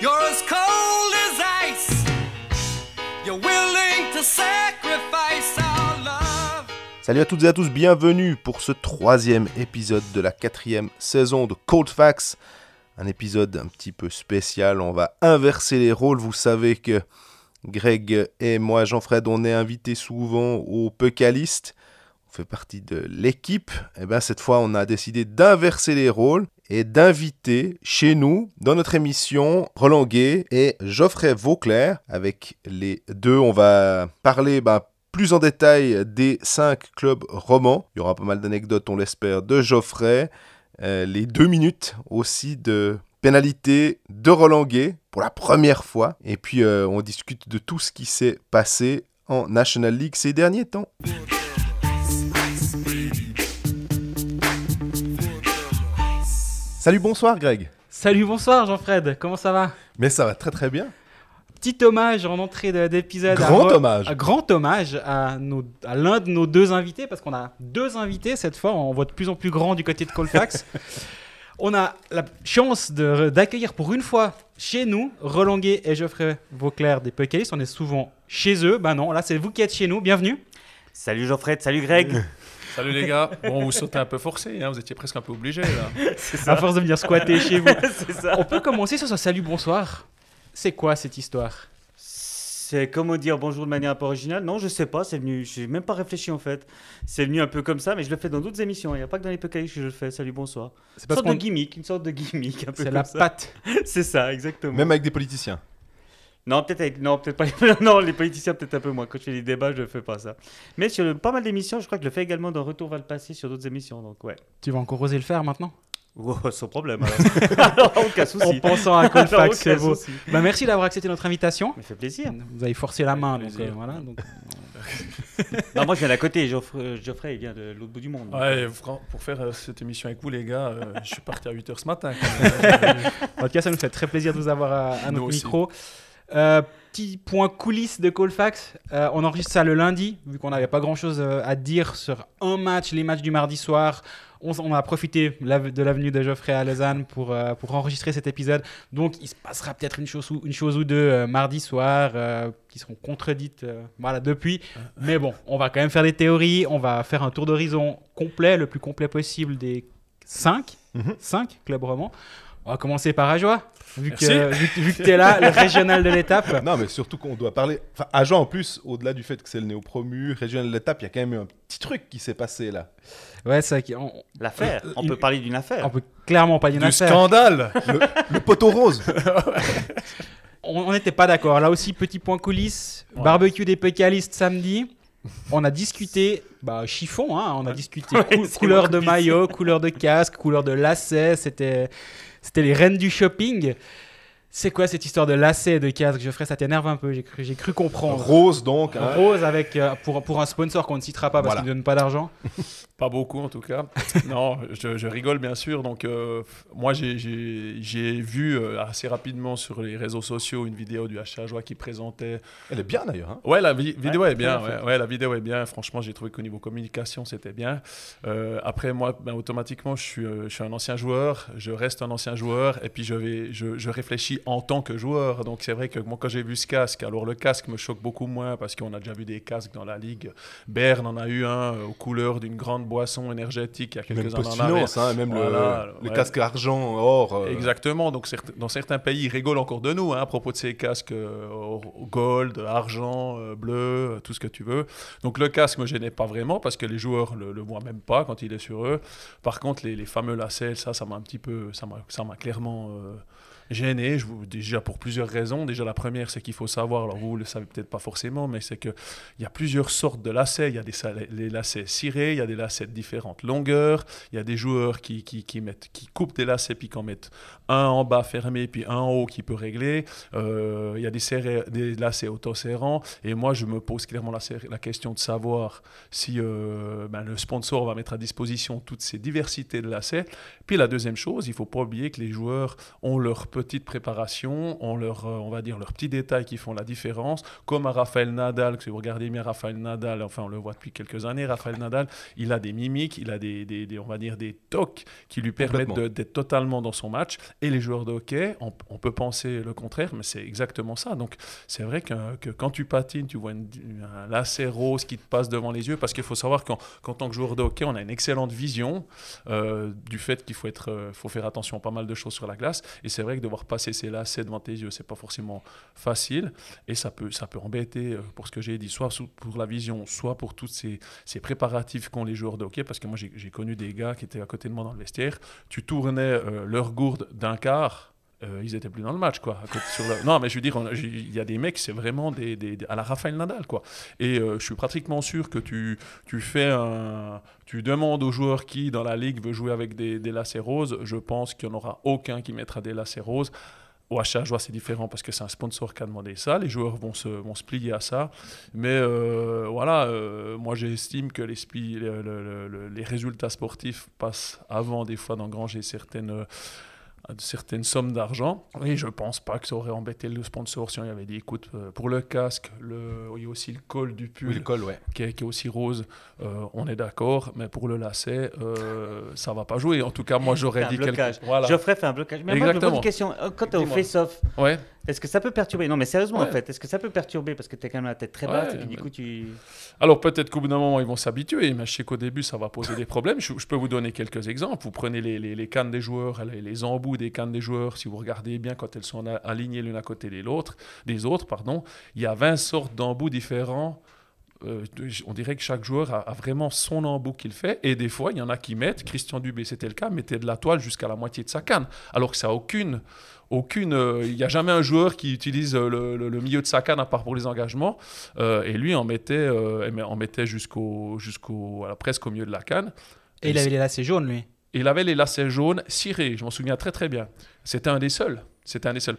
You're as cold as ice. You're willing to sacrifice our love. Salut à toutes et à tous, bienvenue pour ce 3e épisode de la 4e saison de Cold Facts. Un épisode un petit peu spécial, on va inverser les rôles. Vous savez que Greg et moi, Jean-Fred, on est invités souvent au Pucalist. On fait partie de l'équipe. Et bien cette fois, on a décidé d'inverser les rôles et d'inviter chez nous, dans notre émission, Roland Gay et Geoffrey Vauclair. Avec les deux, on va parler plus en détail des 5 clubs romans. Il y aura pas mal d'anecdotes, on l'espère, de Geoffrey. Les 2 minutes aussi de pénalité de Roland Gay pour la première fois. Et puis, on discute de tout ce qui s'est passé en National League ces derniers temps. Salut, bonsoir Greg. Salut, bonsoir Jean-Fred, comment ça va? Mais ça va très très bien. Petit hommage en entrée d'épisode. Grand hommage à l'un de nos 2 invités, parce qu'on a 2 invités cette fois, on voit de plus en plus grand du côté de Colfax. On a la chance d'accueillir pour une fois chez nous Roland Gay et Geoffrey Vauclair des Pucalist. On est souvent chez eux, non, là c'est vous qui êtes chez nous, bienvenue. Salut Geoffrey, salut Greg. Salut les gars. Bon, vous sautez un peu forcé, vous étiez presque un peu obligés là. C'est ça. À force de venir squatter chez vous. C'est ça. On peut commencer sur ce salut, bonsoir. C'est quoi cette histoire? C'est comment dire bonjour de manière un peu originale? Non, je sais pas, c'est venu, j'ai même pas réfléchi en fait. C'est venu un peu comme ça, mais je le fais dans d'autres émissions. Il n'y a pas que dans les Pucalist que je le fais. Salut, bonsoir. C'est Une sorte de gimmick. Un peu c'est comme la ça. patte. C'est ça, exactement. Même avec des politiciens. Non, peut-être pas. Non, les politiciens, peut-être un peu moins. Quand je fais des débats, je ne fais pas ça. Mais sur pas mal d'émissions, je crois que je le fais également dans Retour vers le passé sur d'autres émissions. Donc, ouais. Tu vas encore oser le faire maintenant? Oh, sans problème. Alors, aucun souci. En pensant à Colfax, c'est beau. Souci. Merci d'avoir accepté notre invitation. Ça fait plaisir. Vous avez forcé la main, donc Plaisir. voilà. Donc... Non, moi, je viens d'à côté. Geoffrey, il vient de l'autre bout du monde. Ouais, pour faire cette émission avec vous les gars, je suis parti à 8h ce matin. En tout cas, ça nous fait très plaisir de vous avoir à Nous notre aussi. micro. Petit point coulisses de Colfax. On enregistre ça le lundi, vu qu'on n'avait pas grand-chose à dire sur un match, les matchs du mardi soir. On a profité de l'avenue de Geoffrey à Lausanne pour enregistrer cet épisode. Donc, il se passera peut-être une chose ou deux mardi soir qui seront contredites depuis. Mais bon, on va quand même faire des théories. On va faire un tour d'horizon complet, le plus complet possible des 5 clubs romans. On va commencer par Ajoie, vu que tu es là, le régional de l'étape. Non, mais surtout qu'on doit parler... Enfin, Agen, en plus, au-delà du fait que c'est le néo-promu, régional de l'étape, il y a quand même eu un petit truc qui s'est passé là. Ouais, c'est ça. L'affaire. On peut parler d'une affaire. On peut clairement pas dire Du affaire. scandale. Le poteau rose. On n'était pas d'accord. Là aussi, petit point coulisses. Ouais. Barbecue des Pucalist samedi. On a discuté chiffon, on a discuté couleur de maillot, couleur de casque, couleur de lacet. C'était les reines du shopping. C'est quoi cette histoire de lacet et de casque? Geoffrey, ça t'énerve un peu, j'ai cru comprendre. Rose donc. Hein. Rose avec, pour un sponsor qu'on ne citera pas parce qu'il ne donne pas d'argent. Pas beaucoup en tout cas. Non, je rigole bien sûr. Donc moi j'ai vu assez rapidement sur les réseaux sociaux une vidéo du HC Ajoie qui présentait. Elle est bien d'ailleurs. Hein. Ouais, la vidéo est bien. fait. Ouais, la vidéo est bien. Franchement, j'ai trouvé qu'au niveau communication c'était bien. Après moi, automatiquement, je suis un ancien joueur. Je reste un ancien joueur et puis je réfléchis en tant que joueur. Donc c'est vrai que moi quand j'ai vu ce casque, alors le casque me choque beaucoup moins parce qu'on a déjà vu des casques dans la ligue. Berne en a eu un aux couleurs d'une grande boisson énergétique il y a quelques années en arrière. Hein, même Voilà, le ouais. casque argent, or. Exactement, donc dans certains pays, ils rigolent encore de nous à propos de ces casques gold, argent, bleu, tout ce que tu veux. Donc le casque ne me gênait pas vraiment parce que les joueurs le voient même pas quand il est sur eux. Par contre, les fameux lacets, ça m'a un petit peu, ça m'a clairement gêné, déjà pour plusieurs raisons. Déjà la première, c'est qu'il faut savoir, alors vous le savez peut-être pas forcément, mais c'est qu'il y a plusieurs sortes de lacets. Il y a les lacets cirés, il y a des lacets de différentes longueurs, il y a des joueurs qui coupent des lacets puis qui en mettent un en bas fermé puis un en haut qui peut régler. Il y a des lacets auto-serrants et moi je me pose clairement la question de savoir si le sponsor va mettre à disposition toutes ces diversités de lacets. Puis la deuxième chose, il ne faut pas oublier que les joueurs ont leur petite préparation préparation ont on va dire, leurs petits détails qui font la différence. Comme à Rafael Nadal, si vous regardez bien Rafael Nadal, enfin on le voit depuis quelques années, Rafael Nadal, il a des mimiques, il a on va dire des tocs qui lui permettent d'être totalement dans son match. Et les joueurs de hockey, on peut penser le contraire, mais c'est exactement ça. Donc c'est vrai que quand tu patines, tu vois un lacet rose qui te passe devant les yeux, parce qu'il faut savoir qu'en tant que joueur de hockey, on a une excellente vision du fait qu'il faut faire attention à pas mal de choses sur la glace. Et c'est vrai que devoir passer ces lacets devant tes yeux, c'est pas forcément facile. Et ça peut embêter, pour ce que j'ai dit, soit pour la vision, soit pour tous ces préparatifs qu'ont les joueurs de hockey. Parce que moi, j'ai connu des gars qui étaient à côté de moi dans le vestiaire. Tu tournais leur gourde d'un quart, ils étaient plus dans le match, quoi. Non, mais je veux dire, il y a des mecs, c'est vraiment à la Rafael Nadal, quoi. Et je suis pratiquement sûr que tu demandes aux joueurs qui, dans la ligue, veut jouer avec des lacets roses. Je pense qu'il n'y en aura aucun qui mettra des lacets roses. Au HH, c'est différent parce que c'est un sponsor qui a demandé ça. Les joueurs vont se plier à ça. Mais moi, j'estime que les résultats sportifs passent avant, des fois, d'engranger certaines sommes d'argent. Et je ne pense pas que ça aurait embêté le sponsor si on lui avait dit, écoute, pour le casque, il y a aussi le col du pull, oui, le col, ouais. qui est aussi rose, on est d'accord, mais pour le lacet, ça ne va pas jouer. En tout cas, moi, j'aurais dit blocage. Voilà. Geoffrey fait un blocage. Mais moi, je me pose une question. Quand tu es au face-off, ouais. Est-ce que ça peut perturber? Non, mais sérieusement, en fait, est-ce que ça peut perturber? Parce que tu es quand même la tête très basse et puis du coup, Alors, peut-être qu'au bout d'un moment, ils vont s'habituer, mais je sais qu'au début, ça va poser des problèmes. Je peux vous donner quelques exemples. Vous prenez les cannes des joueurs, les embouts des cannes des joueurs. Si vous regardez bien, quand elles sont alignées l'une à côté des autres, il y a 20 sortes d'embouts différents. On dirait que chaque joueur a vraiment son embout qu'il fait. Et des fois, il y en a qui mettent, Christian Dubé, c'était le cas, mettait de la toile jusqu'à la moitié de sa canne. Alors que ça n'a aucune il n'y a jamais un joueur qui utilise le milieu de sa canne à part pour les engagements, et lui en mettait presque au milieu de la canne. Et il avait les lacets jaunes, lui. Et il avait les lacets jaunes cirés, je m'en souviens très très bien. C'était un des seuls.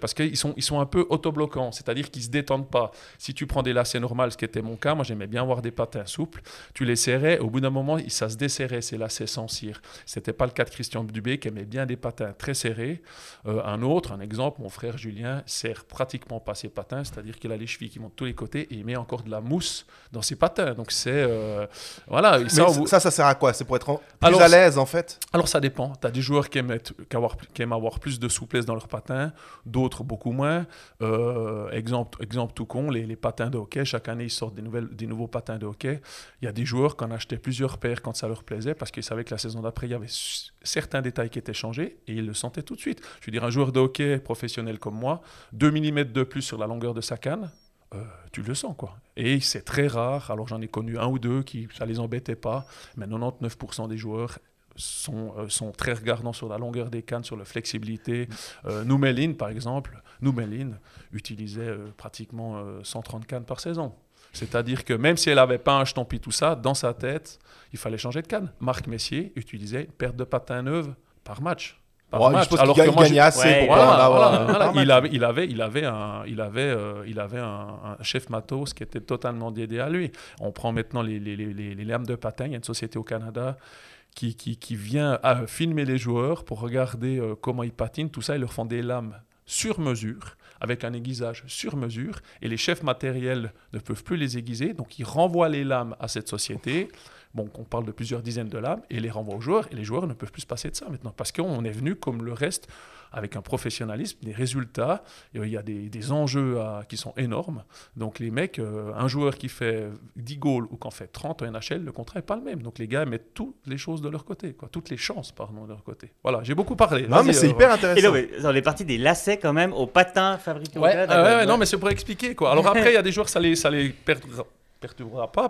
Parce qu'ils sont un peu autobloquants, c'est-à-dire qu'ils ne se détendent pas. Si tu prends des lacets normaux, ce qui était mon cas, moi j'aimais bien avoir des patins souples, tu les serrais, au bout d'un moment, ça se desserrait, ces lacets sans cire. Ce n'était pas le cas de Christian Dubé qui aimait bien des patins très serrés. Un exemple, mon frère Julien serre pratiquement pas ses patins, c'est-à-dire qu'il a les chevilles qui montent de tous les côtés et il met encore de la mousse dans ses patins. Donc c'est... voilà. Ça sert à quoi? C'est pour être plus à l'aise en fait? Alors ça dépend. Tu as des joueurs qui aiment avoir plus de souplesse dans leurs patins, d'autres beaucoup moins. Exemple tout con, les patins de hockey, chaque année ils sortent des nouveaux patins de hockey. Il y a des joueurs qui en achetaient plusieurs paires quand ça leur plaisait parce qu'ils savaient que la saison d'après il y avait certains détails qui étaient changés et ils le sentaient tout de suite. Je veux dire, un joueur de hockey professionnel comme moi, 2 mm de plus sur la longueur de sa canne, tu le sens, quoi. Et c'est très rare, alors j'en ai connu un ou deux qui ça les embêtait pas, mais 99% des joueurs sont très regardants sur la longueur des cannes, sur la flexibilité. Noumelin, par exemple, utilisait pratiquement 130 cannes par saison. C'est-à-dire que même si elle n'avait pas un jeton-pi, tout ça, dans sa tête, il fallait changer de canne. Marc Messier utilisait une paire de patins neuves par match. Je pense qu'il gagnait assez pour voilà. Il avait un chef matos qui était totalement dédié à lui. On prend maintenant les lames de patins. Il y a une société au Canada qui vient filmer les joueurs pour regarder comment ils patinent. Tout ça, ils leur font des lames sur mesure, avec un aiguisage sur mesure. Et les chefs matériels ne peuvent plus les aiguiser. Donc, ils renvoient les lames à cette société. Bon, on parle de plusieurs dizaines de lames et les renvoient aux joueurs. Et les joueurs ne peuvent plus se passer de ça maintenant. Parce qu'on est venu, comme le reste, avec un professionnalisme, des résultats. Il y a des enjeux qui sont énormes. Donc les mecs, un joueur qui fait 10 goals ou qui en fait 30 en NHL, le contrat n'est pas le même. Donc les gars mettent toutes les choses de leur côté, quoi. Toutes les chances, pardon, de leur côté. Voilà, j'ai beaucoup parlé. Non, mais c'est hyper intéressant. Et là, on est parti des lacets quand même aux patins fabriqués au Canada. Non, mais c'est pour expliquer, quoi. Alors après, il y a des joueurs, ça les perturbera pas,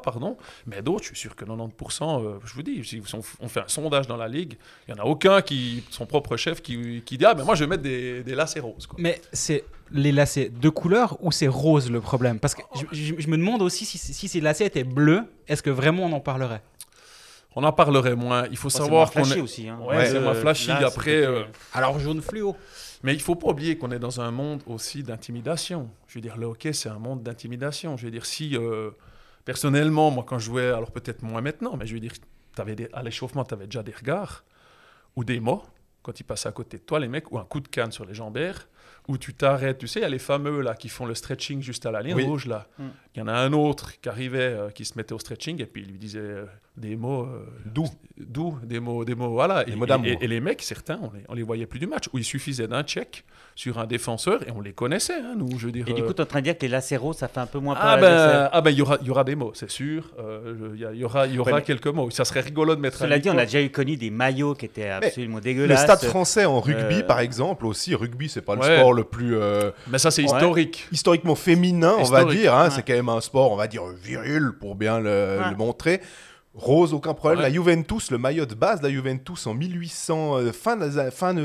mais d'autres, je suis sûr que 90%, je vous dis, si on fait un sondage dans la ligue, il n'y en a aucun son propre chef qui dit « Ah, mais moi, je vais mettre des lacets roses. » Mais c'est les lacets de couleur ou c'est rose le problème? Parce que je me demande aussi si ces lacets étaient bleus, est-ce que vraiment on en parlerait? On en parlerait moins. Il faut savoir qu'on est... aussi. Hein. C'est moins flashy. Là, après... Alors, jaune fluo. Mais il ne faut pas oublier qu'on est dans un monde aussi d'intimidation. Je veux dire, le hockey, c'est un monde d'intimidation. Je veux dire, si... personnellement, moi, quand je jouais, alors peut-être moins maintenant, mais je veux dire, à l'échauffement, tu avais déjà des regards ou des mots quand ils passaient à côté de toi, les mecs, ou un coup de canne sur les jambières. où tu t'arrêtes. Tu sais, il y a les fameux là qui font le stretching juste à la ligne Oui. rouge là. Il y en a un autre qui arrivait, qui se mettait au stretching et puis il lui disait des mots doux, des mots, voilà. Des mots d'amour. Et les mecs, certains, on les voyait plus du match. Où il suffisait d'un check sur un défenseur et on les connaissait, hein, nous, je veux dire. Et du coup, tu es en train de dire que les lacéros, ça fait un peu moins peur Ah à l'adversaire. ben, il y aura des mots, c'est sûr. Il y aura Ouais, quelques mots. Ça serait rigolo de mettre. Cela un dit, on micro. a déjà eu connu des maillots qui étaient absolument Le dégueulasses. stade français en rugby, par exemple, aussi. Rugby, c'est pas le Ouais. sport le plus Mais ça, c'est Ouais. historique. historiquement féminin, on va Historique. dire. Hein. Ouais. C'est quand même un sport, on va dire, viril pour bien le montrer. Rose, aucun problème. Ouais. La Juventus, le maillot de base de la Juventus en 1800,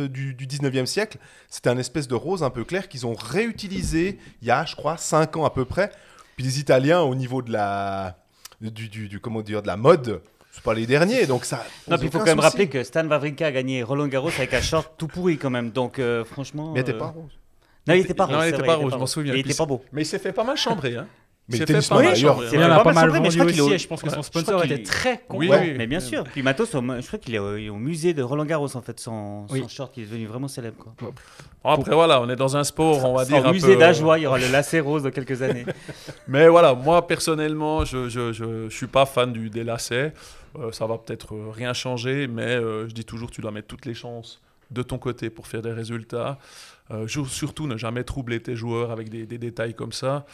du 19e siècle, c'était un espèce de rose un peu clair qu'ils ont réutilisé il y a, je crois, 5 ans à peu près. Puis les Italiens, au niveau de la, comment dire, de la mode, c'est pas les derniers. Donc ça. Non, puis il faut quand même rappeler que Stan Wawrinka a gagné Roland Garros avec un short tout pourri quand même. Donc franchement. Mais elle était pas rose. Non, il était pas rose. Non, il c'est était vrai, pas rose, je m'en souviens. Et il Puis était pas beau. Mais il s'est fait pas mal chambrer. Hein. Mais Il le s'est fait tennisman, pas mal d'ailleurs, chambrer. Il en a pas pas mal mal vendu chambé, mais je crois aussi qu'il est et je pense que ouais, son je crois sponsor qu'il- était très content. Oui, oui. Mais bien sûr. Puis Matos, je crois qu'il est au musée de Roland Garros en fait, son Oui. short, il est devenu vraiment célèbre. Quoi. Après, voilà, on est dans un sport, on va dire. Au un musée peu, d'Ajoie, il y aura le lacet rose dans quelques années. Mais voilà, moi personnellement, je suis pas fan des lacets. Ça va peut-être rien changer, mais je dis toujours, tu dois mettre toutes les chances de ton côté pour faire des résultats. Surtout, ne jamais troubler tes joueurs avec des détails comme ça.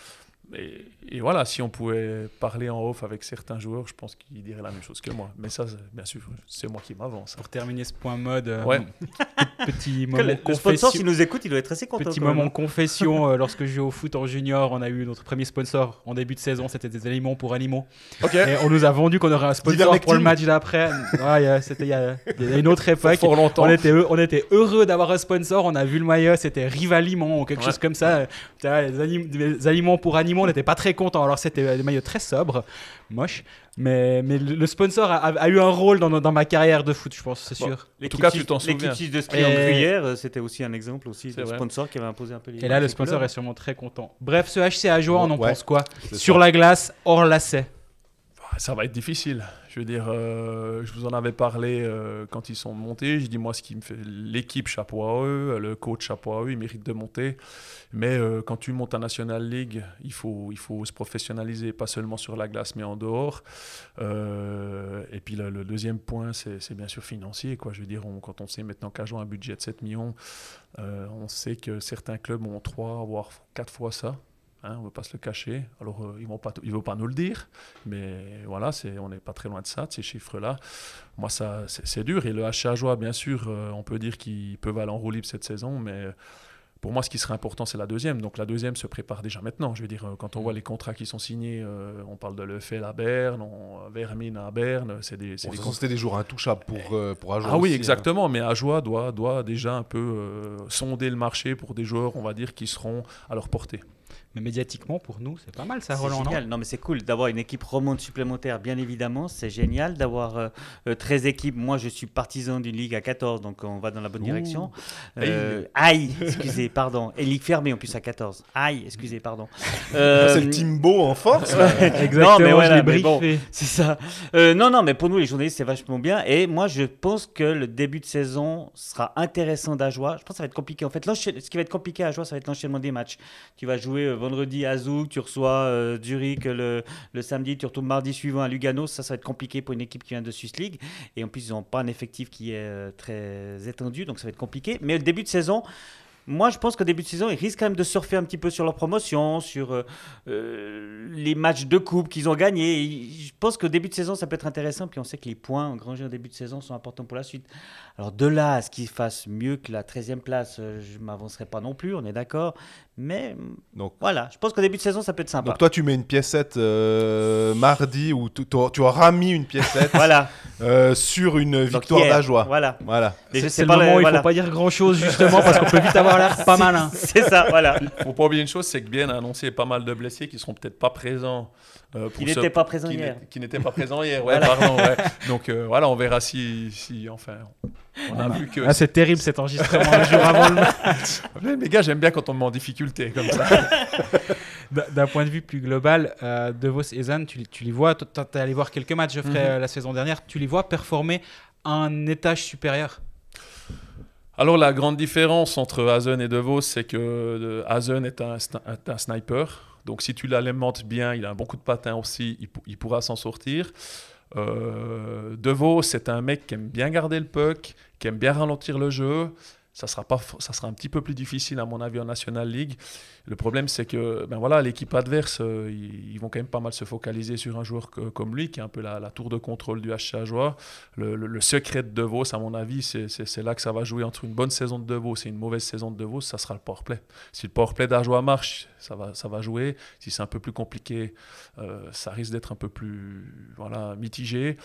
Et voilà, si on pouvait parler en off avec certains joueurs, je pense qu'ils diraient la même chose que moi. Mais ça, bien sûr, c'est moi qui m'avance. Pour terminer ce point mode, Ouais. petit Que moment le sponsor, confession. s'il nous écoute, il doit être assez content. Petit quand même. moment confession, lorsque je jouais au foot en junior, on a eu notre premier sponsor en début de saison, c'était des aliments pour animaux. Ok. Et on nous a vendu qu'on aurait un sponsor pour le match d'après. Ouais, c'était il y a une autre époque. Fort longtemps. On était heureux d'avoir un sponsor, on a vu le maillot, c'était Rivaliment ou quelque Ouais. chose comme ça. Tu vois, des aliments pour animaux, on n'était pas très contents. Alors c'était des maillots très sobres, moches. Mais le sponsor a eu un rôle dans ma carrière de foot, je pense, c'est Bon. sûr. En tout cas, tu t'en souviens. L'équipe 6 de ski en Et- gruyère, c'était aussi un exemple aussi C'est de vrai. sponsor qui avait imposé un peu les. Et là, le les sponsor couleurs. est sûrement très content. Bref, ce HC Ajoie, on en Ouais, pense quoi c'est Sur ça. la glace, hors lacet. Ça va être difficile. Je veux dire, je vous en avais parlé quand ils sont montés. Je dis, moi, ce qui me fait l'équipe, chapeau à eux, le coach, chapeau à eux, ils méritent de monter. Mais quand tu montes en National League, il faut se professionnaliser, pas seulement sur la glace, mais en dehors. Et puis le deuxième point, c'est bien sûr financier, quoi. Je veux dire, quand on sait maintenant qu'Ajoie a un budget de 7 millions, on sait que certains clubs ont 3 voire 4 fois ça. Hein, on ne veut pas se le cacher. Alors, ils ne vont pas nous le dire. Mais voilà, on n'est pas très loin de ça, de ces chiffres-là. Moi, c'est dur. Et le HC Ajoie, bien sûr, on peut dire qu'ils peuvent aller en roue libre cette saison. Mais pour moi, ce qui serait important, c'est la deuxième. Donc, la deuxième se prépare déjà maintenant. Je veux dire, quand on voit les contrats qui sont signés, on parle de l'EFL à Berne, Vermine à Berne. C'est des C'était des jours intouchables pour Ajoie. ah oui, aussi, exactement. Mais Ajoie doit déjà un peu sonder le marché pour des joueurs, on va dire, qui seront à leur portée. Mais médiatiquement, pour nous, c'est pas mal ça, C'est Roland, non génial. Non, mais c'est cool d'avoir une équipe remonte supplémentaire, bien évidemment. C'est génial d'avoir 13 équipes. Moi, je suis partisan d'une ligue à 14, donc on va dans la bonne direction. Aïe, excusez, pardon. Et ligue fermée en plus à 14. Aïe, excusez, pardon. C'est le Timbo en force. là. Exactement, Non, mais je voilà, l'ai mais bon. briefé. C'est ça. Non, mais pour nous, les journalistes, c'est vachement bien. Et moi, je pense que le début de saison sera intéressant d'Ajoie. Je pense que ça va être compliqué. En fait, ce qui va être compliqué à Ajoie, ça va être l'enchaînement des matchs. Tu vas jouer vendredi à Zouk, tu reçois Zurich le samedi, tu retournes mardi suivant à Lugano. Ça va être compliqué pour une équipe qui vient de Swiss League. Et en plus, ils n'ont pas un effectif qui est très étendu, donc ça va être compliqué. Mais le début de saison, moi, je pense qu'au début de saison, ils risquent quand même de surfer un petit peu sur leur promotion, sur les matchs de coupe qu'ils ont gagnés. Et je pense qu'au début de saison, ça peut être intéressant. Puis on sait que les points engrangés au début de saison sont importants pour la suite. Alors de là à ce qu'ils fassent mieux que la 13e place, je ne m'avancerai pas non plus, on est d'accord. Mais Donc- voilà, je pense qu'au début de saison, ça peut être sympa. Donc toi, tu mets une piécette mardi où tu auras mis une piécette Voilà. sur une Donc, victoire hier, d'Ajoie. Voilà. Voilà. Et je C'est sais le pas moment où il voilà. faut pas dire grand chose justement parce qu'on peut vite avoir l'air pas malin. C'est ça, voilà. Faut pas oublier une chose, c'est que Bien a annoncé pas mal de blessés qui seront peut-être pas présents. Qui n'étaient pas présents hier. Qui n'étaient pas présents hier, ouais, pardon. Ouais. Donc voilà, on verra si enfin, on a vu que. Ah, c'est terrible cet enregistrement un jour avant le match. Les gars, j'aime bien quand on me met en difficulté comme ça. D'un point de vue plus global, De Vos et Zan, tu les vois, tu es allé voir quelques matchs, Geoffrey, la saison dernière, tu les vois performer à un étage supérieur. Alors la grande différence entre Hazen et De Vos, c'est que Hazen est un sniper. Donc si tu l'alimentes bien, il a un bon coup de patin aussi, il pourra s'en sortir. De Vos, c'est un mec qui aime bien garder le puck, qui aime bien ralentir le jeu. Ça sera un petit peu plus difficile à mon avis en National League. Le problème, c'est que l'équipe adverse, ils vont quand même pas mal se focaliser sur un joueur comme lui, qui est un peu la tour de contrôle du HC Ajoie. Le secret de Vos, à mon avis, c'est là que ça va jouer entre une bonne saison de Vos et une mauvaise saison de Vos, ça sera le powerplay. Si le powerplay d'Ajoie marche, ça va jouer. Si c'est un peu plus compliqué, ça risque d'être un peu plus mitigé.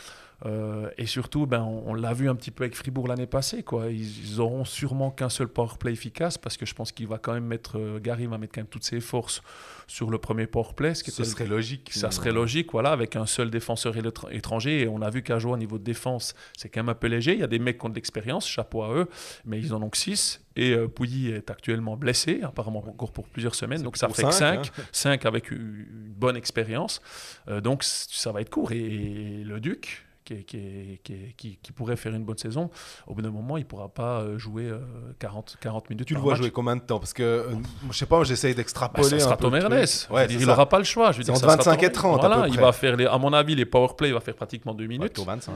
Et surtout, on l'a vu un petit peu avec Fribourg l'année passée, quoi. Ils auront sûrement qu'un seul powerplay efficace, parce que je pense qu'il va quand même mettre Gary va mettre quand même toutes ses forces sur le premier powerplay. Ça serait logique. Ça serait logique, avec un seul défenseur étranger. Et on a vu qu'Ajoie, au niveau de défense, c'est quand même un peu léger. Il y a des mecs qui ont de l'expérience, chapeau à eux, mais ils en ont que 6. Et Pouilly est actuellement blessé, apparemment encore pour plusieurs semaines. Donc ça fait que 5 avec une bonne expérience. Donc ça va être court. Et le Duc, qui pourrait faire une bonne saison, au bout d'un moment, il ne pourra pas jouer 40 minutes Tu le par vois match. jouer combien de temps? Parce que, je sais pas, j'essaye d'extrapoler. Ça sera un peu Tom Ernest. Il n'aura pas le choix. C'est entre 25 et 30 à peu près. Il va faire, à mon avis, les powerplay, il va faire pratiquement 2 minutes. 25.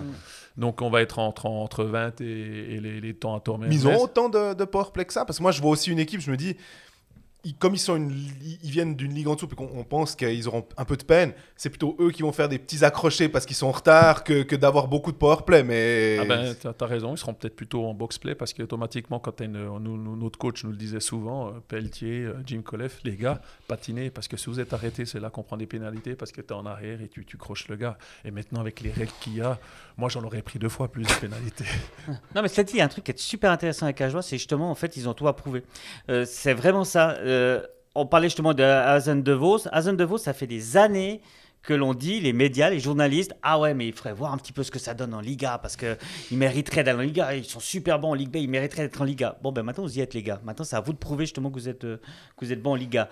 Donc on va être entre 20 et les temps à Tom Ernest. Mais ils ont autant de powerplay que ça? Parce que moi, je vois aussi une équipe, je me dis... Comme ils viennent d'une ligue en dessous et qu'on pense qu'ils auront un peu de peine, c'est plutôt eux qui vont faire des petits accrochés parce qu'ils sont en retard que d'avoir beaucoup de powerplay. Mais... t'as raison, ils seront peut-être plutôt en box-play parce qu'automatiquement, quand notre coach nous le disait souvent, Pelletier, Jim Colef, les gars, patinez parce que si vous êtes arrêtés, c'est là qu'on prend des pénalités parce que t'es en arrière et tu croches le gars. Et maintenant, avec les règles qu'il y a, moi j'en aurais pris 2 fois plus de pénalités. Non, mais cela dit, il y a un truc qui est super intéressant avec Ajoie, c'est justement, en fait, ils ont tout approuvé. C'est vraiment ça. On parlait justement de Hazen De Vos. Hazen De Vos, ça fait des années que l'on dit, les médias, les journalistes, ah ouais, mais il faudrait voir un petit peu ce que ça donne en Liga, parce qu'ils mériteraient d'aller en Liga, ils sont super bons en Ligue B, ils mériteraient d'être en Liga. Bon, maintenant, vous y êtes, les gars. Maintenant, c'est à vous de prouver justement que vous êtes bons en Liga.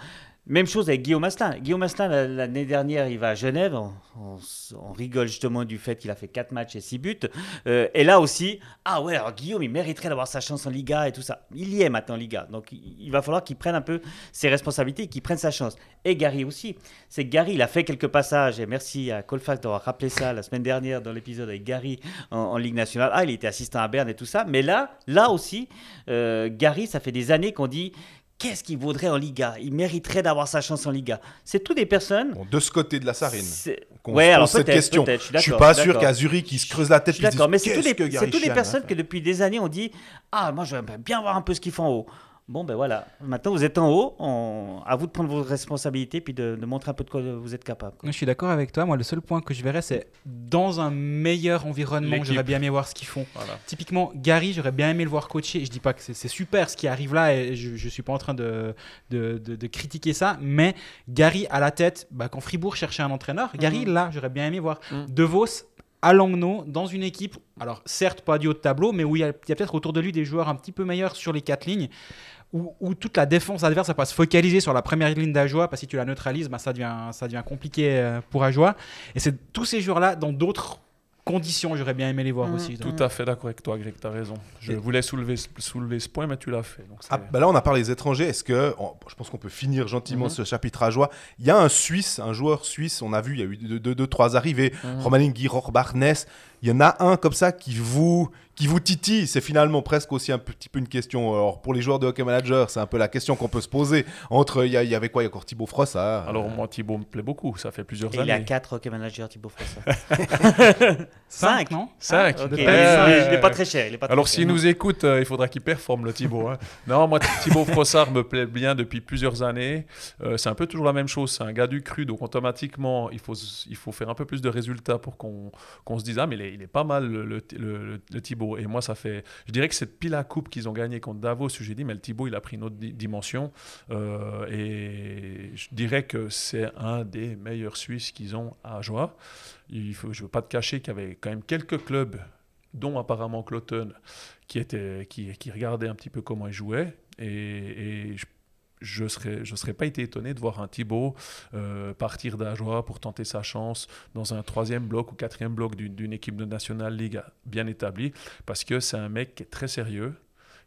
Même chose avec Guillaume Asselin. Guillaume Asselin, l'année dernière, il va à Genève. On rigole justement du fait qu'il a fait 4 matchs et 6 buts. Et là aussi, ah ouais, alors Guillaume, il mériterait d'avoir sa chance en Liga et tout ça. Il y est maintenant en Liga. Donc, il va falloir qu'il prenne un peu ses responsabilités et qu'il prenne sa chance. Et Gary aussi. C'est que Gary, il a fait quelques passages. Et merci à Colfax d'avoir rappelé ça la semaine dernière dans l'épisode avec Gary en Ligue nationale. Ah, il était assistant à Berne et tout ça. Mais là aussi, Gary, ça fait des années qu'on dit... Qu'est-ce qu'il vaudrait en Liga? Il mériterait d'avoir sa chance en Liga. C'est toutes des personnes... Bon, de ce côté de la Sarine, qu'on ouais, se alors pose cette question. Je suis pas sûr qu'à Zurich, ils se creusent la tête. Je suis d'accord, mais c'est toutes des Chian personnes que depuis des années, on dit « Ah, moi, j'aimerais bien voir un peu ce qu'ils font en haut. » Bon, ben voilà. Maintenant, vous êtes en haut. À vous de prendre vos responsabilités puis de montrer un peu de quoi vous êtes capable. Je suis d'accord avec toi. Moi, le seul point que je verrais, c'est dans un meilleur environnement, j'aurais bien aimé voir ce qu'ils font. Voilà. Typiquement, Gary, j'aurais bien aimé le voir coacher. Je dis pas que c'est super ce qui arrive là et je suis pas en train de critiquer ça, mais Gary à la tête, quand Fribourg cherchait un entraîneur, Gary, là, j'aurais bien aimé voir De Vos à Langnau, dans une équipe, alors certes pas du haut de tableau, mais où il y a peut-être autour de lui des joueurs un petit peu meilleurs sur les 4 lignes, où toute la défense adverse va pas se focaliser sur la première ligne d'Ajoie, parce que si tu la neutralises, ça devient compliqué pour Ajoie. Et c'est tous ces joueurs-là, dans d'autres conditions, j'aurais bien aimé les voir aussi. Tout à fait d'accord avec toi, Greg, tu as raison. Je voulais soulever ce point, mais tu l'as fait. Donc là, on a parlé des étrangers. Est-ce que, je pense qu'on peut finir gentiment ce chapitre Ajoie. Il y a un joueur suisse, on a vu, il y a eu 2-3 arrivées. Romain Giroch-Barnes. Il y en a un comme ça qui vous titille. C'est finalement presque aussi un petit peu une question. Alors, pour les joueurs de Hockey Manager, c'est un peu la question qu'on peut se poser. Il y avait quoi? Il y a encore Thibaut Frossard. Alors, moi, Thibaut me plaît beaucoup. Ça fait plusieurs années. Il a 4 Hockey Manager, Thibaut Frossard. 5, non? 5. Il n'est pas très cher. Alors, s'il nous écoute, il faudra qu'il performe, le Thibaut. Hein. Non, moi, Thibaut Frossard me plaît bien depuis plusieurs années. C'est un peu toujours la même chose. C'est un gars du cru. Donc, automatiquement, il faut faire un peu plus de résultats pour qu'on se dise « Ah, mais il est pas mal, le Thibaut. » Et moi, je dirais que cette pile à coupe qu'ils ont gagné contre Davos, j'ai dit, mais le Thibaut, il a pris une autre dimension. Et je dirais que c'est un des meilleurs Suisses qu'ils ont à Ajoie. Je ne veux pas te cacher qu'il y avait quand même quelques clubs, dont apparemment Cloton, qui regardaient un petit peu comment ils jouaient. Et je serais pas été étonné de voir un Thibaut partir d'Ajoie pour tenter sa chance dans un 3e bloc ou 4e bloc d'une équipe de National League bien établie, parce que c'est un mec qui est très sérieux,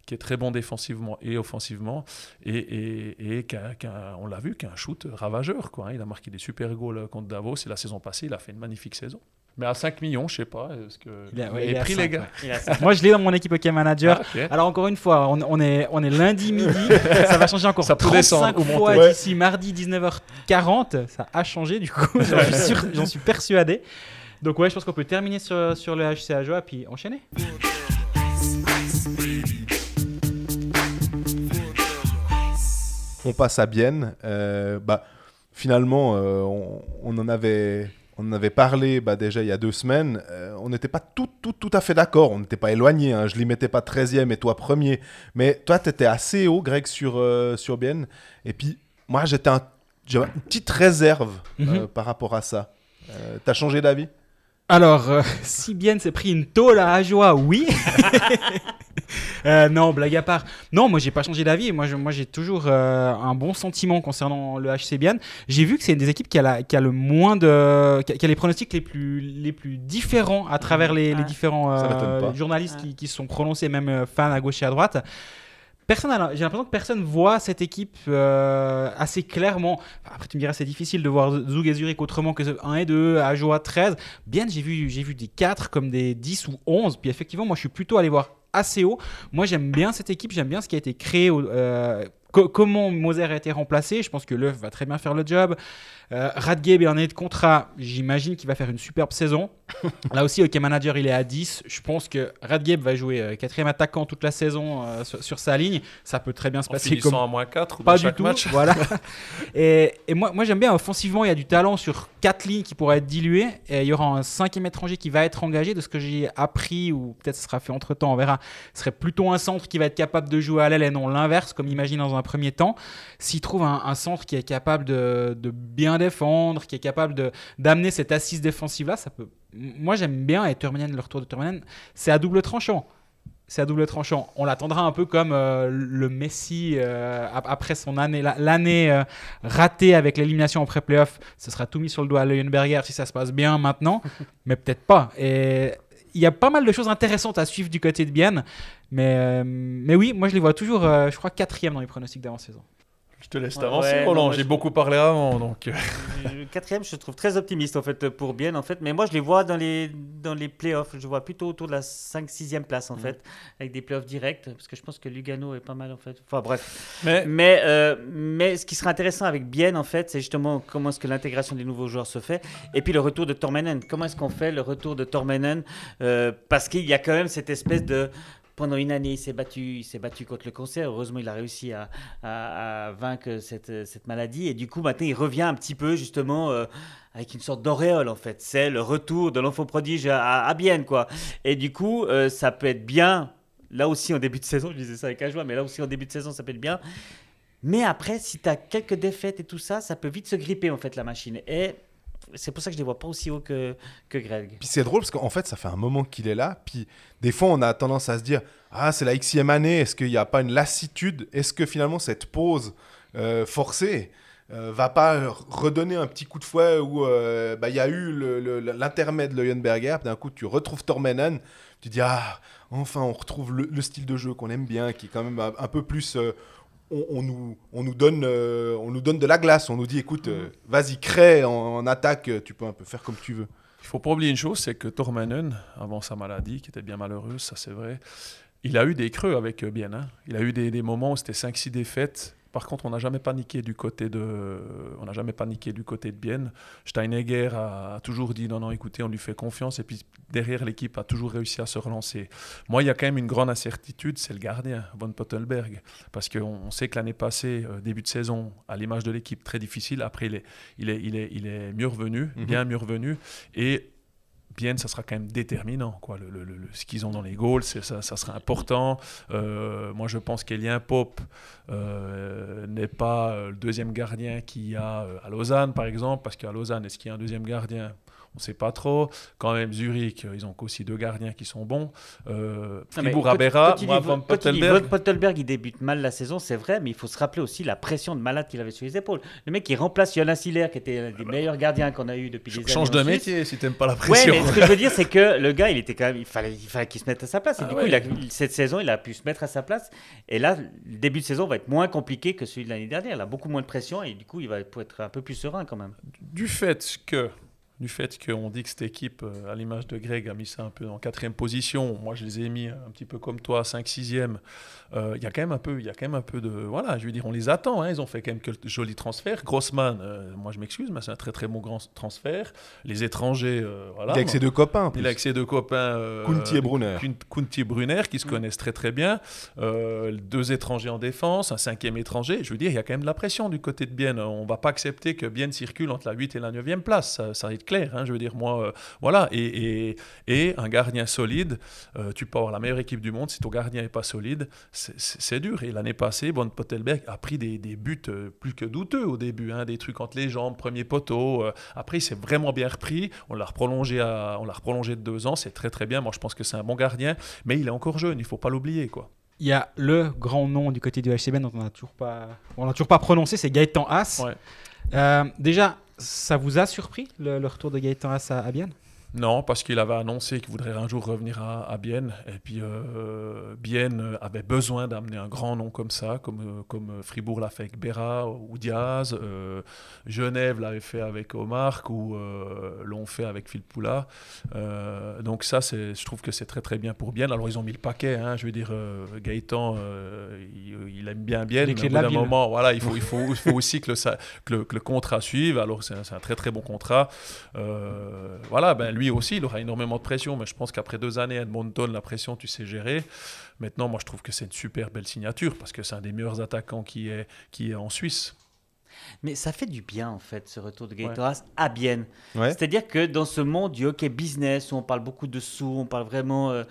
qui est très bon défensivement et offensivement, et on l'a vu, qui a un shoot ravageur, quoi, hein. Il a marqué des super goals contre Davos, et la saison passée, il a fait une magnifique saison. Mais à 5 millions, je sais pas. Est-ce que... Il est est à pris, 5, les gars. ouais. Moi, je l'ai dans mon équipe Hockey Manager. Ah, ok. Alors, encore une fois, on est lundi midi. Ça va changer encore Ça peut 35 descendre ou fois monter. d'ici mardi 19h40. Ça a changé, du coup. J'en suis persuadé. Donc, ouais, je pense qu'on peut terminer sur le HC Ajoie puis enchaîner. On passe à Bienne. Finalement, on en avait parlé déjà il y a 2 semaines. On n'était pas tout à fait d'accord. On n'était pas éloigné. Hein. Je ne les mettais pas 13e et toi premier. Mais toi, tu étais assez haut, Greg, sur Bienne. Et puis, moi, j'avais une petite réserve par rapport à ça. Tu as changé d'avis ? Alors, si Bienne s'est pris une tôle à Ajoie, oui. Non, blague à part. Non, moi, j'ai pas changé d'avis. Moi, j'ai toujours un bon sentiment concernant le HC Bienne. J'ai vu que c'est une des équipes qui a le moins de, qui a les pronostics les plus différents à travers les différents journalistes qui se sont prononcés, même fans à gauche et à droite. J'ai l'impression que personne voit cette équipe assez clairement. Après, tu me diras, c'est difficile de voir Zug et Zurich autrement que 1 et 2, Ajoie 13. Bien, j'ai vu des 4 comme des 10 ou 11. Puis effectivement, moi, je suis plutôt allé voir assez haut. Moi, j'aime bien cette équipe. J'aime bien ce qui a été créé. Comment Moser a été remplacé. Je pense que Löw va très bien faire le job. Radgeb est en année de contrat. J'imagine qu'il va faire une superbe saison. Là aussi, Hockey Manager, il est à 10. Je pense que Radgeb va jouer 4e attaquant toute la saison sur sa ligne. Ça peut très bien se passer. Finissant à -4 ou pas dans du chaque tout. match. Voilà. Et moi, j'aime bien offensivement. Il y a du talent sur 4 lignes qui pourraient être diluées. Et il y aura un 5e étranger qui va être engagé. De ce que j'ai appris, ou peut-être ce sera fait entre temps, on verra. Ce serait plutôt un centre qui va être capable de jouer à l'aile et non l'inverse, comme imagine dans un premier temps. S'il trouve un centre qui est capable de bien défendre, qui est capable d'amener cette assise défensive-là, ça peut. Moi, j'aime bien, et le retour de Turmanen, c'est à double tranchant. On l'attendra un peu comme le Messi après son l'année ratée avec l'élimination en pré-playoff. Ce sera tout mis sur le doigt à Leuenberger si ça se passe bien maintenant, mais peut-être pas. Et il y a pas mal de choses intéressantes à suivre du côté de Bienne, mais oui, moi je les vois toujours, je crois, 4e dans les pronostics d'avant-saison. Je te laisse t'avancer, Ouais, Roland. non, J'ai je- beaucoup parlé avant, donc... Le 4e, je trouve très optimiste en fait pour Bienne en fait, mais moi je les vois dans les playoffs. Je vois plutôt autour de la 5-6e place en fait, avec des playoffs directs, parce que je pense que Lugano est pas mal en fait. Enfin bref. Mais ce qui serait intéressant avec Bienne en fait, c'est justement comment est-ce que l'intégration des nouveaux joueurs se fait, et puis le retour de Tormenen. Comment est-ce qu'on fait le retour de Tormenen, parce qu'il y a quand même cette espèce de... Pendant une année, il s'est battu contre le cancer. Heureusement, il a réussi à vaincre cette maladie. Et du coup, maintenant, il revient un petit peu, justement, avec une sorte d'auréole, en fait. C'est le retour de l'enfant prodige à Bienne, quoi. Et du coup, ça peut être bien. Là aussi, en début de saison, je disais ça avec Ajoie, mais là aussi, en début de saison, ça peut être bien. Mais après, si tu as quelques défaites et tout ça, ça peut vite se gripper, en fait, la machine. Et c'est pour ça que je ne les vois pas aussi haut que Greg. Puis c'est drôle parce qu'en fait, ça fait un moment qu'il est là. Puis des fois, on a tendance à se dire ah, c'est la Xème année. Est-ce qu'il n'y a pas une lassitude ? Est-ce que finalement, cette pause forcée va pas redonner un petit coup de fouet où il y a eu l'intermède Leuenberger. D'un coup, tu retrouves Tormenen. Tu dis ah, enfin, on retrouve le style de jeu qu'on aime bien, qui est quand même un peu plus. On nous donne de la glace. On nous dit écoute, vas-y, crée en attaque. Tu peux un peu faire comme tu veux. Il ne faut pas oublier une chose, c'est que Tormanen, avant sa maladie, qui était bien malheureuse, ça c'est vrai, il a eu des creux avec Bienne. Hein. Il a eu des moments où c'était 5-6 défaites. Par contre, on n'a jamais paniqué du côté de Bienne. Steinegger a toujours dit non, écoutez, on lui fait confiance. Et puis derrière, l'équipe a toujours réussi à se relancer. Moi, il y a quand même une grande incertitude, c'est le gardien, Von Pottelberg. Parce qu'on sait que l'année passée, début de saison, à l'image de l'équipe, très difficile. Après, il est mieux revenu, bien mieux revenu. Et Bienne, ça sera quand même déterminant, quoi. Ce qu'ils ont dans les goals, ça sera important. Moi, je pense qu'Elien Pope n'est pas le deuxième gardien qu'il y a à Lausanne, par exemple, parce qu'à Lausanne, est-ce qu'il y a un deuxième gardien ? on ne sait pas trop. Quand même, Zurich, ils ont aussi 2 gardiens qui sont bons. Fribourg, Quand Abera, il moi, dit- Van quand il dit Pottelberg. Pottelberg, il débute mal la saison, c'est vrai, mais il faut se rappeler aussi la pression de malade qu'il avait sur les épaules. Le mec qui remplace Jonas Hiller, qui était un des meilleurs gardiens qu'on a eu depuis des années. Change de en Suisse. métier si t'aimes pas la Ouais, pression. mais ce que je veux dire, c'est que le gars, il était quand même, il fallait qu'il se mette à sa place. Et Ah du ouais. coup, cette saison, il a pu se mettre à sa place. Et là, le début de saison va être moins compliqué que celui de l'année dernière. Il a beaucoup moins de pression et du coup, il va être un peu plus serein quand même. Du fait qu'on dit que cette équipe, à l'image de Greg, a mis ça un peu en 4e position, moi je les ai mis un petit peu comme toi, 5, 6e, il y a quand même un peu de... Voilà, je veux dire, on les attend, hein, ils ont fait quand même quelques jolis transferts. Grossman, moi je m'excuse, mais c'est un très très bon grand transfert. Les étrangers, voilà. Il est avec ses 2 copains. en plus. Il est avec ses 2 copains, Kunti et Brunner. Kunti et Brunner, qui se connaissent très très bien. 2 étrangers en défense, un 5e étranger. Je veux dire, il y a quand même de la pression du côté de Bienne. On ne va pas accepter que Bienne circule entre la 8 et la 9e place. Ça va être clair. Hein, je veux dire, moi, voilà. Et un gardien solide, tu peux avoir la meilleure équipe du monde. Si ton gardien n'est pas solide, c'est dur. Et l'année passée, Van Pottelberg a pris des buts plus que douteux au début. Hein, des trucs entre les jambes, premier poteau. Après, il s'est vraiment bien repris. On l'a reprolongé de 2 ans. C'est très très bien. Moi, je pense que c'est un bon gardien. Mais il est encore jeune. Il ne faut pas l'oublier, quoi. Il y a le grand nom du côté du HCBN dont on n'a toujours pas prononcé, c'est Gaëtan Haas. Ouais. Déjà, ça vous a surpris le retour de Gaëtan Haas à Bienne? Non, parce qu'il avait annoncé qu'il voudrait un jour revenir à Bienne. Et puis, Bienne avait besoin d'amener un grand nom comme ça, comme Fribourg l'a fait avec Berra ou Diaz. Genève l'avait fait avec Omar, ou l'ont fait avec Phil Poula. Donc ça, je trouve que c'est très très bien pour Bienne. Alors, ils ont mis le paquet. Hein, je veux dire, Gaëtan, il aime bien Bienne. Les Mais clés au de bout la d'un ville. moment, voilà, il faut aussi que le contrat suive. Alors, c'est un très très bon contrat. Voilà, ben lui aussi, il aura énormément de pression, mais je pense qu'après 2 années à Edmonton, la pression, tu sais gérer. Maintenant, moi, je trouve que c'est une super belle signature, parce que c'est un des meilleurs attaquants qui est en Suisse. Mais ça fait du bien, en fait, ce retour de Gaëtan Haas à Bienne. Ouais. C'est-à-dire que dans ce monde du hockey business, où on parle beaucoup de sous, on parle vraiment...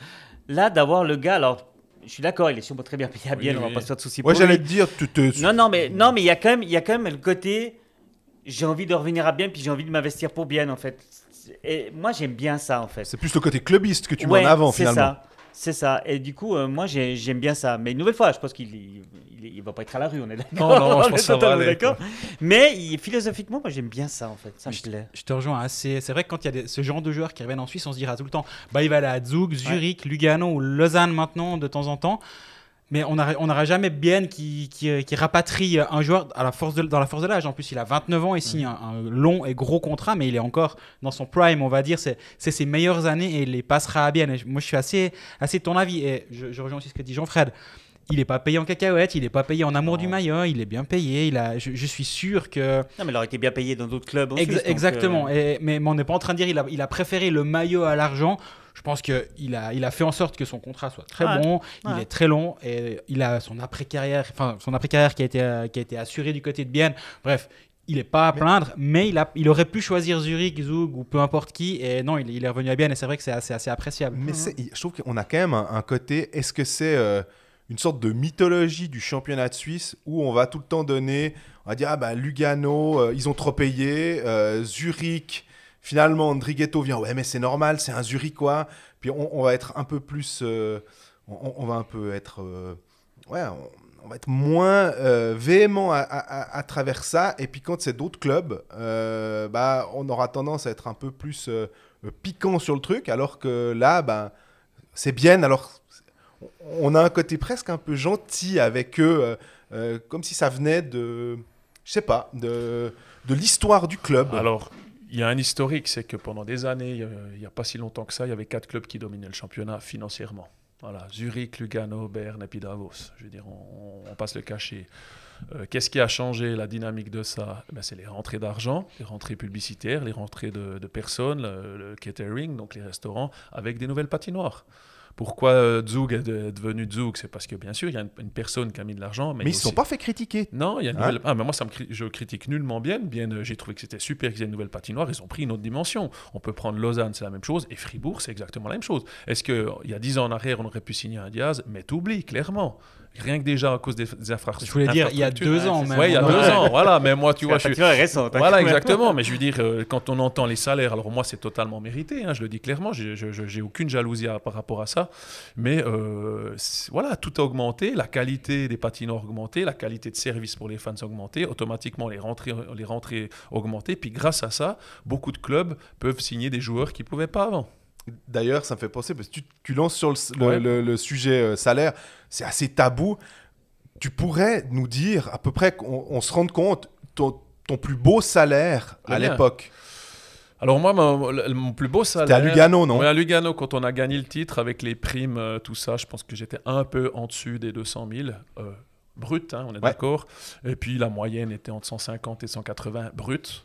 là, d'avoir le gars... Alors, je suis d'accord, il est sûrement très bien payé à Bienne, Oui, on oui. va pas se faire de soucis Moi, pour j'allais lui. te dire, Non, mais il y a quand même le côté... J'ai envie de revenir à Bienne, puis j'ai envie de m'investir pour Bienne, en fait. Et moi, j'ime bien ça, en fait. c'est plus le côté clubiste que tu mets Ouais, en avant, c'est finalement. C'est ça. Et du coup, moi, j'aime bien ça. Mais une nouvelle fois, je pense qu'il va pas être à la rue, on est d'accord. Non, je On pense est que ça va totalement aller, d'accord. Mais philosophiquement, moi, j'aime bien ça, en fait. Ça me plaît. Je te rejoins assez. C'est vrai que quand il y a ce genre de joueurs qui reviennent en Suisse, on se dira tout le temps, bah, il va aller à Zug, Zurich, Lugano ou Lausanne maintenant, de temps en temps. Mais on n'aura jamais Bienne qui rapatrie un joueur dans la force de l'âge. En plus, il a 29 ans, il signe un long et gros contrat, mais il est encore dans son prime, on va dire. C'est ses meilleures années et il les passera à Bienne. Et moi, je suis assez de ton avis. Et je rejoins aussi ce que dit Jean-Fred. Il n'est pas payé en cacahuètes, il n'est pas payé en amour du maillot, il est bien payé. Je suis sûr que... Non, mais il aurait été bien payé dans d'autres clubs en Suisse, donc, Exactement. Mais on n'est pas en train de dire il a préféré le maillot à l'argent. Je pense qu'il a fait en sorte que son contrat soit très bon, il est très long et il a son après-carrière qui a été assuré du côté de Bienne. Bref, il n'est pas à plaindre, mais il aurait pu choisir Zurich, Zug ou peu importe qui. Et non, il est revenu à Bienne et c'est vrai que c'est assez appréciable. Mais je trouve qu'on a quand même un côté... Est-ce que c'est une sorte de mythologie du championnat de Suisse où on va tout le temps donner... On va dire, ah ben Lugano, ils ont trop payé. Zurich... Finalement, Andrighetto vient, ouais, mais c'est normal, c'est un Zurichois. Puis on va être un peu plus. On va un peu être. On va être moins véhément à travers ça. Et puis quand c'est d'autres clubs, on aura tendance à être un peu plus piquant sur le truc. Alors que là, c'est bien. Alors, on a un côté presque un peu gentil avec eux, comme si ça venait de. Je sais pas, de l'histoire du club. Alors, il y a un historique, c'est que pendant des années, il n'y a pas si longtemps que ça, il y avait 4 clubs qui dominaient le championnat financièrement. Voilà, Zurich, Lugano, Berne et puis Davos. Je veux dire, on passe le cachet. Qu'est-ce qui a changé la dynamique de ça? C'est les rentrées d'argent, les rentrées publicitaires, les rentrées de personnes, le catering, donc les restaurants, avec des nouvelles patinoires. Pourquoi Zug est devenu Zug? C'est parce que, bien sûr, il y a une personne qui a mis de l'argent. Mais ils ne se sont pas fait critiquer. Non, il y a une nouvelle... mais moi, je critique nullement bien. J'ai trouvé que c'était super qu'ils aient une nouvelle patinoire. Ils ont pris une autre dimension. On peut prendre Lausanne, c'est la même chose. Et Fribourg, c'est exactement la même chose. Est-ce qu'il y a 10 ans en arrière, on aurait pu signer un Diaz? Mais t'oublies, clairement. Rien que déjà à cause des infrastructures. Je voulais dire, il y a 2 ans même. Oui, il y a 2 ans, voilà. Mais moi, tu vois, C'est récent. Voilà, exactement. Mais je veux dire, quand on entend les salaires, alors moi, c'est totalement mérité. Hein, je le dis clairement. J'ai aucune jalousie par rapport à ça. Mais voilà, tout a augmenté. La qualité des patinoires a augmenté. La qualité de service pour les fans a augmenté. Automatiquement, les rentrées augmenté. Puis grâce à ça, beaucoup de clubs peuvent signer des joueurs qu'ils ne pouvaient pas avant. D'ailleurs, ça me fait penser, parce que tu lances sur le sujet salaire, c'est assez tabou. Tu pourrais nous dire, à peu près, qu'on se rende compte, ton plus beau salaire à l'époque? Alors moi, mon plus beau salaire... C'était à Lugano, non? Oui, à Lugano, quand on a gagné le titre, avec les primes, tout ça, je pense que j'étais un peu en dessus des 200 000 brut, hein, on est d'accord. Et puis la moyenne était entre 150 et 180 brut.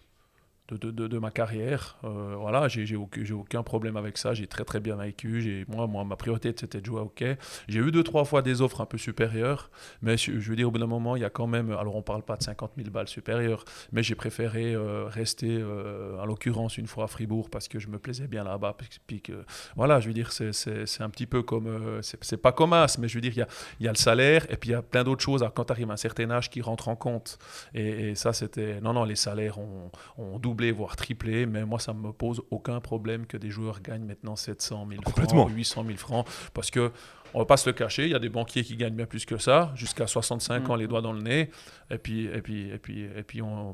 De ma carrière. Voilà, j'ai aucun problème avec ça. J'ai très très bien vécu. Moi, ma priorité c'était de jouer au hockey. J'ai eu 2-3 fois des offres un peu supérieures, mais je veux dire, au bout d'un moment, il y a quand même. Alors, on parle pas de 50 000 balles supérieures, mais j'ai préféré rester, en l'occurrence, une fois à Fribourg parce que je me plaisais bien là-bas. Puis que, voilà, je veux dire, c'est un petit peu comme. C'est pas comme As, mais je veux dire, il y a le salaire et puis il y a plein d'autres choses. Alors, quand tu arrives à un certain âge qui rentrent en compte. Et ça, c'était. Non, les salaires ont doublé, voire triplé, mais moi ça me pose aucun problème que des joueurs gagnent maintenant 700 000 francs, 800 000 francs, parce que on va pas se le cacher, il y a des banquiers qui gagnent bien plus que ça, jusqu'à 65 ans les doigts dans le nez, et puis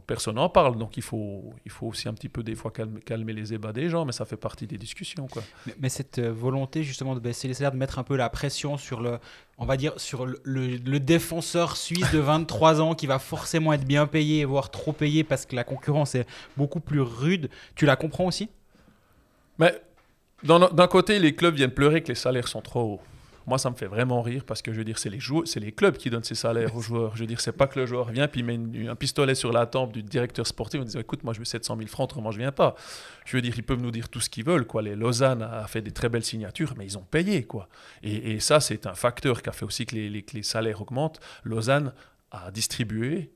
personne n'en parle, donc il faut aussi un petit peu des fois calmer les ébats des gens, mais ça fait partie des discussions, quoi. Mais cette volonté justement de baisser les salaires, de mettre un peu la pression sur on va dire sur le défenseur suisse de 23 ans qui va forcément être bien payé, voire trop payé parce que la concurrence est beaucoup plus rude, tu la comprends aussi? Mais d'un côté, les clubs viennent pleurer que les salaires sont trop hauts. Moi, ça me fait vraiment rire parce que je veux dire, c'est les clubs qui donnent ces salaires aux joueurs. Je veux dire, c'est pas que le joueur vient puis il met un pistolet sur la tempe du directeur sportif en disant écoute, moi je veux 700 000 francs, autrement je viens pas. Je veux dire, ils peuvent nous dire tout ce qu'ils veulent, quoi. Les Lausanne a fait des très belles signatures, mais ils ont payé, quoi. Et ça, c'est un facteur qui a fait aussi que les salaires augmentent. Lausanne a distribué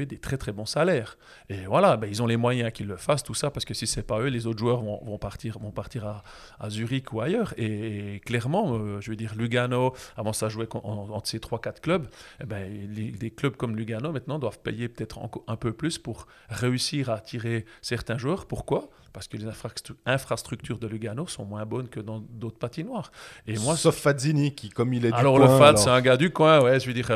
des très très bons salaires. Et voilà, ils ont les moyens qu'ils le fassent, tout ça, parce que si c'est pas eux, les autres joueurs vont partir à Zurich ou ailleurs. Et clairement, je veux dire, Lugano, avant ça jouait entre ces 3-4 clubs, les clubs comme Lugano maintenant doivent payer peut-être un peu plus pour réussir à attirer certains joueurs. Pourquoi ? Parce que les infrastructures de Lugano sont moins bonnes que dans d'autres patinoires. Et moi, sauf Fazzini, qui, comme il est du alors coin... Alors, le Fad, c'est un gars du coin, ouais, je veux dire,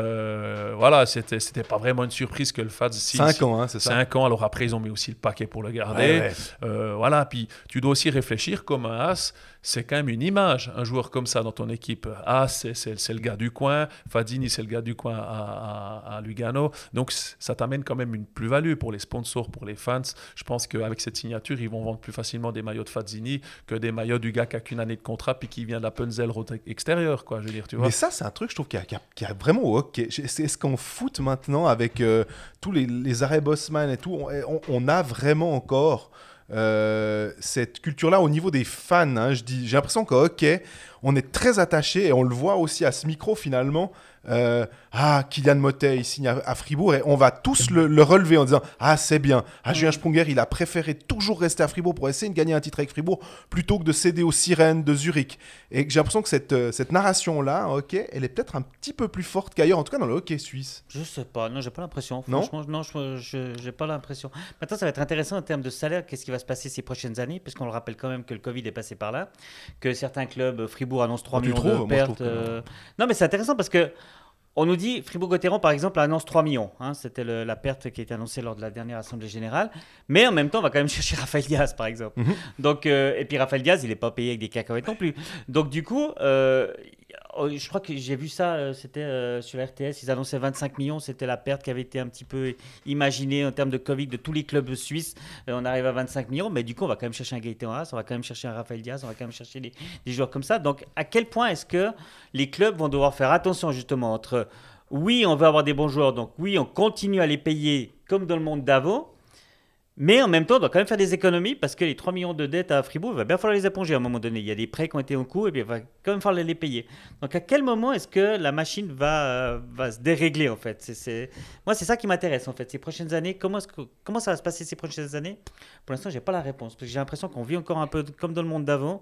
voilà, c'était pas vraiment une surprise que le Fad... 5 ans, hein, c'est ça. 5 ans, alors après, ils ont mis aussi le paquet pour le garder. Voilà, puis tu dois aussi réfléchir comme un As, c'est quand même une image, un joueur comme ça dans ton équipe. As, c'est le gars du coin, Fazzini, c'est le gars du coin à Lugano. Donc, ça t'amène quand même une plus-value pour les sponsors, pour les fans. Je pense qu'avec cette signature, ils vont vendre plus facilement des maillots de Fazzini que des maillots du gars qui a qu'une année de contrat puis qui vient de la Punzel extérieure, quoi, je veux dire, tu vois. Mais ça, c'est un truc, je trouve, qui a vraiment au hockey. Est-ce qu'en foot, maintenant, avec tous les arrêts Bosman et tout, on a vraiment encore cette culture-là au niveau des fans, hein, j'ai l'impression qu'au hockey, on est très attaché, et on le voit aussi à ce micro, finalement. Kylian Motet, il signe à Fribourg, et on va tous le relever en disant c'est bien. Julien Sprunger, il a préféré toujours rester à Fribourg pour essayer de gagner un titre avec Fribourg plutôt que de céder aux sirènes de Zurich. Et j'ai l'impression que cette narration-là, okay, elle est peut-être un petit peu plus forte qu'ailleurs, en tout cas dans le hockey suisse. Je sais pas, non, j'ai pas l'impression. Non, franchement, non, j'ai pas l'impression. Maintenant, ça va être intéressant en termes de salaire. Qu'est-ce qui va se passer ces prochaines années? Puisqu'on le rappelle quand même que le Covid est passé par là, que certains clubs, Fribourg annonce 3 millions de pertes. Non, mais c'est intéressant parce que on nous dit, Fribourg-Gotteron, par exemple, annonce 3 millions. Hein, c'était la perte qui a été annoncée lors de la dernière Assemblée Générale. Mais en même temps, on va quand même chercher Raphaël Diaz, par exemple. Donc, et puis Raphaël Diaz, il n'est pas payé avec des cacahuètes non plus. Donc, du coup, je crois que j'ai vu ça, c'était sur RTS, ils annonçaient 25 millions. C'était la perte qui avait été un petit peu imaginée en termes de Covid de tous les clubs suisses. On arrive à 25 millions, mais du coup, on va quand même chercher un Gaëtan Haas, on va quand même chercher un Raphaël Diaz, on va quand même chercher des joueurs comme ça. Donc, à quel point est-ce que les clubs vont devoir faire attention justement entre oui, on veut avoir des bons joueurs, donc oui, on continue à les payer comme dans le monde d'avant, Mais en même temps, on doit quand même faire des économies parce que les 3 millions de dettes à Fribourg, il va bien falloir les éponger à un moment donné. Il y a des prêts qui ont été en cours et puis il va quand même falloir les payer. Donc à quel moment est-ce que la machine va se dérégler en fait? Moi, c'est ça qui m'intéresse en fait. Ces prochaines années, comment ça va se passer ces prochaines années? Pour l'instant, j'ai pas la réponse parce que j'ai l'impression qu'on vit encore un peu comme dans le monde d'avant.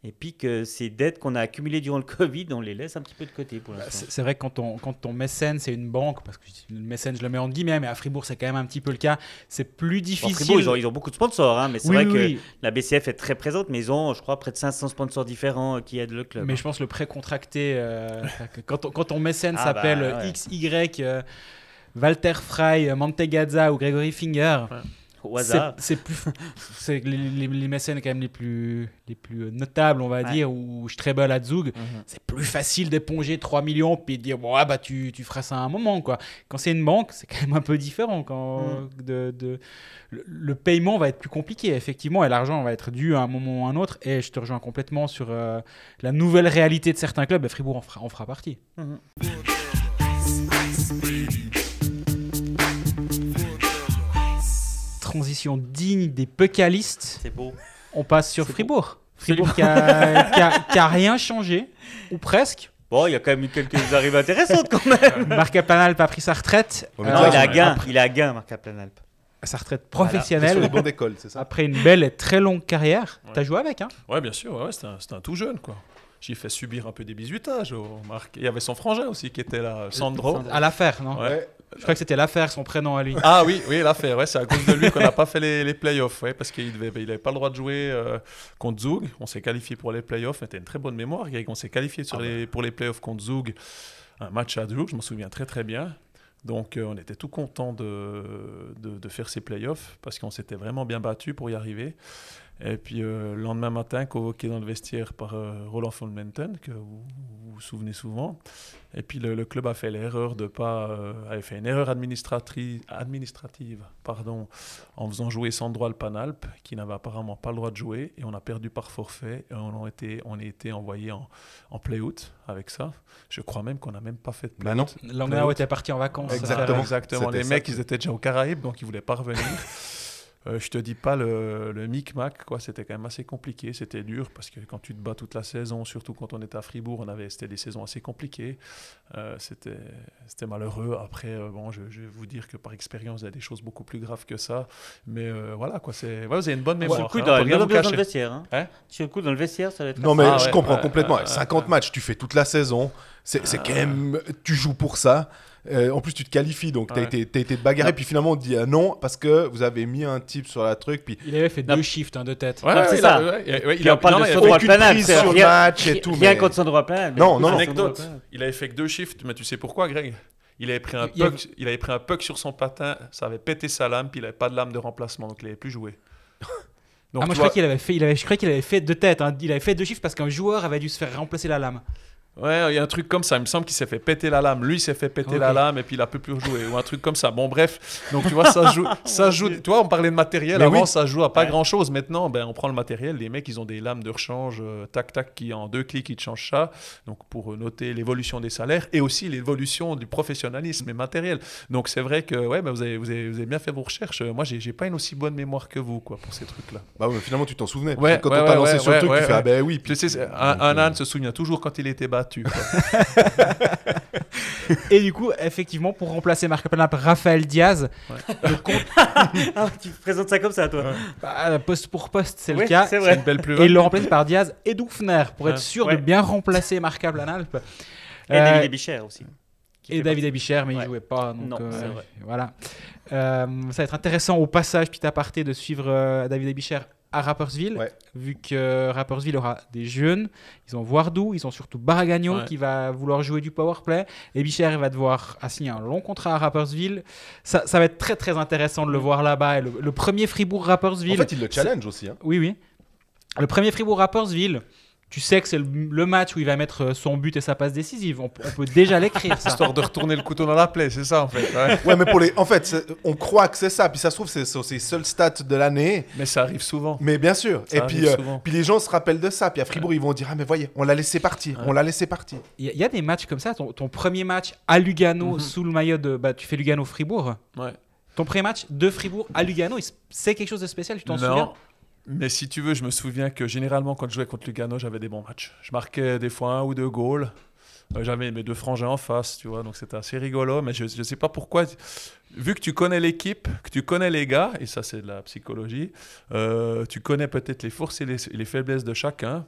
Et puis que ces dettes qu'on a accumulées durant le Covid, on les laisse un petit peu de côté pour l'instant. C'est vrai que quand ton mécène, c'est une banque, parce que le mécène, je le mets en guillemets, mais à Fribourg, c'est quand même un petit peu le cas, c'est plus difficile. Fribourg, ils ont beaucoup de sponsors, hein, mais c'est Oui, vrai oui. que la BCF est très présente, mais ils ont, je crois, près de 500 sponsors différents qui aident le club. Mais je pense le prêt contracté, que quand ton mécène Ah s'appelle bah, ouais. XY, Walter Frey, Mantegazza ou Gregory Finger, Au hasard. c'est les mécènes quand même les plus notables, on va dire, ou Strebel à Zug, c'est plus facile d'éponger 3 millions puis de dire bon, bah tu feras ça à un moment, quoi. Quand c'est une banque, c'est quand même un peu différent. Le paiement va être plus compliqué, effectivement, et l'argent va être dû à un moment ou à un autre. Et je te rejoins complètement sur la nouvelle réalité de certains clubs. Et Fribourg en fera partie. Transition digne des Puckalistes. C'est beau. On passe sur C'est Fribourg. Fribourg qui a rien changé, ou presque. Bon, il y a quand même eu quelques arrivées intéressantes quand même. Marc Planalp a pris sa retraite. Ouais, mais Non, il est à ouais. Gain. Il est à Gain, Marc Planalp. Sa retraite C'est sur professionnelle. les bancs d'école, c'est ça? Après une belle et très longue carrière. Ouais. T'as joué avec, hein? Ouais, bien sûr, ouais, c'était un tout jeune, quoi. J'ai fait subir un peu des bisutages au Marc. Il y avait son frangin aussi qui était là, Sandro. À l'affaire, non? Ouais. Je crois que c'était l'affaire, son prénom à lui. Ah oui, l'affaire, ouais, c'est à cause de lui qu'on n'a pas fait les playoffs, ouais, parce qu'il n'avait pas le droit de jouer contre Zug. On s'est qualifié pour les playoffs, c'était une très bonne mémoire, Greg. On s'est qualifié pour les playoffs contre Zug, un match à Zug, je m'en souviens très très bien. Donc on était tout content de faire ces playoffs, parce qu'on s'était vraiment bien battu pour y arriver. Et puis le lendemain matin, convoqué dans le vestiaire par Roland von Menten, que vous vous souvenez souvent. Et puis le club a fait l'erreur de pas, avait fait une erreur administrative, en faisant jouer Sandro Alpanalp, qui n'avait apparemment pas le droit de jouer, et on a perdu par forfait. Et on a été envoyé en play-out avec ça. Je crois même qu'on n'a même pas fait de Bah non. play-out. Langnau était parti en vacances. Exactement. Exactement. Les C'était mecs, ça. ils étaient déjà aux Caraïbes, donc ils voulaient pas revenir. Je te dis pas le micmac, quoi. C'était quand même assez compliqué, c'était dur parce que quand tu te bats toute la saison, surtout quand on était à Fribourg, c'était des saisons assez compliquées. C'était malheureux. Après, bon, je vais vous dire que par expérience, il y a des choses beaucoup plus graves que ça. Mais voilà, quoi. Vous avez une bonne mémoire. Sur le coup, hein, on peut il y rien a vous dans le cacher. vestiaire. Hein. Hein Sur le coup, dans le vestiaire, ça va être. Non, mais Ah je ouais, comprends ouais, complètement. ouais, 50 matchs, tu fais toute la saison. C'est quand même. Tu joues pour ça. En plus, tu te qualifies, donc t'as Ouais. été bagarré. Puis finalement, on te dit non, parce que vous avez mis un type sur la truc. Puis Il avait fait Non. 2 shifts, de tête. Ouais, Non, c'est ça. il a on parle non, de il a Sandro aucune Alpanalp, prise c'est sur le rien- match et tout. Rien mais- contre Sandro Alpanalp. Non, non, non. Anecdote, il avait fait que 2 shifts, mais tu sais pourquoi, Greg? Il avait pris un Il y avait- puck, il avait pris un puck sur son patin, ça avait pété sa lame, puis il n'avait pas de lame de remplacement, donc il n'avait plus joué. Donc, Ah, moi, tu je crois je croyais qu'il avait fait 2 têtes. Hein. Il avait fait 2 chiffres parce qu'un joueur avait dû se faire remplacer la lame. ouais, il y a un truc comme ça, il me semble qu'il s'est fait péter la lame. Lui, il s'est fait péter Ok. la lame et puis il a plus pu jouer, ou un truc comme ça. Bon, bref, donc tu vois, ça joue. Tu vois, on parlait de matériel, Mais avant oui. ça joue à pas Ouais. grand-chose. Maintenant, ben, on prend le matériel, les mecs, ils ont des lames de rechange, tac, qui en 2 clics, ils te changent ça. Donc pour noter l'évolution des salaires et aussi l'évolution du professionnalisme et matériel. Donc c'est vrai que ouais, ben, vous avez bien fait vos recherches. Moi, j'ai pas une aussi bonne mémoire que vous, quoi, pour ces trucs-là. Bah ouais, finalement, tu t'en souvenais. Ouais, Parce que quand ouais, on t'a ouais, lancé ouais, sur le truc, ouais, tu fais ouais. ah ben oui. Tu sais, donc, un âne se souvient toujours quand il était battu, quoi. Et du coup, effectivement, pour remplacer Marc Planalp, Raphaël Diaz, Ah, tu présentes ça comme ça, toi. bah, poste pour poste, c'est Oui, le cas. c'est C'est vrai. une belle Et plus-value. il le remplace par Diaz et Doufner pour être Ouais. sûr Ouais. de bien remplacer Marc Planalp. Et David Ebicher aussi. Qui Et fait David Ebicher, mais il Ouais. jouait pas. Donc, Non, c'est vrai. Voilà. Ça va être intéressant au passage, petit aparté, de suivre David Ebicher à Rapperswil, Ouais. vu que Rapperswil aura des jeunes. Ils ont Voardou, ils ont surtout Baragagno Ouais. qui va vouloir jouer du powerplay. Ebicher va devoir signer un long contrat à Rapperswil. Ça va être très très intéressant de le voir là-bas. Et le premier Fribourg-Rapperswil. En fait, il le challenge aussi. Hein. Oui, oui. Le premier Fribourg-Rapperswil, tu sais que c'est le match où il va mettre son but et sa passe décisive. On peut déjà l'écrire, ça. Histoire de retourner le couteau dans la plaie, c'est ça en fait. Ouais. Ouais, mais en fait, on croit que c'est ça. Puis ça se trouve, c'est sur ses seuls stats de l'année. Mais ça arrive souvent. Mais bien sûr. Ça Et puis, arrive souvent. puis les gens se rappellent de ça. Puis à Fribourg, ils vont dire ah mais voyez, on l'a laissé partir. Ouais. On l'a laissé partir. Il y a des matchs comme ça. Ton premier match à Lugano sous le maillot de. Bah, tu fais Lugano-Fribourg. Ouais. Ton pré-match de Fribourg à Lugano, c'est quelque chose de spécial, tu t'en souviens? Non, mais si tu veux, je me souviens que généralement, quand je jouais contre Lugano, j'avais des bons matchs. Je marquais des fois 1 ou 2 goals. J'avais mes 2 frangins en face, tu vois, donc c'était assez rigolo. Mais je ne sais pas pourquoi, vu que tu connais l'équipe, que tu connais les gars, et ça c'est de la psychologie, tu connais peut-être les forces et les faiblesses de chacun.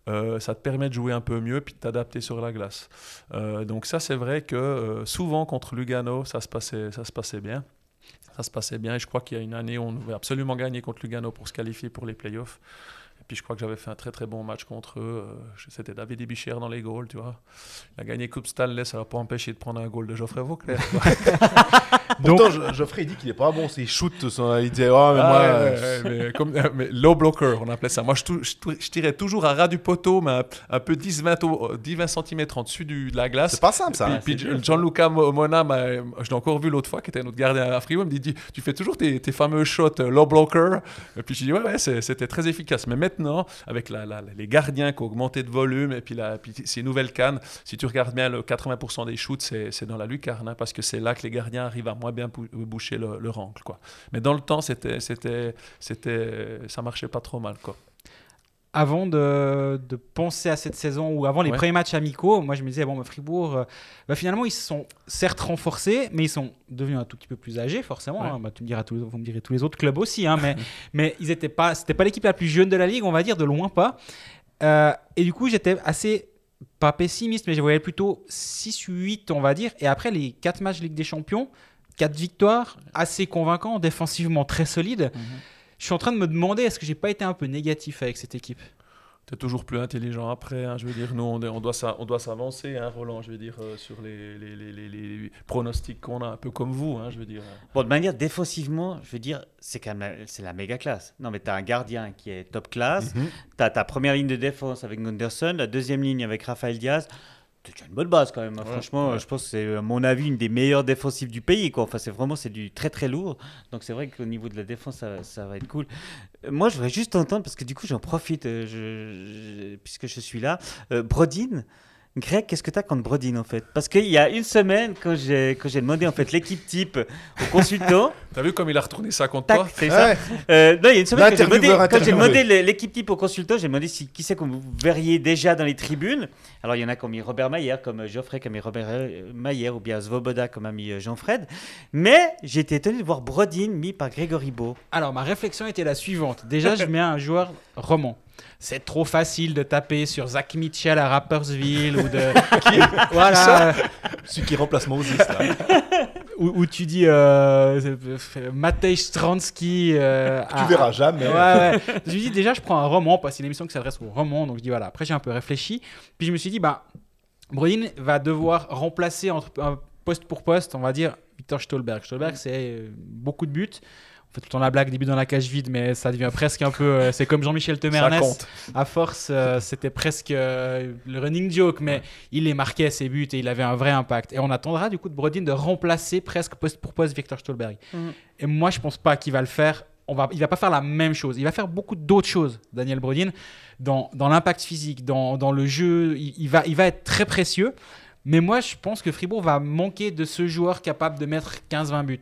Ça te permet de jouer un peu mieux puis de t'adapter sur la glace. Donc ça, c'est vrai que souvent contre Lugano, ça se passait bien. Ça se passait bien et je crois qu'il y a une année où on devait absolument gagner contre Lugano pour se qualifier pour les playoffs. Et puis je crois que j'avais fait un très très bon match contre eux. C'était David Ibichère dans les goals, tu vois. Il a gagné Coupe Stanley, ça l'a pas empêché de prendre un goal de Geoffrey Vauclair. Pourtant, Geoffrey, il dit qu'il est pas bon, c'est il shoot, il dit oh, mais moi... mais low blocker, on appelait ça. Moi, je tirais toujours à ras du poteau, mais un peu 10-20 cm en dessus de la glace. C'est pas simple, ça. Puis Gianluca Mona, je l'ai encore vu l'autre fois, qui était notre gardien à Fribourg, il me dit tu fais toujours tes fameux shots low blocker. Et puis je dis ouais, c'était très efficace. Mais maintenant, avec les gardiens qui ont augmenté de volume, et puis ces nouvelles cannes, si tu regardes bien, le 80% des shoots, c'est dans la lucarne, hein, parce que c'est là que les gardiens arrivent à moins bien boucher leur angle, quoi. Mais dans le temps, ça marchait pas trop mal, quoi. Avant de penser à cette saison ou avant les premiers matchs amicaux, moi je me disais, bon, Fribourg, finalement ils se sont certes renforcés, mais ils sont devenus un tout petit peu plus âgés, forcément. Ouais. Hein. Vous me direz tous les autres clubs aussi, hein, mais c'était pas l'équipe la plus jeune de la ligue, on va dire, de loin pas. Et du coup, j'étais assez, pas pessimiste, mais je voyais plutôt 6-8, on va dire. Et après les 4 matchs Ligue des Champions, 4 victoires, assez convaincants, défensivement très solides. Je suis en train de me demander, est-ce que j'ai pas été un peu négatif avec cette équipe? Tu es toujours plus intelligent après, hein, je veux dire, nous on doit s'avancer, hein, Roland, je veux dire, sur les pronostics qu'on a, un peu comme vous, hein, je veux dire. Bon, de manière défensivement, je veux dire, c'est quand même c'est la méga classe. Non, mais tu as un gardien qui est top classe, tu as ta première ligne de défense avec Gunderson, la deuxième ligne avec Rafael Diaz. Tu as une bonne base quand même, hein. Franchement, je pense que c'est à mon avis une des meilleures défensives du pays, quoi. Enfin, c'est du très très lourd, donc c'est vrai qu'au niveau de la défense ça va être cool. Moi je voudrais juste entendre, parce que du coup j'en profite puisque je suis là, Brodin. Greg, qu'est-ce que tu as contre Brodin en fait? Parce qu'il y a une semaine, quand j'ai demandé en fait l'équipe type au consultant. T'as vu comme il a retourné ça contre Tac, toi? c'est ça. Non, il y a une semaine, quand j'ai demandé interviewé. l'équipe type au consultant, j'ai demandé qui c'est que vous verriez déjà dans les tribunes. Alors il y en a qui ont mis Robert Mayer, comme Geoffrey, qui a mis Robert Mayer, ou bien Svoboda, comme a mis Jean-Fred. Mais j'ai été étonné de voir Brodin mis par Grégory Beau. Alors, ma réflexion était la suivante. Déjà, je mets un joueur roman. C'est trop facile de taper sur Zach Mitchell à Rapperswil ou de... voilà. Celui qui remplace Moses, là. Où tu dis Matej Stransky. Tu verras jamais. Ouais. Je me dis déjà, je prends un roman parce que c'est une émission qui s'adresse aux romans. Donc je dis voilà. Après, j'ai un peu réfléchi. Puis je me suis dit, Brodin va devoir remplacer un poste pour poste, on va dire, Victor Stolberg. Stolberg, c'est beaucoup de buts. On fait tout le temps la blague des buts dans la cage vide, mais ça devient presque un peu... c'est comme Jean-Michel Temernes. Ça compte. À force, c'était presque le running joke, mais il les marquait, ses buts, et il avait un vrai impact. Et on attendra du coup de Brodin de remplacer presque poste pour poste Victor Stolberg. Et moi, je pense pas qu'il va le faire. Il va pas faire la même chose. Il va faire beaucoup d'autres choses, Daniel Brodin, dans l'impact physique, dans le jeu. Il va être très précieux. Mais moi, je pense que Fribourg va manquer de ce joueur capable de mettre 15-20 buts.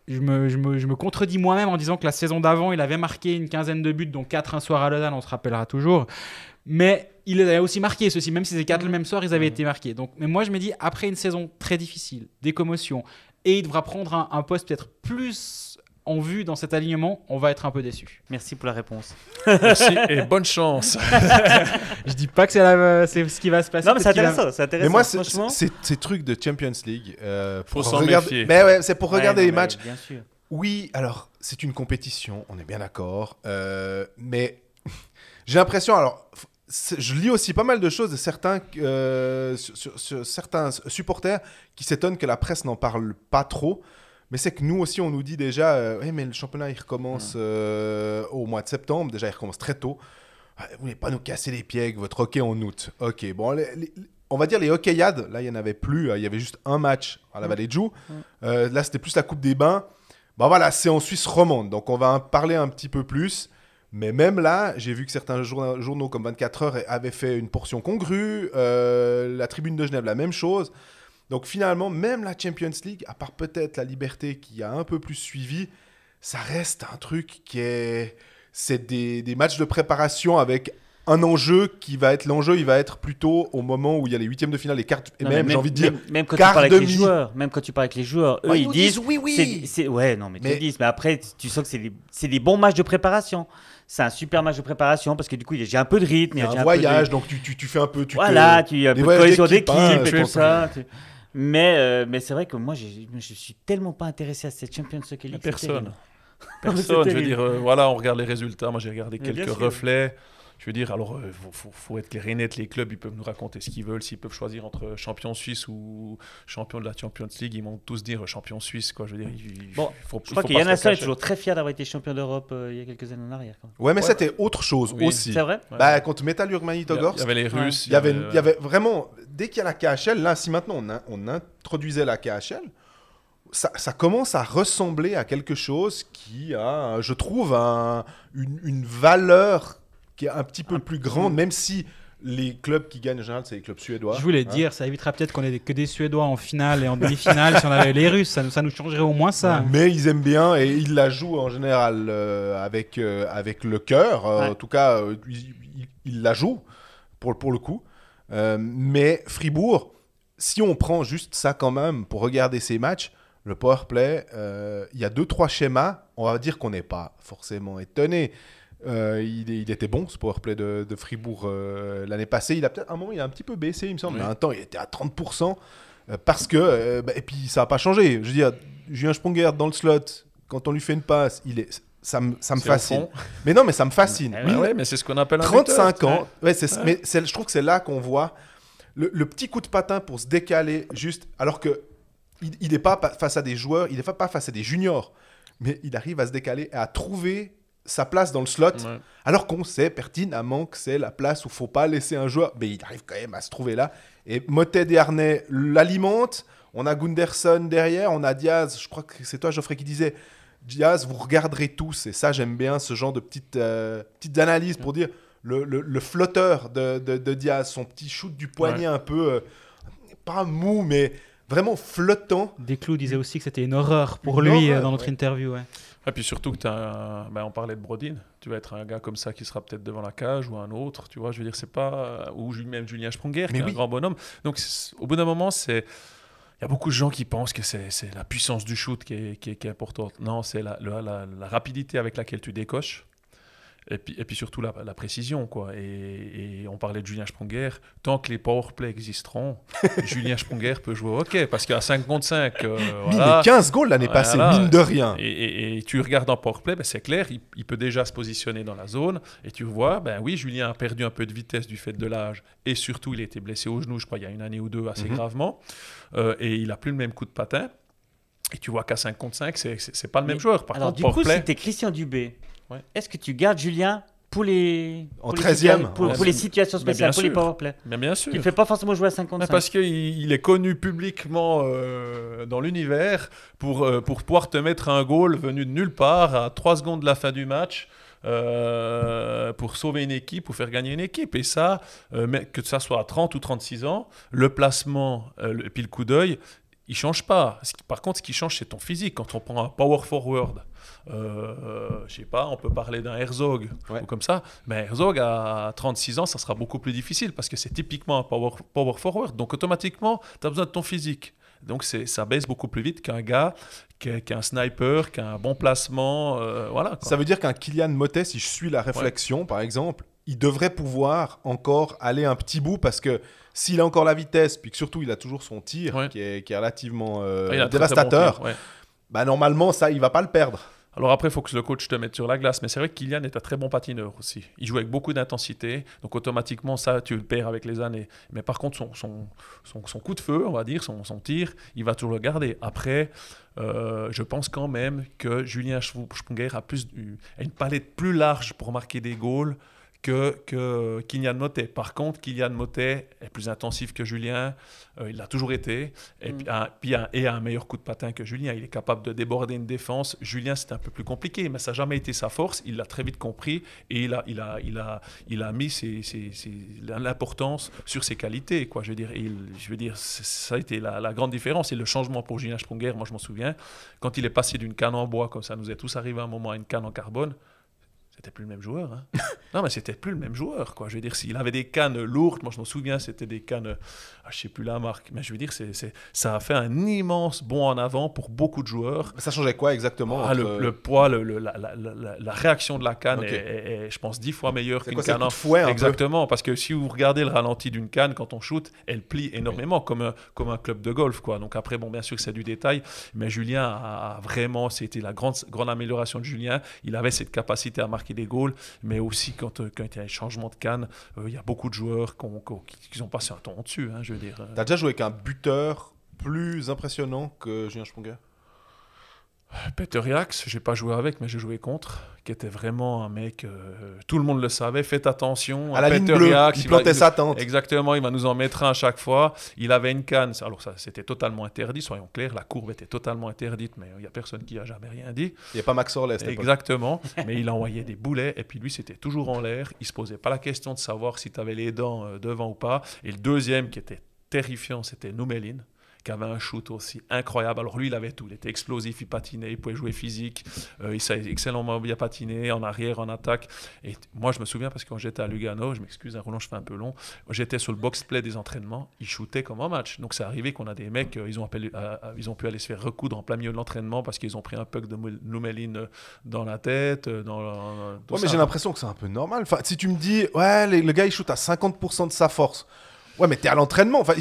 Je me contredis moi-même en disant que la saison d'avant, il avait marqué une quinzaine de buts, dont 4 un soir à Lausanne, on se rappellera toujours. Mais il les avait aussi marqués, ceux-ci, même si ces 4 le même soir, ils avaient été marqués. Donc, mais moi, je me dis, après une saison très difficile, des commotions, et il devra prendre un poste peut-être plus en vue dans cet alignement, on va être un peu déçu. Merci pour la réponse. Merci et bonne chance. Je dis pas que c'est ce qui va se passer. Non, mais c'est intéressant. Mais moi, franchement. ces trucs de Champions League, Faut s'en méfier. Mais ouais, c'est pour regarder les Ouais, matchs. bien sûr. Oui, alors, c'est une compétition, on est bien d'accord. Mais j'ai l'impression, alors, je lis aussi pas mal de choses de certains, sur certains supporters qui s'étonnent que la presse n'en parle pas trop. Mais c'est que nous aussi, on nous dit déjà, mais le championnat, il recommence au mois de septembre. Déjà, il recommence très tôt. Vous n'allez pas nous casser les pieds avec votre hockey en août. Ok, bon, on va dire les hockeyades, là, il n'y en avait plus. Il y avait juste un match à la Vallée de Joux. Là, c'était plus la Coupe des Bains. Voilà, c'est en Suisse romande. Donc, on va en parler un petit peu plus. Mais même là, j'ai vu que certains journaux comme 24 heures avaient fait une portion congrue. La Tribune de Genève, la même chose. Donc finalement, même la Champions League, à part peut-être la Liberté qui a un peu plus suivi, ça reste un truc c'est des matchs de préparation avec un enjeu qui va être l'enjeu, il va être plutôt au moment où il y a les huitièmes de finale, les quarts, et Non, même mais j'ai envie de dire, même quand tu quart parles avec les demi. joueurs, même quand tu parles avec les joueurs, eux Ouais, ils nous disent oui. ouais, non, mais ils te Mais- le disent, mais après tu sens que c'est des bons matchs de préparation. C'est un super match de préparation parce que du coup j'ai un peu de rythme, Il y a j'ai un peu voyage, de... donc tu fais un peu... Voilà, tu as un des peu de voyages cohésion d'équipe, d'équipe hein, et je tout pense. ça. Mais c'est vrai que moi je suis tellement pas intéressé à cette Champions League. c'est Personne. terrible. Personne, C'est je veux terrible. dire, voilà, on regarde les résultats. Moi, j'ai regardé Mais bien quelques sûr. reflets. Je veux dire, alors, faut être clair et net. Les clubs, ils peuvent nous raconter ce qu'ils veulent. S'ils peuvent choisir entre champion suisse ou champion de la Champions League, ils vont tous dire champion suisse, quoi. Je veux dire, Bon, faut, je crois qu'il y en a est toujours très fier d'avoir été champion d'Europe il y a quelques années en arrière. Quand même. Ouais, mais Ouais. c'était autre chose Oui. aussi. C'est vrai. Bah, contre Metalurg Il Magnitogorsk, y avait les Russes. il y avait vraiment... Dès qu'il y a la KHL, là, si maintenant on introduisait la KHL, ça commence à ressembler à quelque chose qui a, je trouve, une valeur qui est un petit peu plus grande, même si les clubs qui gagnent en général, c'est les clubs suédois. Je voulais hein. dire, ça évitera peut-être qu'on ait que des Suédois en finale et en demi-finale si on avait les Russes. Ça nous changerait au moins ça. Mais ils aiment bien et ils la jouent en général avec le cœur. Ouais. En tout cas, ils la jouent pour le coup. Mais Fribourg, si on prend juste ça quand même pour regarder ces matchs, le powerplay, il y a 2-3 schémas. On va dire qu'on n'est pas forcément étonné. Il était bon ce powerplay de Fribourg l'année passée. Il a peut-être un moment, il a un petit peu baissé, il me semble. Oui. Mais un temps, il était à 30%. Parce que, et puis ça n'a pas changé. Je veux dire, Julien Sponger dans le slot, quand on lui fait une passe, ça me C'est au fascine. fond. Mais non, mais ça me fascine. Ah Ah ouais, mais c'est ce qu'on appelle un 35 buteur. ans, ouais, mais je trouve que c'est là qu'on voit le petit coup de patin pour se décaler, juste, alors que il n'est pas face à des joueurs, il n'est pas face à des juniors, mais il arrive à se décaler et à trouver sa place dans le slot, Ouais. alors qu'on sait pertinemment que c'est la place où il ne faut pas laisser un joueur, mais il arrive quand même à se trouver là. Et Motet Desharnais l'alimente, on a Gunderson derrière, on a Diaz, je crois que c'est toi Geoffrey qui disait, Diaz, vous regarderez tous, et ça j'aime bien ce genre de petites analyses pour dire le flotteur de Diaz, son petit shoot du poignet un peu, pas mou, mais vraiment flottant. Desclous disait aussi que c'était une horreur pour Une lui horreur, dans notre ouais. interview. Ouais. Et puis surtout que on parlait de Brodin, tu vas être un gars comme ça qui sera peut-être devant la cage ou un autre, tu vois, je veux dire, c'est pas... Ou même Julien Sponger, qui est un grand bonhomme. Donc au bout d'un moment, il y a beaucoup de gens qui pensent que c'est la puissance du shoot qui est importante. Non, c'est la rapidité avec laquelle tu décoches. Et puis surtout la précision, quoi. Et on parlait de Julien Sponger. Tant que les powerplays existeront, Julien Sponger peut jouer au hockey. Parce qu'à 5 contre 5, Il voilà, met 15 goals l'année passée, voilà. mine de rien. Et tu regardes en powerplay, ben c'est clair, il peut déjà se positionner dans la zone. Et tu vois, ben oui, Julien a perdu un peu de vitesse du fait de l'âge. Et surtout, il a été blessé au genou, je crois, il y a une année ou deux, assez gravement. Et il n'a plus le même coup de patin. Et tu vois qu'à 5 contre 5, c'est pas le même joueur. Par Alors contre, du coup, powerplay, si t'es Christian Dubé, Ouais. est-ce que tu gardes Julien pour les En pour les 13e, pour les situations Mais spéciales, bien pour les sûr. powerplay? bien sûr. Tu le fais pas forcément jouer à Mais 55. parce qu'il est connu publiquement dans l'univers pour pouvoir te mettre un goal venu de nulle part à 3 secondes de la fin du match pour sauver une équipe ou faire gagner une équipe. Et ça, que ça soit à 30 ou 36 ans, le placement et puis le coup d'œil, il ne change pas. Par contre, ce qui change, c'est ton physique. Quand on prend un power forward, je sais pas, on peut parler d'un Herzog ou comme ça, mais Herzog à 36 ans, ça sera beaucoup plus difficile parce que c'est typiquement un power forward. Donc automatiquement, tu as besoin de ton physique. Donc ça baisse beaucoup plus vite qu'un gars qui a un sniper, qui a un bon placement. Voilà, quoi. Ça veut dire qu'un Kylian Motet, si je suis la réflexion, par exemple, il devrait pouvoir encore aller un petit bout parce que s'il a encore la vitesse, puis que surtout il a toujours son tir qui est relativement Il a un très, dévastateur, très bon tir, bah normalement ça, il va pas le perdre. Alors après, il faut que le coach te mette sur la glace. Mais c'est vrai que Kylian est un très bon patineur aussi. Il joue avec beaucoup d'intensité. Donc automatiquement, ça, tu le perds avec les années. Mais par contre, son coup de feu, on va dire, son tir, il va toujours le garder. Après, je pense quand même que Julien Sponger a une palette plus large pour marquer des goals que Kylian Motet. Par contre, Kylian Motet est plus intensif que Julien, il l'a toujours été, et puis a un meilleur coup de patin que Julien. Il est capable de déborder une défense. Julien, c'était un peu plus compliqué, mais ça n'a jamais été sa force. Il l'a très vite compris et il a mis l'importance sur ses qualités, quoi. Je veux dire, ça a été la grande différence. Et le changement pour Julien Sprunger, moi je m'en souviens, quand il est passé d'une canne en bois, comme ça nous est tous arrivé à un moment, à une canne en carbone, c'était plus le même joueur. Hein. Non, mais c'était plus le même joueur, quoi. Je veux dire, s'il avait des cannes lourdes, moi je me souviens, c'était des cannes, je sais plus la marque, mais je veux dire, ça a fait un immense bond en avant pour beaucoup de joueurs. Ça changeait quoi exactement Le poids, la réaction de la canne est, je pense, 10 fois meilleure qu'une canne en fouet. Exactement, parce que si vous regardez le ralenti d'une canne quand on shoot, elle plie énormément comme un club de golf, quoi. Donc après, bon, bien sûr que c'est du détail, mais Julien a vraiment, c'était la grande amélioration de Julien. Il avait cette capacité à marquer des goals, mais aussi quand il y a un changement de canne, il y a beaucoup de joueurs qui ont passé un temps au-dessus, hein, je veux dire. T'as déjà joué avec un buteur plus impressionnant que Julien Sprunger? Peter Jax, j'ai pas joué avec, mais j'ai joué contre, qui était vraiment un mec, tout le monde le savait, faites attention. À la Peter ligne bleue, Jax, il plantait sa tente. Exactement, il va nous en mettre un à chaque fois. Il avait une canne, alors ça c'était totalement interdit, soyons clairs, la courbe était totalement interdite, mais il n'y a personne qui a jamais rien dit. Il n'y a pas Max Orlais, c'était exactement, mais il envoyait des boulets, et puis lui c'était toujours en l'air, il se posait pas la question de savoir si tu avais les dents devant ou pas. Et le deuxième qui était terrifiant, c'était Noumelin, qui avait un shoot aussi incroyable. Alors lui, il avait tout. Il était explosif, il patinait, il pouvait jouer physique, il savait excellemment bien patiner, en arrière, en attaque. Et moi, je me souviens, parce que quand j'étais à Lugano, je m'excuse, Roland, je fais un peu long, j'étais sur le box-play des entraînements, il shootait comme un match. Donc c'est arrivé qu'on a des mecs, ils ont pu aller se faire recoudre en plein milieu de l'entraînement parce qu'ils ont pris un puck de Noumelin dans la tête. Mais j'ai l'impression que c'est un peu normal. Enfin, si tu me dis, le gars, il shoot à 50% de sa force. Ouais, mais t'es à l'entraînement. Enfin,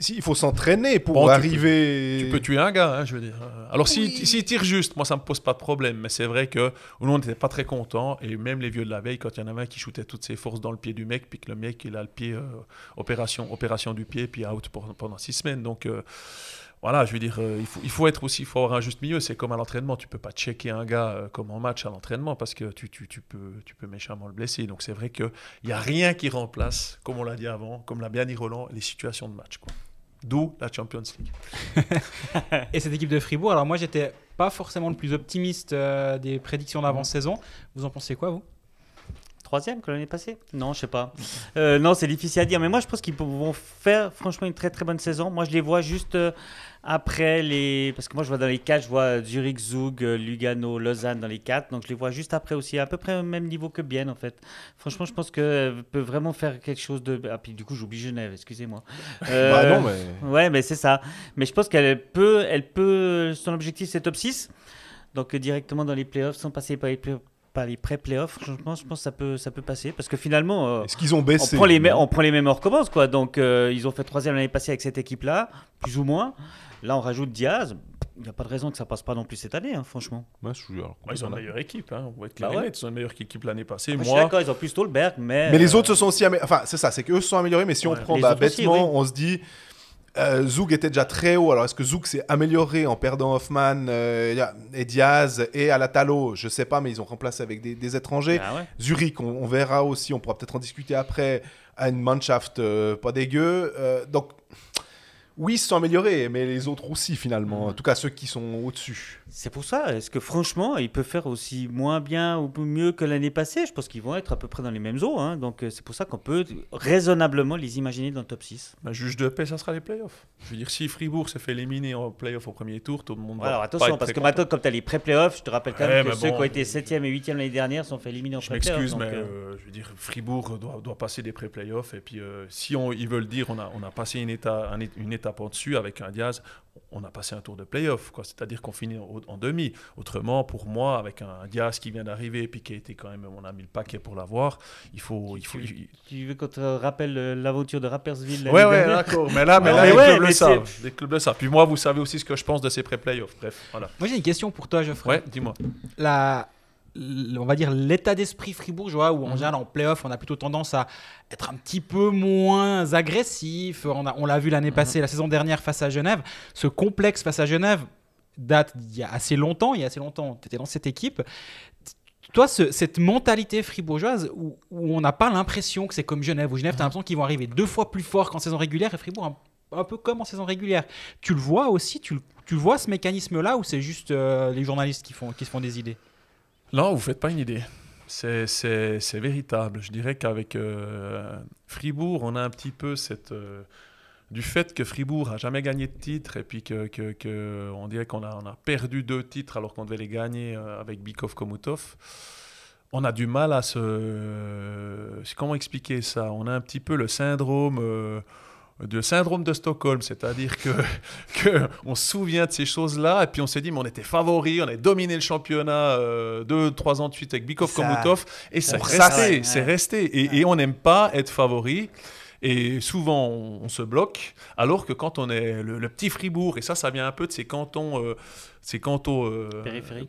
il faut s'entraîner pour arriver. Tu peux tuer un gars, hein, je veux dire. Alors, s'il tire juste, moi, ça me pose pas de problème. Mais c'est vrai que nous, on n'était pas très contents. Et même les vieux de la veille, quand il y en avait un qui shootait toutes ses forces dans le pied du mec, puis que le mec, il a le pied, opération du pied, puis out pendant 6 semaines. Donc, voilà, je veux dire, il faut avoir un juste milieu. C'est comme à l'entraînement. Tu peux pas checker un gars comme en match à l'entraînement parce que tu peux méchamment le blesser. Donc c'est vrai qu'il n'y a rien qui remplace, comme on l'a dit avant, comme l'a bien dit Roland, les situations de match, quoi. D'où la Champions League. Et cette équipe de Fribourg, alors moi j'étais pas forcément le plus optimiste des prédictions d'avant-saison. Vous en pensez quoi, vous ? 3e que l'année passée? Non, je sais pas. Non, c'est difficile à dire. Mais moi, je pense qu'ils vont faire franchement une très très bonne saison. Moi, je les vois juste après les... Parce que moi, je vois dans les 4, je vois Zurich, Zug, Lugano, Lausanne dans les 4. Donc, je les vois juste après aussi, à peu près au même niveau que Bienne, en fait. Franchement, je pense qu'elle peut vraiment faire quelque chose de... Ah, puis du coup, j'oublie Genève, excusez-moi. Non, mais... Ouais, mais c'est ça. Mais je pense qu'elle peut... Son objectif, c'est top 6. Donc, directement dans les playoffs, sans passer par les pré-playoffs, franchement, je pense que ça peut passer. Parce que finalement, est-ce qu'ils ont baissé, on prend les mêmes, on recommence, quoi. Donc, ils ont fait 3e l'année passée avec cette équipe-là, plus ou moins. Là, on rajoute Diaz. Il n'y a pas de raison que ça passe pas non plus cette année, hein, franchement. Ouais, ils ont une meilleure équipe. Hein. On va être clair, ils ont une meilleure équipe l'année passée. Je suis d'accord, ils ont plus Stolberg, mais les autres se sont aussi améliorés. Enfin, c'est ça, c'est qu'eux se sont améliorés. Mais si on prend bêtement, aussi, on se dit... Zug était déjà très haut. Alors, est-ce que Zug s'est amélioré en perdant Hoffman et Diaz et Alatalo? Je sais pas, mais ils ont remplacé avec des étrangers. Ah ouais. Zurich, on verra aussi. On pourra peut-être en discuter après. À une Mannschaft pas dégueu. Donc, oui, ils se sont améliorés, mais les autres aussi, finalement. En tout cas, ceux qui sont au-dessus. C'est pour ça. Est-ce que, franchement, ils peuvent faire aussi moins bien ou mieux que l'année passée? Je pense qu'ils vont être à peu près dans les mêmes eaux. Hein. Donc, c'est pour ça qu'on peut raisonnablement les imaginer dans le top 6. Juge de paix, ça sera les playoffs. Je veux dire, si Fribourg s'est fait éliminer en playoffs au premier tour, tout le monde va alors, attention, parce que maintenant, comme tu as les pré-playoffs, je te rappelle quand même que ceux qui ont été 7e et 8e l'année dernière sont fait éliminer en pré-playoffs. Je m'excuse, mais je veux dire, Fribourg doit passer des pré-playoffs. Et puis, si ils veulent dire on a passé une étape en-dessus avec un Diaz, on a passé un tour de play-off, quoi. C'est-à-dire qu'on finit en demi. Autrement, pour moi, avec un Diaz qui vient d'arriver et puis qui a été quand même, on a mis le paquet pour l'avoir, Tu veux qu'on te rappelle l'aventure de Rapperswil? Ouais, d'accord. Mais là, les clubs le savent. Puis moi, vous savez aussi ce que je pense de ces pré-playoffs. Bref, voilà. Moi, j'ai une question pour toi, Geoffrey. Ouais, dis-moi. On va dire l'état d'esprit fribourgeois où en général en play-off on a plutôt tendance à être un petit peu moins agressif, on l'a vu l'année passée, la saison dernière face à Genève. Ce complexe face à Genève date il y a assez longtemps tu étais dans cette équipe. Toi, cette mentalité fribourgeoise où on n'a pas l'impression que c'est comme Genève, où Genève, tu as l'impression qu'ils vont arriver 2 fois plus fort qu'en saison régulière, et Fribourg un peu comme en saison régulière. Tu le vois aussi, tu le vois ce mécanisme-là, ou c'est juste les journalistes qui se font des idées? Non, vous ne faites pas une idée. C'est véritable. Je dirais qu'avec Fribourg, on a un petit peu du fait que Fribourg n'a jamais gagné de titre et puis on dirait qu'on a perdu 2 titres alors qu'on devait les gagner avec Bikov Komutov. On a du mal à comment expliquer ça? On a un petit peu le syndrome de Stockholm, c'est-à-dire que on se souvient de ces choses-là et puis on s'est dit mais on était favoris, on a dominé le championnat 2-3 ans de suite avec Bikov Komutov et c'est resté. Et on n'aime pas être favori. Et souvent, on se bloque, alors que quand on est le petit Fribourg, et ça vient un peu de ces cantons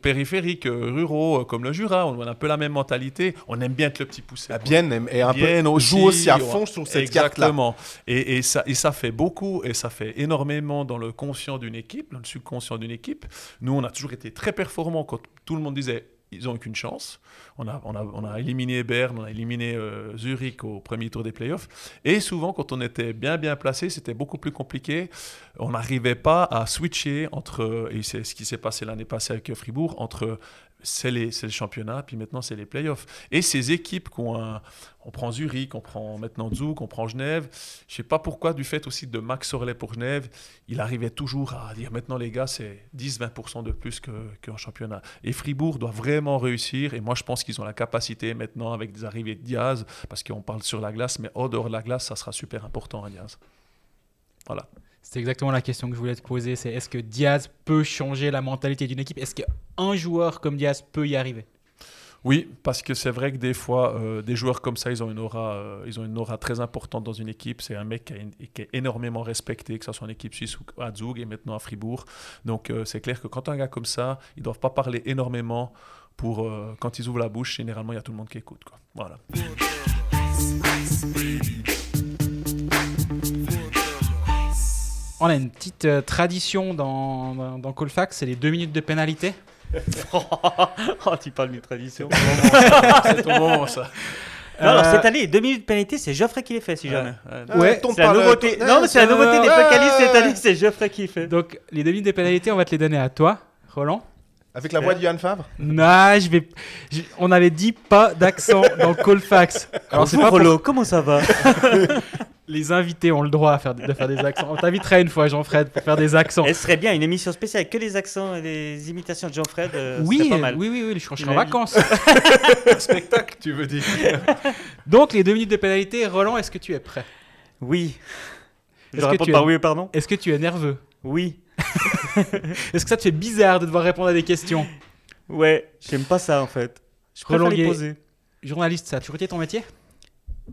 périphériques, ruraux, comme le Jura, on a un peu la même mentalité, on aime bien être le petit poussé. La Bienne et un peu joue aussi à fond sur cette carte-là. Exactement. Et ça fait beaucoup, et ça fait énormément dans le conscient d'une équipe, dans le subconscient d'une équipe. Nous, on a toujours été très performants quand tout le monde disait ils n'ont aucune chance. On a éliminé Berne, on a éliminé Zurich au premier tour des playoffs. Et souvent, quand on était bien placé, c'était beaucoup plus compliqué. On n'arrivait pas à switcher entre, et c'est ce qui s'est passé l'année passée avec Fribourg, entre c'est le championnat, puis maintenant c'est les playoffs. Et ces équipes on prend Zurich, on prend maintenant Zug, on prend Genève. Je ne sais pas pourquoi, du fait aussi de Max Sorlet pour Genève, il arrivait toujours à dire maintenant les gars, c'est 10-20% de plus qu'en championnat. Et Fribourg doit vraiment réussir. Et moi, je pense qu'ils ont la capacité maintenant avec des arrivées de Diaz, parce qu'on parle sur la glace, mais hors dehors de la glace, ça sera super important à Diaz. Voilà. C'est exactement la question que je voulais te poser. C'est est-ce que Diaz peut changer la mentalité d'une équipe? Est-ce qu'un joueur comme Diaz peut y arriver? Oui, parce que c'est vrai que des fois, des joueurs comme ça, ils ont une aura très importante dans une équipe. C'est un mec qui est énormément respecté, que ce soit en équipe suisse ou à Zug et maintenant à Fribourg. Donc c'est clair que quand un gars comme ça, ils ne doivent pas parler énormément pour quand ils ouvrent la bouche, généralement, il y a tout le monde qui écoute, quoi. Voilà. On a une petite tradition dans Colfax, c'est les 2 minutes de pénalité. Oh, tu parles d'une tradition. C'est ton moment, ça. Non, alors cette année, 2 minutes de pénalité, c'est Geoffrey qui les fait, si jamais. Ouais, c'est la nouveauté. Non, mais c'est la nouveauté des Pécalistes cette année, c'est Geoffrey qui les fait. Donc, les 2 minutes de pénalité, on va te les donner à toi, Roland. Avec la voix de Johan Favre? Non, on avait dit pas d'accent dans Colfax. Alors, c'est pas Rollo, comment ça va? Les invités ont le droit de faire des accents. On t'inviterait une fois, Jean-Fred, pour faire des accents. Ce serait bien une émission spéciale avec que les accents et les imitations de Jean-Fred. Oui, pas mal. oui, je serai en vacances. Un spectacle, tu veux dire. Donc, les 2 minutes de pénalité, Roland, est-ce que tu es prêt? Oui. Je Est-ce que réponds tu par es- oui ou pardon? Est-ce que tu es nerveux? Oui. Est-ce que ça te fait bizarre de devoir répondre à des questions? Ouais, j'aime pas ça en fait. Je préfère les Roland poser. Journaliste, ça a toujours été ton métier?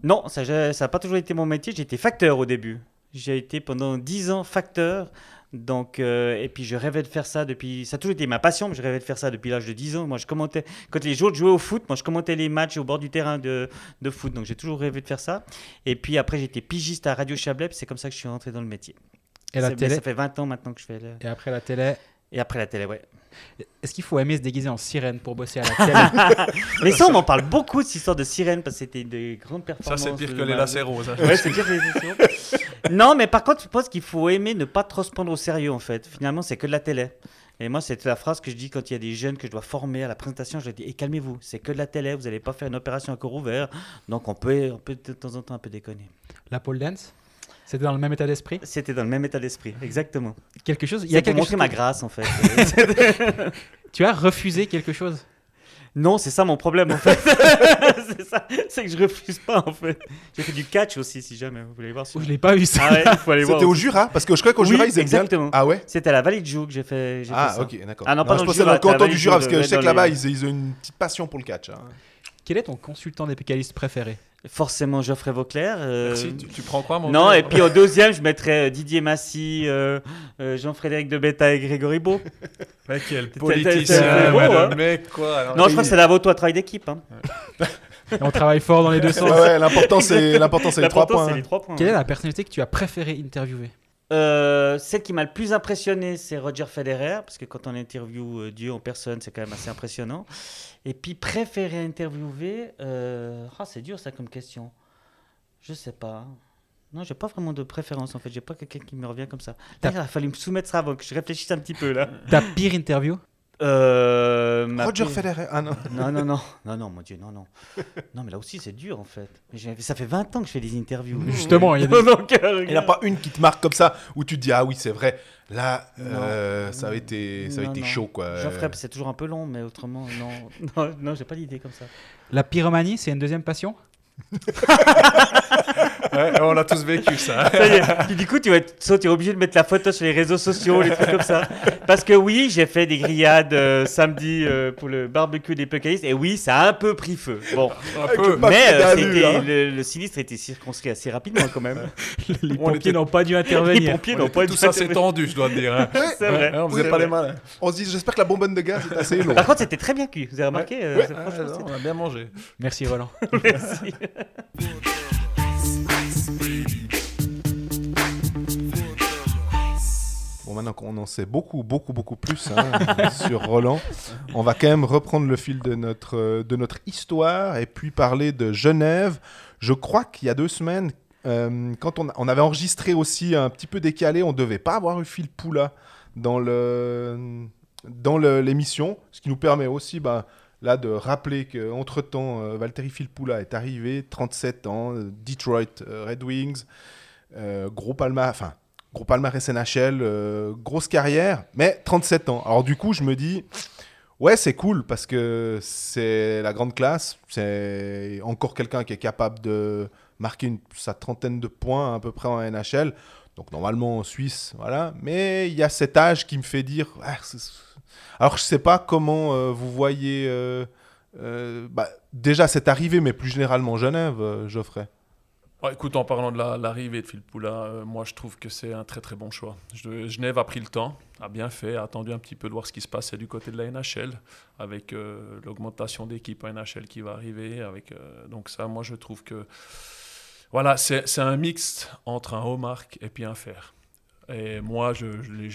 Non, ça n'a pas toujours été mon métier. J'ai été facteur au début. J'ai été pendant 10 ans facteur. Donc, et puis je rêvais de faire ça depuis. Ça a toujours été ma passion, mais je rêvais de faire ça depuis l'âge de 10 ans. Moi, je commentais. Quand les joueurs jouaient au foot, moi, je commentais les matchs au bord du terrain de foot. Donc, j'ai toujours rêvé de faire ça. Et puis après, j'ai été pigiste à Radio Chablais. Puis c'est comme ça que je suis rentré dans le métier. Et la télé? Ça fait 20 ans maintenant que je fais le. Et après la télé? Et après la télé, ouais. Est-ce qu'il faut aimer se déguiser en sirène pour bosser à la télé? Mais ça, on m'en parle beaucoup de cette histoire de sirène parce que c'était des grandes Ça, performances. c'est pire que les lacets roses. Hein. Ouais, c'est pire que les lacets. Non, mais par contre, je pense qu'il faut aimer ne pas trop se prendre au sérieux en fait. Finalement, c'est que de la télé. Et moi, c'est la phrase que je dis quand il y a des jeunes que je dois former à la présentation. Je leur dis calmez-vous, c'est que de la télé, vous n'allez pas faire une opération à corps ouvert. Donc, on peut de temps en temps un peu déconner. La pole dance? C'était dans le même état d'esprit? C'était dans le même état d'esprit, exactement. Quelque chose? Il y a pour montrer ma grâce en fait. Tu as refusé quelque chose? Non, c'est ça mon problème en fait. C'est ça, c'est que je refuse pas en fait. J'ai fait du catch aussi, si jamais vous voulez voir. Je l'ai pas eu ça. Ah ouais, il faut aller voir. C'était au Jura? Parce que je crois qu'au Jura, ils aiment bien. exactement. Ah ouais? C'était à la Vallée de Joux que j'ai fait ça. Ok, d'accord. Ah non, pas dans je le pensais Jura, dans le canton t'as du Jura, parce que je sais dans que là-bas, les- ils ont une petite passion pour le catch. Hein. Quel est ton consultant des pécalistes préféré? Forcément Geoffrey Vauclair. Merci. Tu prends quoi, mon Non, gars? et puis au deuxième, je mettrais Didier Massy, Jean-Frédéric de Betta et Grégory Beau. Mais quel T'as politicien, beau, ouais, hein. le mec, quoi. Alors, Non, je crois que c'est la vautois travail d'équipe. Hein. Et on travaille fort dans les deux sens. Ouais, l'important, c'est les 3 L'important, points. c'est hein. les 3 points. Quelle est la personnalité que tu as préféré interviewer? Celle qui m'a le plus impressionné, c'est Roger Federer, parce que quand on interviewe Dieu en personne, c'est quand même assez impressionnant. Et puis, préféré interviewer, c'est dur ça comme question. Je sais pas. Non, j'ai pas vraiment de préférence en fait. J'ai pas quelqu'un qui me revient comme ça. Là, il a fallu me soumettre ça avant que je réfléchisse un petit peu là. Ta pire interview? Roger Federer. Ah non. Non, mon Dieu, non. Non, mais là aussi, c'est dur, en fait. Ça fait 20 ans que je fais des interviews. Justement, il y a des... Donc, Il n'y en a pas une qui te marque comme ça, où tu te dis, ah oui, c'est vrai, là, ça a été chaud, quoi. Geoffrey, c'est toujours un peu long, mais autrement, non, j'ai pas d'idée comme ça. La pyromanie, c'est une deuxième passion? Ouais, on a tous vécu ça. Ça y est. Puis, du coup, tu es obligé de mettre la photo sur les réseaux sociaux, les trucs comme ça. Parce que oui, j'ai fait des grillades samedi pour le barbecue des Puckeyes. Et oui, ça a un peu pris feu. Bon. Un peu. Mais hein. le sinistre a été circonscrit assez rapidement quand même. Les pompiers n'ont pas dû intervenir. Les pompiers n'ont pas Tout dû ça, c'est intervenir. tendu, je dois te dire. Hein. C'est vrai. On faisait C'est pas vrai. les malins. On se dit, j'espère que la bonbonne de gaz est assez longue. Par contre, c'était très bien cuit. Vous avez remarqué Ah, non, on a bien mangé. Merci Roland. Merci. Bon, maintenant qu'on en sait beaucoup plus sur Roland, on va quand même reprendre le fil de notre histoire et puis parler de Genève. Je crois qu'il y a 2 semaines, quand on avait enregistré aussi un petit peu décalé, on ne devait pas avoir eu Filppula dans l'émission, ce qui nous permet aussi là de rappeler qu'entre-temps, Valtteri Filppula est arrivé, 37 ans, Detroit Red Wings, gros palmarès NHL, grosse carrière, mais 37 ans. Alors du coup, je me dis, ouais, c'est cool parce que c'est la grande classe. C'est encore quelqu'un qui est capable de marquer sa 30aine de points à peu près en NHL. Donc normalement en Suisse, voilà. Mais il y a cet âge qui me fait dire... Alors je sais pas comment vous voyez... déjà cette arrivée, mais plus généralement Genève, Geoffrey. Ouais, écoute, en parlant de l'arrivée de Filppula, moi je trouve que c'est un très très bon choix. Genève a pris le temps, a bien fait, a attendu un petit peu de voir ce qui se passait du côté de la NHL, avec l'augmentation d'équipes en NHL qui va arriver. Donc ça, moi je trouve que voilà, c'est un mix entre un haut marque et puis un fer. Et moi, je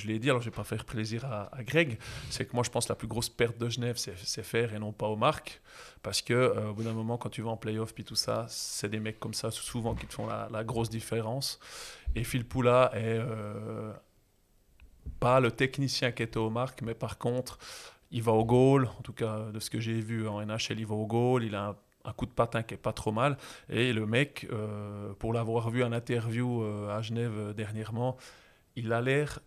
l'ai dit, alors je ne vais pas faire plaisir à Greg, c'est que moi je pense que la plus grosse perte de Genève, c'est faire et non pas au marque. Parce qu'au bout d'un moment, quand tu vas en play-off puis tout ça, c'est des mecs comme ça souvent qui te font la grosse différence. Et Filppula est pas le technicien qui était au marque, mais par contre, il va au goal. En tout cas, de ce que j'ai vu en NHL, il va au goal. Il a un coup de patin qui est pas trop mal. Et le mec, pour l'avoir vu en interview à Genève dernièrement, il a l'air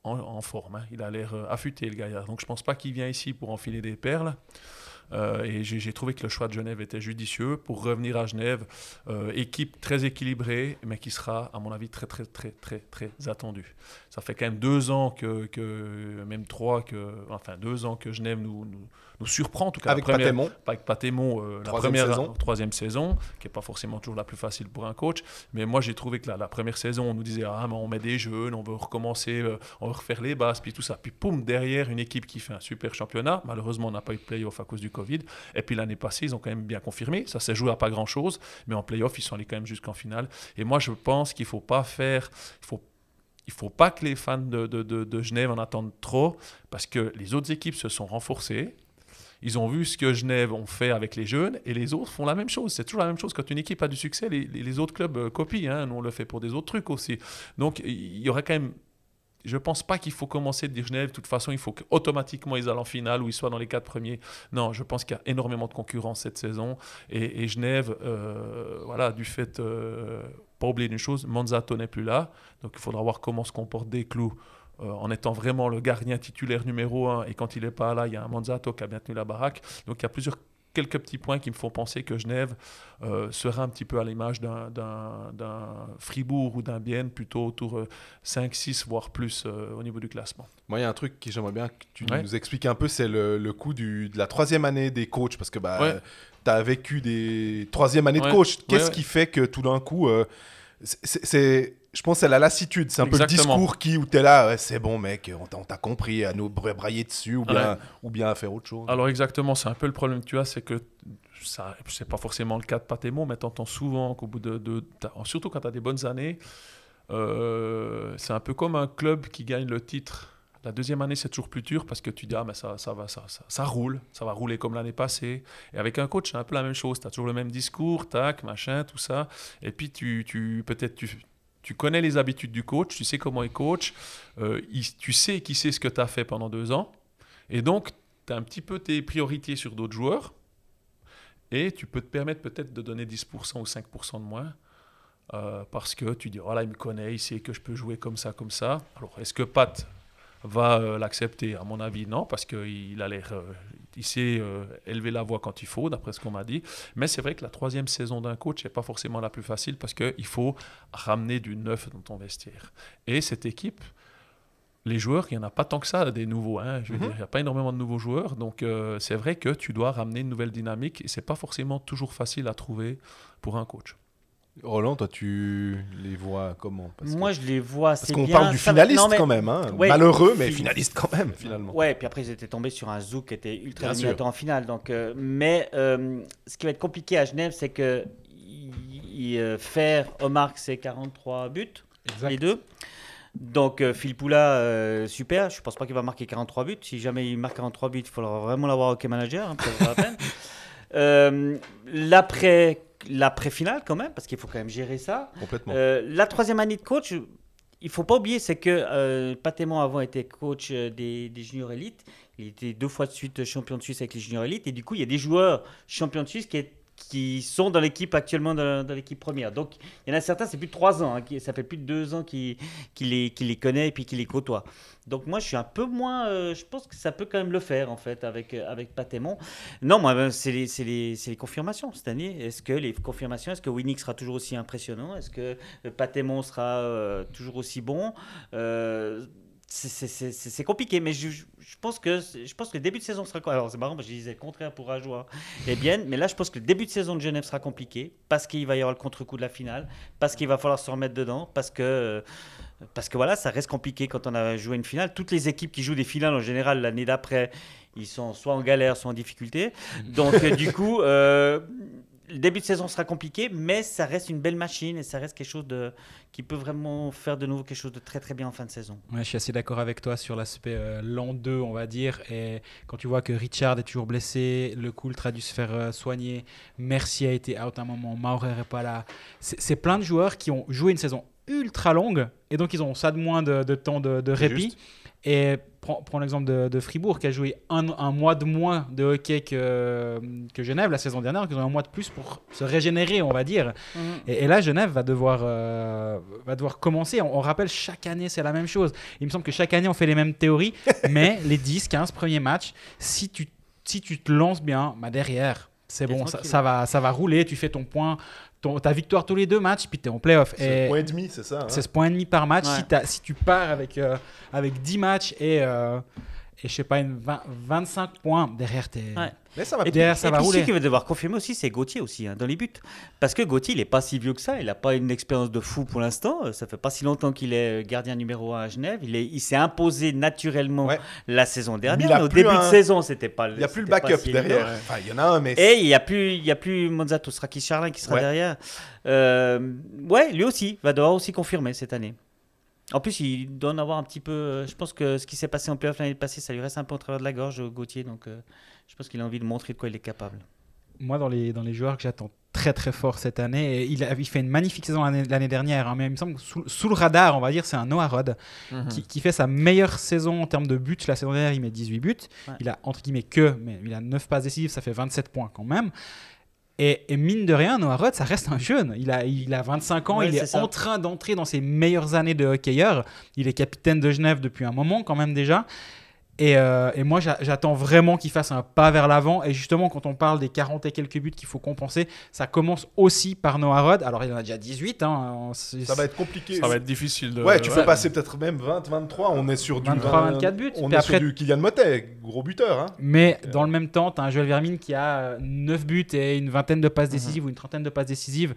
en forme, hein. Il a l'air affûté, le gaillard. Donc je ne pense pas qu'il vient ici pour enfiler des perles. Et j'ai trouvé que le choix de Genève était judicieux pour revenir à Genève. Équipe très équilibrée, mais qui sera, à mon avis, très, très, très, très, très attendue. Ça fait quand même 2 ans même 3, 2 ans que Genève nous surprend. En tout cas, avec Patémon. Avec Patémon, la troisième saison, qui n'est pas forcément toujours la plus facile pour un coach. Mais moi, j'ai trouvé que la première saison, on nous disait mais on met des jeunes, on veut recommencer, on veut refaire les bases, puis tout ça. Puis poum, derrière, une équipe qui fait un super championnat. Malheureusement, on n'a pas eu de play-off à cause du Covid. Et puis l'année passée, ils ont quand même bien confirmé. Ça s'est joué à pas grand-chose, mais en play-off, ils sont allés quand même jusqu'en finale. Et moi, je pense qu'il ne faut pas faire... Il ne faut pas que les fans de Genève en attendent trop, parce que les autres équipes se sont renforcées. Ils ont vu ce que Genève ont fait avec les jeunes, et les autres font la même chose. C'est toujours la même chose. Quand une équipe a du succès, les autres clubs copient. Hein. Nous, on le fait pour des autres trucs aussi. Donc, il y aurait quand même... Je ne pense pas qu'il faut commencer de dire Genève. De toute façon, il faut qu'automatiquement, ils aillent en finale ou ils soient dans les 4 premiers. Non, je pense qu'il y a énormément de concurrence cette saison. Et Genève, du fait... pas oublier une chose, Manzato n'est plus là. Donc, il faudra voir comment se comporte Desclous en étant vraiment le gardien titulaire numéro 1. Et quand il n'est pas là, il y a un Manzato qui a bien tenu la baraque. Donc, il y a quelques petits points qui me font penser que Genève sera un petit peu à l'image d'un Fribourg ou d'un Bienne, plutôt autour 5-6, voire plus au niveau du classement. Moi, il y a un truc que j'aimerais bien que tu nous expliques un peu, c'est le coup de la 3e année des coachs, parce que tu as vécu des 3e années de coach. Qu'est-ce qui fait que tout d'un coup... je pense que c'est la lassitude, c'est un peu le discours où tu es là, c'est bon mec, on t'a compris, à nous brailler dessus ou bien à faire autre chose. Alors exactement, c'est un peu le problème que tu as, c'est que ça, c'est pas forcément le cas de Patémon, mais tu entends souvent qu'au bout surtout quand tu as des bonnes années, c'est un peu comme un club qui gagne le titre. La deuxième année, c'est toujours plus dur parce que tu dis, mais ça roule, ça va rouler comme l'année passée. Et avec un coach, c'est un peu la même chose. Tu as toujours le même discours, tac, machin, tout ça. Et puis, peut-être tu connais les habitudes du coach, tu sais comment il coach, tu sais qui sait ce que tu as fait pendant 2 ans. Et donc, tu as un petit peu tes priorités sur d'autres joueurs. Et tu peux te permettre peut-être de donner 10% ou 5% de moins. Parce que tu dis, oh là, il me connaît, il sait que je peux jouer comme ça, comme ça. Alors, est-ce que Pat va l'accepter? À mon avis, non, parce qu'il a l'air, il sait élever la voix quand il faut, d'après ce qu'on m'a dit. Mais c'est vrai que la 3e saison d'un coach n'est pas forcément la plus facile parce qu'il faut ramener du neuf dans ton vestiaire. Et cette équipe, les joueurs, il n'y en a pas tant que ça, des nouveaux. Hein, je veux dire, il n'y a pas énormément de nouveaux joueurs. Donc, c'est vrai que tu dois ramener une nouvelle dynamique et ce n'est pas forcément toujours facile à trouver pour un coach. Roland, toi, tu les vois comment? Moi, je les vois assez bien. Parce qu'on bien. parle du finaliste quand même. Hein. Ouais, malheureux, mais finaliste quand même, finalement. Ouais, puis après, ils étaient tombés sur un Zouk qui était ultra Bien dominateur en finale. Donc, ce qui va être compliqué à Genève, c'est que Fer, Omar, c'est 43 buts, Exact. les deux. Donc, Phil Poula, super. Je ne pense pas qu'il va marquer 43 buts. Si jamais il marque 43 buts, il faudra vraiment l'avoir hockey manager. Hein, pour la peine. L'après-finale, quand même, parce qu'il faut quand même gérer ça. Complètement. La 3e année de coach, il ne faut pas oublier, c'est que Patémon avant était coach des juniors élites. Il était 2 fois de suite champion de Suisse avec les juniors élites. Et du coup, il y a des joueurs champions de Suisse qui sont dans l'équipe actuellement, dans l'équipe première. Donc, il y en a certains, c'est plus de 3 ans. Hein, ça fait plus de 2 ans qu'il les connaît et puis qu'il les côtoie. Donc, moi, je suis un peu moins... je pense que ça peut quand même le faire, en fait, avec Patémon. Non, moi, c'est les confirmations cette année. Est-ce que Winnick sera toujours aussi impressionnant? Est-ce que Patémon sera toujours aussi bon? C'est compliqué, mais je pense que le début de saison sera... Alors, c'est marrant, parce que je disais le contraire pour Ajoie et bien, mais là, je pense que le début de saison de Genève sera compliqué, parce qu'il va y avoir le contre-coup de la finale, parce qu'il va falloir se remettre dedans, parce que voilà, ça reste compliqué quand on a joué une finale. Toutes les équipes qui jouent des finales, en général, l'année d'après, ils sont soit en galère, soit en difficulté. Donc, du coup... le début de saison sera compliqué, mais ça reste une belle machine et ça reste quelque chose qui peut vraiment faire de nouveau quelque chose de très très bien en fin de saison. Ouais, je suis assez d'accord avec toi sur l'aspect l'an 2, on va dire. Et quand tu vois que Richard est toujours blessé, Le Coultre a dû se faire soigner, Mercier a été out un moment, Maurer n'est pas là. C'est plein de joueurs qui ont joué une saison ultra longue et donc ils ont ça de moins de temps de répit. Juste. Et prends l'exemple de Fribourg qui a joué un mois de moins de hockey que Genève la saison dernière, qu'ils ont un mois de plus pour se régénérer, on va dire. Et là, Genève va devoir commencer. On rappelle, chaque année, c'est la même chose. Il me semble que chaque année, on fait les mêmes théories, mais les 10-15 premiers matchs, si tu te lances bien, derrière, c'est bon, ça va rouler, tu fais ton point. Ta victoire tous les 2 matchs, puis tu es en play-off. C'est 1,5 c'est ça? Hein? C'est ce point et demi par match. Ouais. Si tu pars avec 10 matchs et je sais pas, 25 points, derrière, Ouais. Mais ça va. Et derrière, ça va rouler. Celui qui va devoir confirmer aussi, c'est Gauthier aussi, hein, dans les buts. Parce que Gauthier, il n'est pas si vieux que ça. Il n'a pas une expérience de fou pour l'instant. Ça fait pas si longtemps qu'il est gardien numéro 1 à Genève. Il s'est imposé naturellement la saison dernière. Mais au début de saison, c'était pas. Il n'y a plus le backup derrière. Enfin, il y en a un, mais. Et il n'y a plus Monzato Strakis-Charlin qui sera derrière. Lui aussi va devoir aussi confirmer cette année. En plus, il doit en avoir un petit peu... je pense que ce qui s'est passé en play-off l'année passée, ça lui reste un peu au travers de la gorge, Gauthier. Donc, je pense qu'il a envie de montrer de quoi il est capable. Moi, dans les joueurs que j'attends très très fort cette année, et il fait une magnifique saison l'année dernière, hein, mais il me semble que sous le radar, on va dire, c'est un Noah Rod qui fait sa meilleure saison en termes de buts. La saison dernière, il met 18 buts. Ouais. Il a, entre guillemets, mais il a 9 passes décisives, ça fait 27 points quand même. Et mine de rien, Noah Rod, ça reste un jeune. Il a 25 ans, il est en train d'entrer dans ses meilleures années de hockeyeur. Il est capitaine de Genève depuis un moment quand même déjà. Et moi, j'attends vraiment qu'il fasse un pas vers l'avant. Et justement, quand on parle des 40 et quelques buts qu'il faut compenser, ça commence aussi par Noah Rod. Alors, il en a déjà 18. Hein, ça va être compliqué. Ça va être difficile. Tu peux passer peut-être même 20, 23. On est sur du 23-24 buts. On est sur du Kylian Motet, gros buteur. Hein. Mais dans le même temps, tu as un Joël Vermine qui a 9 buts et une vingtaine de passes décisives ou une trentaine de passes décisives.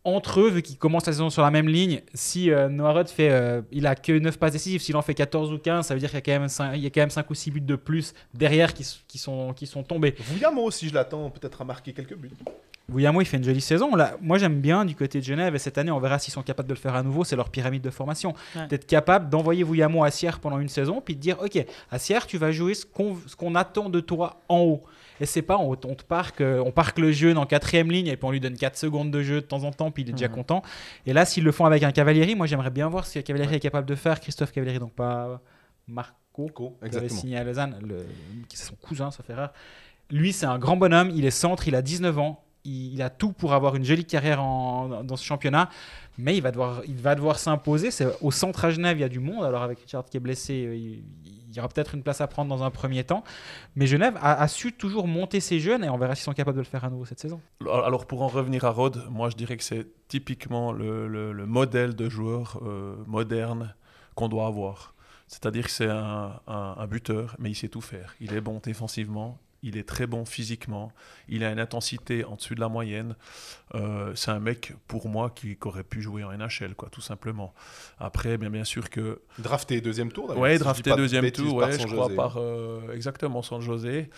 Entre eux, vu qu'ils commencent la saison sur la même ligne, si Noah Rod il a que 9 passes décisives, s'il en fait 14 ou 15, ça veut dire qu'il y a quand même 5 ou 6 buts de plus derrière qui sont tombés. Vouillant, moi aussi, je l'attends peut-être à marquer quelques buts. Vuyamo, il fait une jolie saison. Là, moi, j'aime bien du côté de Genève. Et cette année, on verra s'ils sont capables de le faire à nouveau. C'est leur pyramide de formation. Ouais. D'être capable d'envoyer Vuyamo à Sierre pendant une saison, puis de dire, OK, à Sierre, tu vas jouer ce qu'on attend de toi en haut. Et c'est pas, on parque le jeune en 4e ligne et puis on lui donne 4 secondes de jeu de temps en temps, puis il est déjà content. Et là, s'ils le font avec un Cavalieri, moi, j'aimerais bien voir ce que Cavalieri est capable de faire. Christophe Cavalieri, donc pas Marco, qui avait exactement. signé à Lausanne, c'est son cousin, ça fait rare. Lui, c'est un grand bonhomme. Il est centre, il a 19 ans. Il a tout pour avoir une jolie carrière dans ce championnat, mais il va devoir s'imposer. C'est au centre à Genève, il y a du monde. Alors avec Richard qui est blessé, il y aura peut-être une place à prendre dans un premier temps. Mais Genève a su toujours monter ses jeunes et on verra s'ils sont capables de le faire à nouveau cette saison. Alors pour en revenir à Rode, moi je dirais que c'est typiquement le modèle de joueur moderne qu'on doit avoir. C'est-à-dire que c'est un buteur, mais il sait tout faire. Il est bon défensivement. Il est très bon physiquement, il a une intensité en dessous de la moyenne. C'est un mec, pour moi, qui aurait pu jouer en NHL, quoi, tout simplement. Après, bien sûr que... Drafté 2e tour, d'ailleurs. Oui, si je dis drafté pas de 2e bêtises, tour, par ouais, San je crois, José. par exactement San José.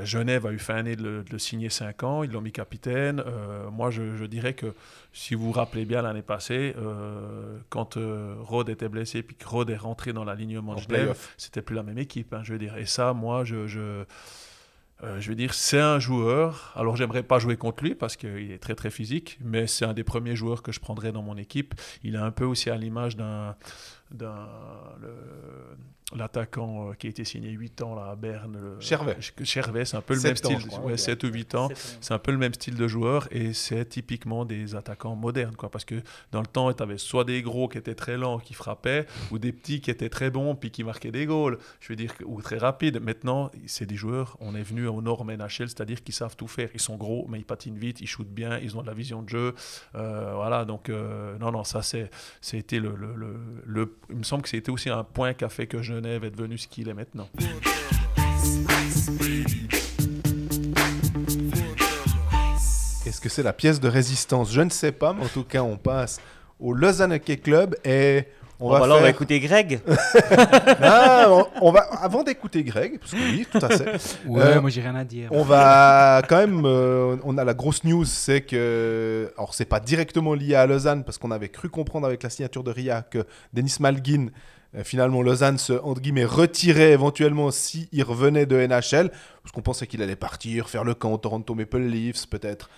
Genève a eu fin année de le signer 5 ans, ils l'ont mis capitaine. Moi, je dirais que, si vous vous rappelez bien l'année passée, quand Rode était blessé, puis que Rode est rentré dans l'alignement de Genève, c'était plus la même équipe, hein, je veux dire. Et ça, moi, je veux dire, c'est un joueur. Alors, j'aimerais pas jouer contre lui parce qu'il est très très physique, mais c'est un des premiers joueurs que je prendrais dans mon équipe. Il est un peu aussi à l'image l'attaquant qui a été signé 8 ans là, à Berne. Chervet, c'est un peu le même style. 7 ou 8 ans. C'est un peu le même style de joueur et c'est typiquement des attaquants modernes, quoi, parce que dans le temps, tu avais soit des gros qui étaient très lents, qui frappaient, ou des petits qui étaient très bons, puis qui marquaient des goals, je veux dire, ou très rapides. Maintenant, c'est des joueurs, on est venu aux normes NHL, c'est-à-dire qu'ils savent tout faire. Ils sont gros, mais ils patinent vite, ils shootent bien, ils ont de la vision de jeu. Voilà, donc, non, ça, c'était il me semble que c'était aussi un point qui a fait que Genève est devenu ce qu'il est maintenant. Est-ce que c'est la pièce de résistance? Je ne sais pas, mais en tout cas, on passe au Lausanne Hockey Club et on va écouter Greg. Avant d'écouter Greg, parce que oui, tout à fait. Ouais, moi j'ai rien à dire. On va quand même, on a la grosse news, c'est que, alors c'est pas directement lié à Lausanne, parce qu'on avait cru comprendre avec la signature de Ria que Denis Malgin, finalement Lausanne se, entre guillemets, retirait éventuellement s'il revenait de NHL, parce qu'on pensait qu'il allait partir, faire le camp au Toronto Maple Leafs, peut-être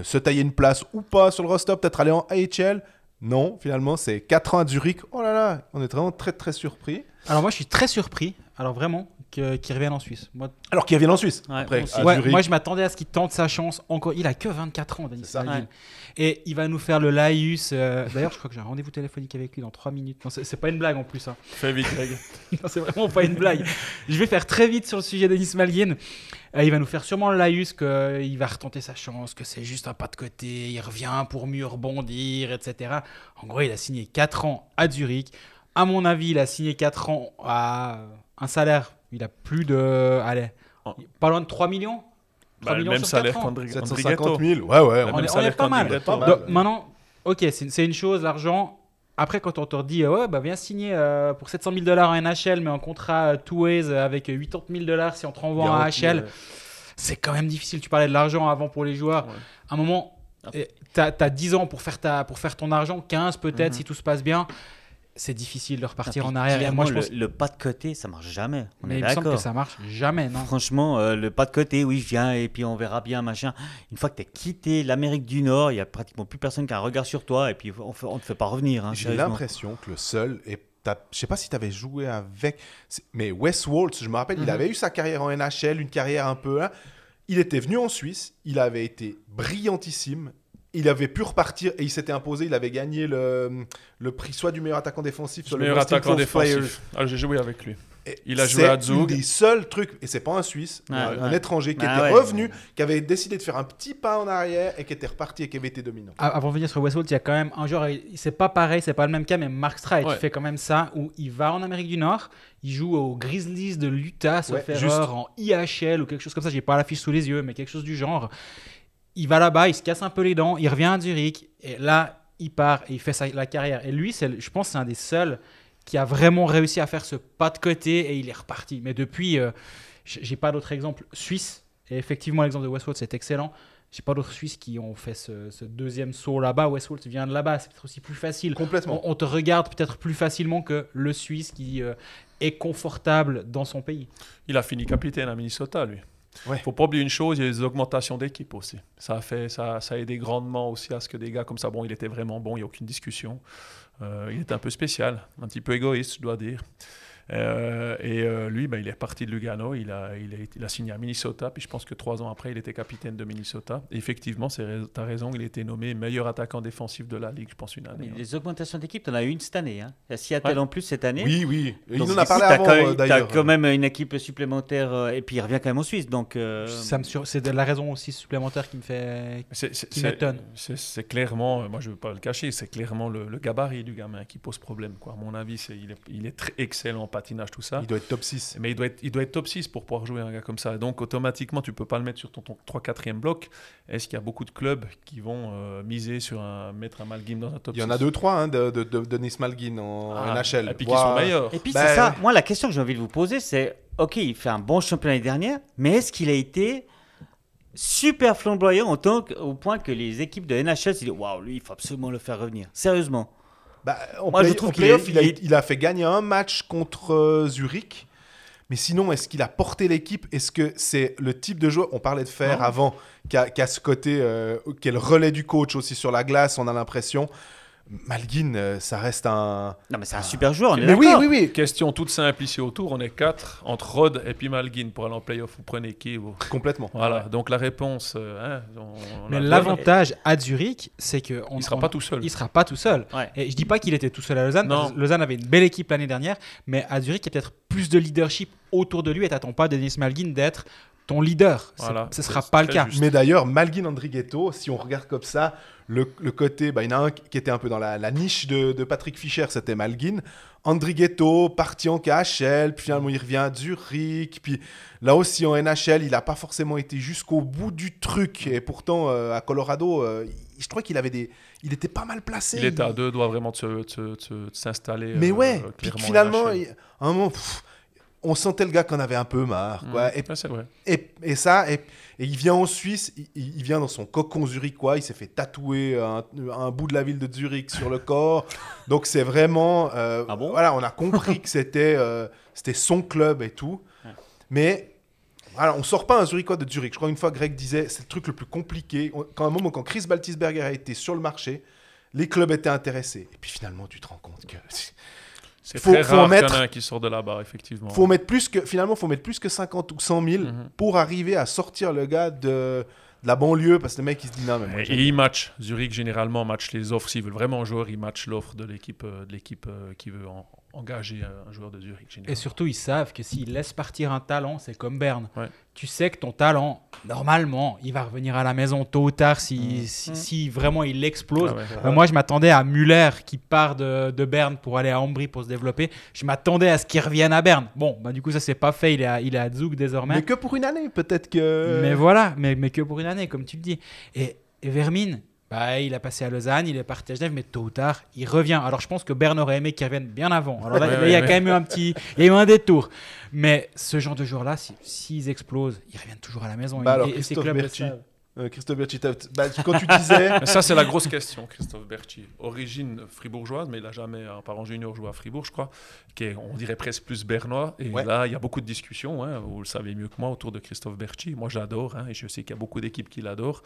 se tailler une place ou pas sur le roster, peut-être aller en AHL. Non, finalement, c'est 4 ans à Zurich. Oh là là, on est vraiment très très surpris. Alors moi, je suis très surpris, alors vraiment, qu'il revienne en Suisse. Alors qu'il revienne en Suisse, Ouais, après, aussi. à Ouais, Zurich. moi, je m'attendais à ce qu'il tente sa chance encore. Il a que 24 ans, Denis C'est ça. Malgin. Ouais. Et il va nous faire le laïus. D'ailleurs, je crois que j'ai un rendez-vous téléphonique avec lui dans 3 minutes. Non, c'est pas une blague en plus. Hein. Fais vite, Greg. Non, c'est vraiment pas une blague. Je vais faire très vite sur le sujet de Denis Malgin. Il va nous faire sûrement le laïus qu'il va retenter sa chance, que c'est juste un pas de côté, il revient pour mieux rebondir, etc. En gros, il a signé 4 ans à Zurich. À mon avis, il a signé 4 ans à un salaire. Il a plus de... Allez, pas loin de 3 millions. 3 millions Même sur salaire 4 ans. qu'André 750 Ghetto. 000. Ouais, Le On même est salaire pas mal. qu'André Ghetto. Donc, maintenant, ok, c'est une chose, l'argent. Après, quand on te dit, ouais, bah, viens signer pour $700 000 en NHL, mais en contrat two ways avec $80 000 si on te renvoie en Garanti, AHL, c'est quand même difficile. Tu parlais de l'argent avant pour les joueurs. Ouais. À un moment, tu as 10 ans pour faire ton argent, 15 peut-être si tout se passe bien. C'est difficile de repartir en arrière. Et moi, je pense le pas de côté, ça marche jamais. On mais est il me semble que d'accord. ça marche jamais, non? Franchement, le pas de côté, oui, je viens et puis on verra bien, machin. Une fois que tu as quitté l'Amérique du Nord, il n'y a pratiquement plus personne qui a un regard sur toi et puis on ne te fait pas revenir. Hein, J'ai sérieusement. l'impression que le seul, et je sais pas si tu avais joué avec, mais Wes Waltz, je me rappelle, il avait eu sa carrière en NHL, une carrière un peu... Hein, il était venu en Suisse, il avait été brillantissime, il avait pu repartir et il s'était imposé, il avait gagné le prix soit du meilleur attaquant défensif, soit le Meilleur Most attaquant Improved Players. défensif. Ah, j'ai joué avec lui. Et Il a joué à c'est un Zug. des seuls trucs, et c'est pas un Suisse, Ouais, un ouais. étranger qui Ah était ouais. revenu, qui avait décidé de faire un petit pas en arrière et qui était reparti et qui avait été dominant. Avant de venir sur Westwood, il y a quand même un genre, c'est pas pareil, c'est pas le même cas, mais Mark Streit Ouais. fait quand même ça, où il va en Amérique du Nord, il joue aux Grizzlies de l'Utah, sauf Ouais, erreur, en IHL ou quelque chose comme ça, j'ai pas la fiche sous les yeux, mais quelque chose du genre. Il va là-bas, il se casse un peu les dents, il revient à Zurich, et là, il part et il fait la carrière. Et lui, je pense que c'est un des seuls qui a vraiment réussi à faire ce pas de côté et il est reparti. Mais depuis, j'ai pas d'autre exemple suisse Et effectivement, l'exemple de Westwood, c'est excellent. J'ai pas d'autres Suisses qui ont fait ce deuxième saut là-bas. Westwood vient de là-bas, c'est peut-être aussi plus facile. Complètement. On te regarde peut-être plus facilement que le Suisse qui est confortable dans son pays. Il a fini capitaine à Minnesota, lui. Ouais. Faut pas oublier une chose, il y a des augmentations d'équipe aussi. Ça a aidé grandement aussi à ce que des gars comme ça, bon, il était vraiment bon, il n'y a aucune discussion. Il était un peu spécial, un petit peu égoïste, je dois dire. Lui, il est parti de Lugano, il a signé à Minnesota, puis je pense que 3 ans après, il était capitaine de Minnesota. Et effectivement, tu as raison, il a été nommé meilleur attaquant défensif de la Ligue, je pense, une année. Les augmentations d'équipe, tu en as eu une cette année. Hein. Il y a Seattle en plus cette année. Oui. Il Donc, en a du coup, parlé avant, Tu d'ailleurs. as quand même une équipe supplémentaire, et puis il revient quand même en Suisse. Donc, C'est de la raison aussi supplémentaire qui m'étonne. C'est clairement, moi je ne veux pas le cacher, c'est clairement le gabarit du gamin qui pose problème. Quoi. À mon avis, il est très excellent en patinage, tout ça. Il doit être top 6. Mais il doit être top 6 pour pouvoir jouer un gars comme ça. Donc automatiquement, tu ne peux pas le mettre sur ton 3-4e bloc. Est-ce qu'il y a beaucoup de clubs qui vont miser sur mettre un Malguin dans un top 6? Il y en a 2-3 de Denis Malguin en NHL. Et puis qui sont meilleurs. et puis Bah, c'est ça. ouais. Moi, la question que j'ai envie de vous poser, c'est ok, il fait un bon championnat l'année dernière, mais est-ce qu'il a été super flamboyant au point que les équipes de NHL se disent waouh, lui, il faut absolument le faire revenir. Sérieusement. Moi, je trouve en qu'il playoff, est- il a fait gagner un match contre Zurich. Mais sinon, est-ce qu'il a porté l'équipe? Est-ce que c'est le type de joueur, on parlait de Fer avant, qui a ce côté, qui est le relais du coach aussi sur la glace, on a l'impression. Malguin, ça reste un... Non, mais c'est un super joueur, on est Mais oui, d'accord. oui. Question toute simple ici autour, on est 4 entre Rod et puis Malguin pour aller en playoff. Vous prenez qui Complètement. Voilà, donc la réponse, Mais l'avantage à Zurich, c'est que il ne sera pas tout seul. Il sera pas tout seul. Ouais. Et je dis pas qu'il était tout seul à Lausanne. Non. Parce que Lausanne avait une belle équipe l'année dernière, mais à Zurich, il y a peut-être plus de leadership autour de lui. Et t'attends pas Denis Malguin d'être ton leader. Voilà, Ce sera c'est pas le très cas. juste. Mais d'ailleurs, Malguin Andrighetto, si on regarde comme ça, le côté, il y en a un qui était un peu dans la niche de Patrick Fischer, c'était Malguin. Andrighetto, parti en KHL, puis finalement il revient à Zurich, puis là aussi en NHL, il n'a pas forcément été jusqu'au bout du truc. Et pourtant, à Colorado, je trouvais qu'il était pas mal placé. Il était à 2 doigts vraiment de s'installer. Mais ouais, puis clairement finalement, NHL. à un moment, on sentait le gars qu'on avait un peu marre. Quoi. Ouais, c'est vrai. Et il vient en Suisse, il vient dans son cocon zurichois, il s'est fait tatouer un bout de la ville de Zurich sur le corps. Donc c'est vraiment... Ah bon? Voilà, on a compris que c'était son club et tout. Ouais. Mais voilà, on sort pas un Zurichois de Zurich. Je crois une fois Greg disait, c'est le truc le plus compliqué. Quand Chris Baltisberger a été sur le marché, les clubs étaient intéressés. Et puis finalement, tu te rends compte que... C'est Faut très rare mettre- qu'il y en a un qui sort de là-bas, effectivement. Faut mettre plus que 50 ou 100 000 pour arriver à sortir le gars de la banlieue, parce que le mec il se dit non mais moi, Et ils matchent. Zurich généralement match les offres. S'ils veulent vraiment un joueur, ils matchent l'offre de l'équipe qui veut engager un joueur de Zurich. Et Généralement. surtout, ils savent que s'ils laissent partir un talent, c'est comme Berne. Ouais. Tu sais que ton talent, normalement, il va revenir à la maison tôt ou tard si vraiment il explose. Ah ouais. Moi, je m'attendais à Müller qui part de Berne pour aller à Ambry pour se développer. Je m'attendais à ce qu'il revienne à Berne. Bon, du coup, ça s'est pas fait. Il est à Zug désormais. mais que pour une année peut-être que... Mais voilà, mais que pour une année, comme tu le dis. Et Vermin, il a passé à Lausanne, il est parti à Genève, mais tôt ou tard, il revient. Alors je pense que Berne aurait aimé qu'il revienne bien avant. Alors là, il y a quand même eu il y a eu un détour. Mais ce genre de joueurs-là, s'ils explosent, ils reviennent toujours à la maison. Alors, et ces Christophe clubs le Berchi. savent. Christophe Berchi, quand tu disais... Mais ça, c'est la grosse question, Christophe Berchi. Origine fribourgeoise, mais il n'a jamais, en parent junior, joué à Fribourg, je crois, qui est, on dirait presque plus bernois. Et Ouais. là, il y a beaucoup de discussions, hein, vous le savez mieux que moi, autour de Christophe Berchi. Moi, j'adore, hein, et je sais qu'il y a beaucoup d'équipes qui l'adorent.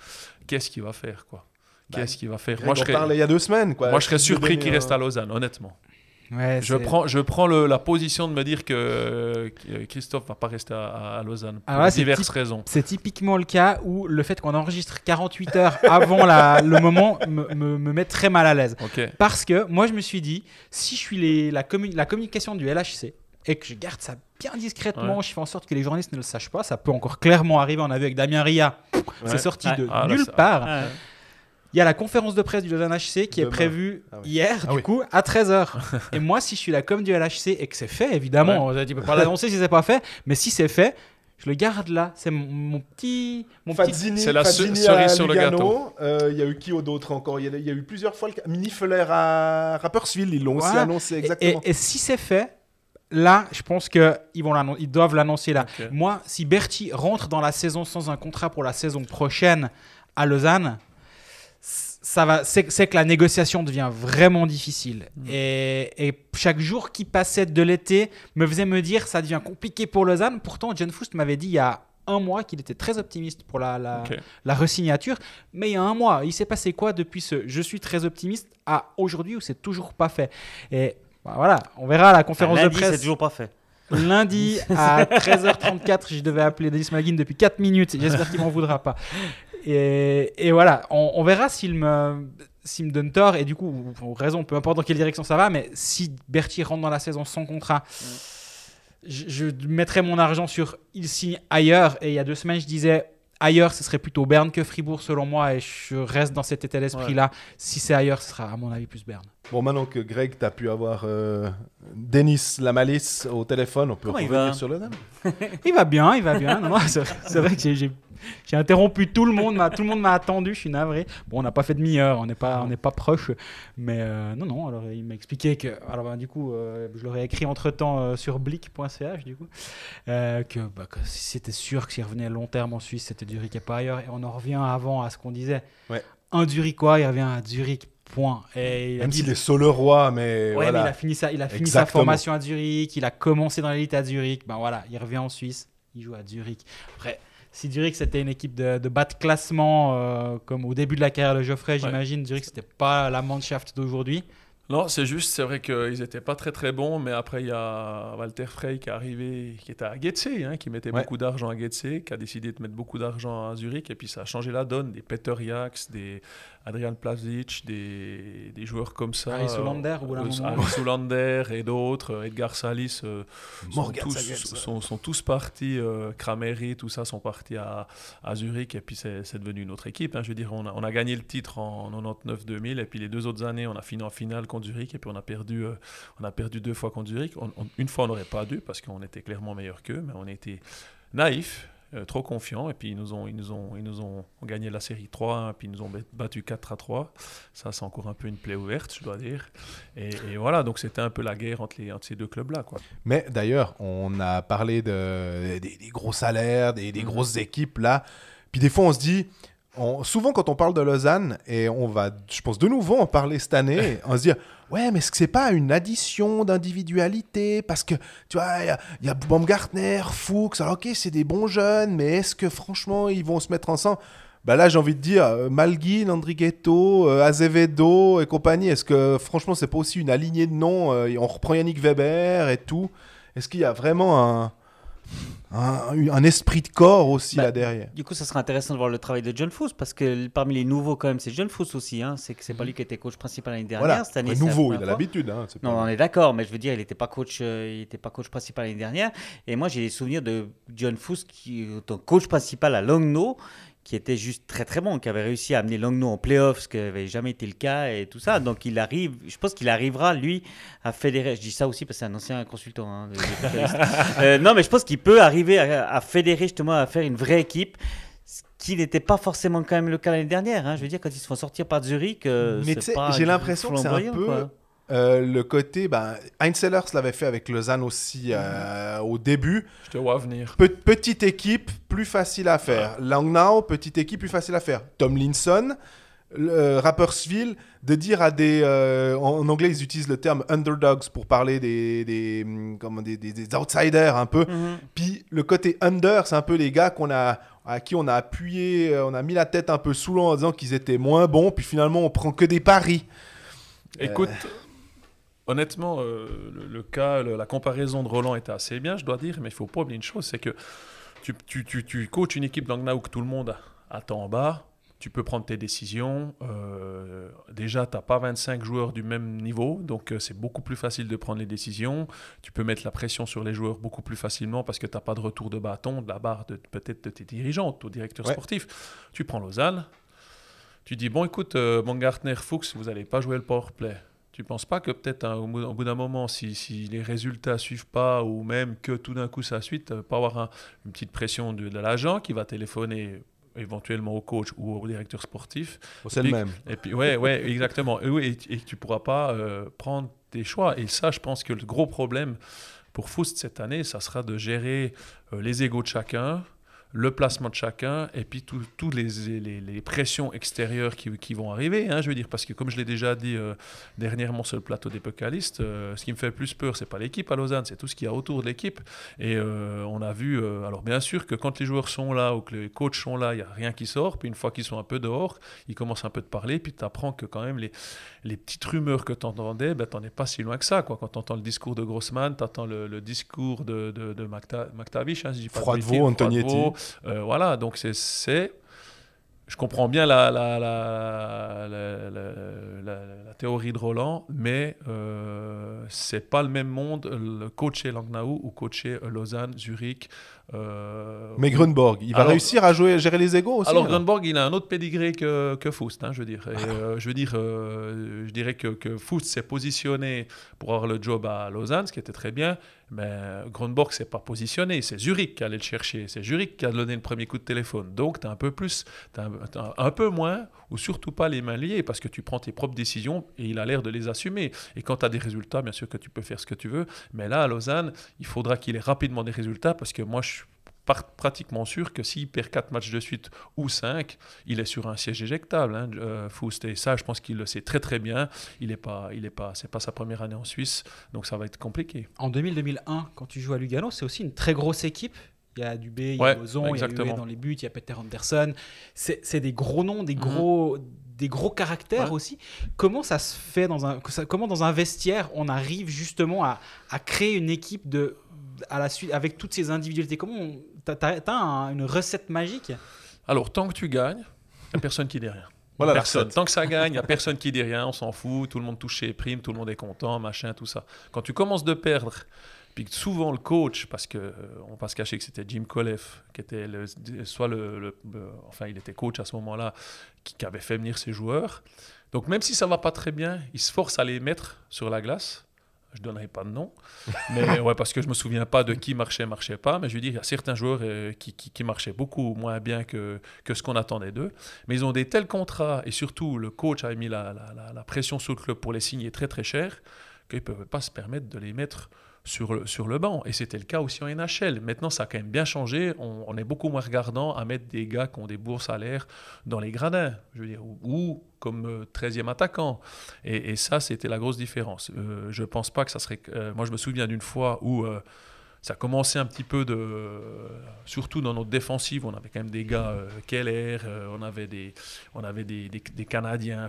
Qu'est-ce qu'il va faire, quoi? Qu'est-ce qu'il va faire? Moi, on parlait il y a 2 semaines. Quoi. Moi, je serais Si surpris donner qu'il reste à Lausanne, honnêtement. Ouais, Je prends la position de me dire que Christophe ne va pas rester à Lausanne, pour Alors là, c'est diverses raisons. C'est typiquement le cas où le fait qu'on enregistre 48 heures avant le moment me met très mal à l'aise. Ok. Parce que moi, je me suis dit, si je suis la communication du LHC et que je garde ça bien discrètement, Ouais. je fais en sorte que les journalistes ne le sachent pas, ça peut encore clairement arriver. On a vu avec Damien Ria, c'est Ouais. sorti Ouais. de Ah, là, nulle ça- part. Ouais. Il y a la conférence de presse du Lausanne HC qui est Demain. prévue Ah oui. hier, Ah du oui. coup, à 13h. Et moi, si je suis la com du LHC et que c'est fait, évidemment, tu peux pas l'annoncer si c'est pas fait, mais si c'est fait, je le garde là. C'est mon petit. Fadzini, C'est la Fadzini cerise à sur le Lugano. Il y a eu qui d'autre encore? Il y a eu plusieurs fois. Mini Feller à Rapperswil, ils l'ont aussi Voilà. annoncé exactement. Et si c'est fait, là, je pense qu'ils doivent l'annoncer là. Ok. Moi, si Berti rentre dans la saison sans un contrat pour la saison prochaine à Lausanne, c'est que la négociation devient vraiment difficile. Et chaque jour qui passait de l'été me faisait me dire ça devient compliqué pour Lausanne. Pourtant, John Foust m'avait dit il y a un mois qu'il était très optimiste pour la resignature. Mais il y a un mois, il s'est passé quoi depuis ce « je suis très optimiste » à aujourd'hui où c'est toujours pas fait. Et voilà, on verra à la conférence Lundi, de presse. c'est toujours pas fait. Lundi à 13h34, je devais appeler Denis Malguin depuis 4 minutes. J'espère qu'il m'en voudra pas. Et voilà, on verra s'il me donne tort. Et du coup, ou raison, peu importe dans quelle direction ça va. Mais si Berti rentre dans la saison sans contrat, je mettrais mon argent sur il signe ailleurs. Et il y a 2 semaines, je disais ailleurs, ce serait plutôt Berne que Fribourg selon moi. Et je reste dans cet état d'esprit-là. Si c'est ailleurs, ce sera à mon avis plus Berne. Bon, maintenant que Greg, tu as pu avoir Denis Lamalice au téléphone, on peut Comment il revenir va sur le thème. Il va bien. Non, c'est vrai que j'ai interrompu tout le monde. Tout le monde m'a attendu, je suis navré. Bon, on n'a pas fait demi-heure, on n'est pas proche. Mais non, alors il m'a expliqué que... Alors du coup, je l'aurais écrit entre-temps sur blick.ch du coup, que c'était sûr que s'il revenait à long terme en Suisse, c'était Zurich et pas ailleurs. Et on en revient avant à ce qu'on disait. Ouais. Un Zurichois, il revient à Zurich. Point. Et il a Même dit, s'il est Soleroy, mais ouais, voilà. mais il a fini sa Exactement. formation à Zurich, il a commencé dans l'élite à Zurich. Ben voilà, il revient en Suisse, il joue à Zurich. Après, si Zurich c'était une équipe de bas de classement, comme au début de la carrière de Geoffrey, j'imagine, Zurich c'était pas la Mannschaft d'aujourd'hui. Non, c'est vrai qu'ils n'étaient pas très très bons, mais après il y a Walter Frey qui est arrivé, qui était à Getse, qui mettait beaucoup d'argent à Getse, qui a décidé de mettre beaucoup d'argent à Zurich, et puis ça a changé la donne. Des Peter Jaks, des Adrian Plazic, des joueurs comme ça. Harry Soulander, au bout d'un moment. Harry Soulander et d'autres, Edgar Salis, sont tous partis, Krameri, tout ça sont partis à Zurich, et puis c'est devenu une autre équipe. Je veux dire, on a gagné le titre en 99-2000, et puis les 2 autres années, on a fini en finale contre Zurich, et puis on a perdu 2 fois contre Zurich. Une fois, on n'aurait pas dû, parce qu'on était clairement meilleurs qu'eux, mais on était naïfs. Trop confiants, et puis ils nous ont gagné la série 3-1, puis ils nous ont battu 4-3. Ça, c'est encore un peu une plaie ouverte, je dois dire. Et voilà, donc c'était un peu la guerre entre ces 2 clubs-là, quoi. Mais d'ailleurs, on a parlé des gros salaires, des grosses équipes là. Puis des fois, on se dit, souvent quand on parle de Lausanne, et on va, je pense, de nouveau en parler cette année, on se dit, ouais, mais est-ce que c'est pas une addition d'individualité? Parce que, tu vois, il y a Baumgartner, Fuchs, alors ok, c'est des bons jeunes, mais est-ce que franchement, ils vont se mettre ensemble? Bah là, j'ai envie de dire, Malguin, Andrighetto, Azevedo et compagnie, est-ce que franchement, c'est pas aussi une alignée de noms? On reprend Yannick Weber et tout. Est-ce qu'il y a vraiment un esprit de corps aussi là derrière? Du coup, ça sera intéressant de voir le travail de John Foust, parce que parmi les nouveaux, quand même, c'est John Foust aussi. C'est pas lui qui était coach principal l'année dernière. Voilà, Cette année, c'est nouveau, il a l'habitude. Non, on est d'accord, mais je veux dire, il n'était pas coach principal l'année dernière. Et moi, j'ai des souvenirs de John Foust qui était coach principal à Langnau, qui était juste très très bon, qui avait réussi à amener Langnau en play-off, ce qui n'avait jamais été le cas et tout ça. Donc je pense qu'il arrivera, lui, à fédérer. Je dis ça aussi parce que c'est un ancien consultant. Non, mais je pense qu'il peut arriver à fédérer, justement, à faire une vraie équipe, ce qui n'était pas forcément quand même le cas l'année dernière. Je veux dire, quand ils se font sortir par Zurich, mais c'est pas j'ai l'impression que c'est un peu... quoi. Le côté, Heinz Sellers l'avait fait avec Lausanne aussi au début. Je te vois venir. Petite équipe, plus facile à faire. Langnau, petite équipe, plus facile à faire. Tomlinson, Rapperswil, de dire à des... en anglais, ils utilisent le terme underdogs pour parler des outsiders un peu. Puis le côté under, c'est un peu les gars à qui on a appuyé, on a mis la tête un peu sous l'eau en disant qu'ils étaient moins bons, puis finalement, on prend que des paris. Écoute... Honnêtement, la comparaison de Roland était assez bien, je dois dire, mais il ne faut pas oublier une chose, c'est que tu coaches une équipe d'Angnau que tout le monde attend en bas, tu peux prendre tes décisions, déjà tu n'as pas 25 joueurs du même niveau, donc c'est beaucoup plus facile de prendre les décisions, tu peux mettre la pression sur les joueurs beaucoup plus facilement parce que tu n'as pas de retour de bâton de la barre peut-être de tes dirigeants, de ton directeur sportif. Tu prends Lausanne, tu dis, bon écoute, Baumgartner, Fuchs, vous n'allez pas jouer le powerplay. Tu ne penses pas que peut-être au bout d'un moment, si les résultats ne suivent pas ou même que tout d'un coup ça suit, pas avoir une petite pression de l'agent qui va téléphoner éventuellement au coach ou au directeur sportif. C'est le même. Et puis, ouais, exactement. Et tu ne pourras pas prendre tes choix. Et ça, je pense que le gros problème pour Foust cette année, ça sera de gérer les égos de chacun, le placement de chacun et puis toutes les pressions extérieures qui vont arriver, hein, je veux dire, parce que comme je l'ai déjà dit dernièrement sur le plateau des Pécalistes, ce qui me fait le plus peur, c'est pas l'équipe à Lausanne, c'est tout ce qu'il y a autour de l'équipe. Et on a vu, alors bien sûr que quand les joueurs sont là ou que les coachs sont là, il n'y a rien qui sort, puis une fois qu'ils sont un peu dehors, ils commencent un peu de parler, puis tu apprends que quand même les petites rumeurs que tu entendais, ben, tu n'en es pas si loin que ça, quoi. Quand tu entends le discours de Grossman, tu entends le discours de McTavish, hein, si je dis pas Froidevaux, Antonietti. Voilà, donc je comprends bien la théorie de Roland, mais c'est pas le même monde, le coacher Langnau ou coacher Lausanne, Zurich. Mais Grunborg, il va réussir à gérer les égos aussi. Alors Grunborg, il a un autre pédigré que Foust, hein, je veux dire. Et, je dirais que Foust s'est positionné pour avoir le job à Lausanne, ce qui était très bien. Mais Grunborg s'est pas positionné, c'est Zurich qui allait le chercher, c'est Zurich qui a donné le premier coup de téléphone. Donc tu as un peu plus, t'as un peu moins, ou surtout pas les mains liées, parce que tu prends tes propres décisions et il a l'air de les assumer. Et quand tu as des résultats, bien sûr que tu peux faire ce que tu veux, mais là à Lausanne, il faudra qu'il ait rapidement des résultats, parce que moi je suis pratiquement sûr que s'il perd 4 matchs de suite ou 5, il est sur un siège éjectable, hein, Foust. Et ça, je pense qu'il le sait très très bien. C'est pas sa première année en Suisse, donc ça va être compliqué. En 2000-2001, quand tu joues à Lugano, c'est aussi une très grosse équipe. Il y a Dubé, il y a Bozon, il y a Huet dans les buts, il y a Peter Anderson. C'est des gros noms, des gros caractères aussi. Comment ça se fait comment dans un vestiaire on arrive justement à créer une équipe à la suite avec toutes ces individualités? Comment t'as une recette magique? Alors tant que tu gagnes, il n'y a personne qui dit rien. Voilà, personne. Tant que ça gagne, il n'y a personne qui dit rien, on s'en fout, tout le monde touche les primes, tout le monde est content, machin, tout ça. Quand tu commences de perdre, puis que souvent le coach, parce qu'on ne va pas se cacher que c'était Jim Colef, qui était il était coach à ce moment-là, qui avait fait venir ses joueurs. Donc même si ça ne va pas très bien, il se force à les mettre sur la glace. Je ne donnerai pas de nom, mais parce que je ne me souviens pas de qui marchait pas. Mais je veux dire, il y a certains joueurs qui marchaient beaucoup moins bien que ce qu'on attendait d'eux. Mais ils ont des tels contrats, et surtout le coach a mis la pression sur le club pour les signer très très cher, qu'ils ne peuvent pas se permettre de les mettre sur le banc. Et c'était le cas aussi en NHL. Maintenant, ça a quand même bien changé. On est beaucoup moins regardant à mettre des gars qui ont des beaux salaires dans les gradins, je veux dire, ou comme 13e attaquant. Et ça, c'était la grosse différence. Je ne pense pas que ça serait... moi, je me souviens d'une fois où ça commençait un petit peu surtout dans notre défensive, on avait quand même des gars, Keller, on avait des Canadiens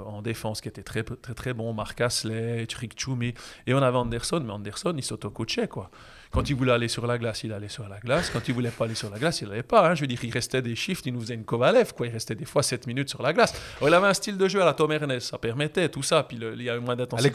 en défense qui étaient très, très, très bons, Marc Hasley, Trick Choumi, et on avait Anderson, mais Anderson, il s'auto-coachait, quoi. Quand il voulait aller sur la glace, il allait sur la glace. Quand il voulait pas aller sur la glace, il n'allait pas. Hein. Je veux dire, il restait des shifts, il nous faisait une Kovalev, quoi. Il restait des fois 7 minutes sur la glace. Alors, il avait un style de jeu à la Tom Ernest, ça permettait tout ça. Puis il y a eu moins d'intensité.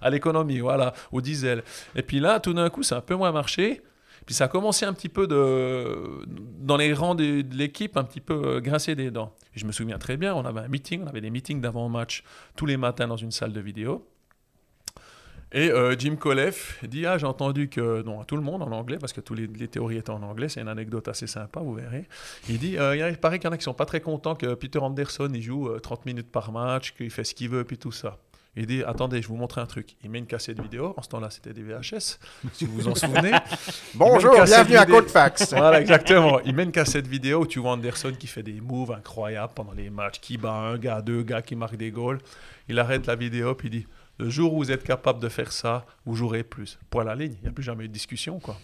À l'économie, voilà, au diesel. Et puis là, tout d'un coup, ça a un peu moins marché. Puis ça a commencé un petit peu dans les rangs de l'équipe, un petit peu grincer des dents. Et je me souviens très bien, on avait des meetings d'avant-match tous les matins dans une salle de vidéo. Et Jim Colef dit j'ai entendu que, à tout le monde en anglais, parce que toutes les théories étaient en anglais, c'est une anecdote assez sympa, vous verrez. Il dit il paraît qu'il y en a qui sont pas très contents que Peter Anderson il joue 30 minutes par match, qu'il fait ce qu'il veut, puis tout ça. Il dit attendez, je vous montre un truc. Il met une cassette vidéo. En ce temps-là, c'était des VHS, si vous vous en souvenez. Bonjour, bienvenue à Colfax. Voilà, exactement. Il met une cassette vidéo où tu vois Anderson qui fait des moves incroyables pendant les matchs, qui bat un gars, 2 gars, qui marquent des goals. Il arrête la vidéo puis il dit le jour où vous êtes capable de faire ça, vous jouerez plus. Point à la ligne. Il n'y a plus jamais eu de discussion, quoi.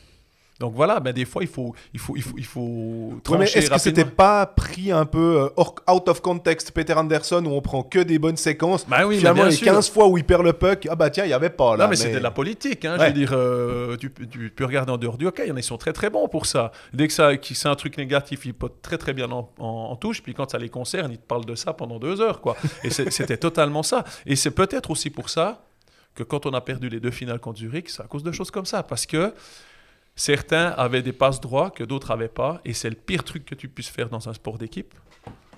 Donc voilà, des fois, il faut trancher mais est-ce rapidement. que c'était pas pris un peu out of context, Peter Anderson, où on prend que des bonnes séquences? Oui, finalement, mais les 15 fois où il perd le puck, tiens, il n'y avait pas là. Non, mais c'était de la politique. Hein, ouais. Je veux dire, tu peux regarder en dehors du hockey, ils sont très très bons pour ça. Dès que c'est un truc négatif, ils potent très très bien en touche, puis quand ça les concerne, ils te parlent de ça pendant 2 heures, quoi. Et c'était totalement ça. Et c'est peut-être aussi pour ça que quand on a perdu les 2 finales contre Zurich, c'est à cause de choses comme ça, parce que certains avaient des passes droits que d'autres n'avaient pas, et c'est le pire truc que tu puisses faire dans un sport d'équipe.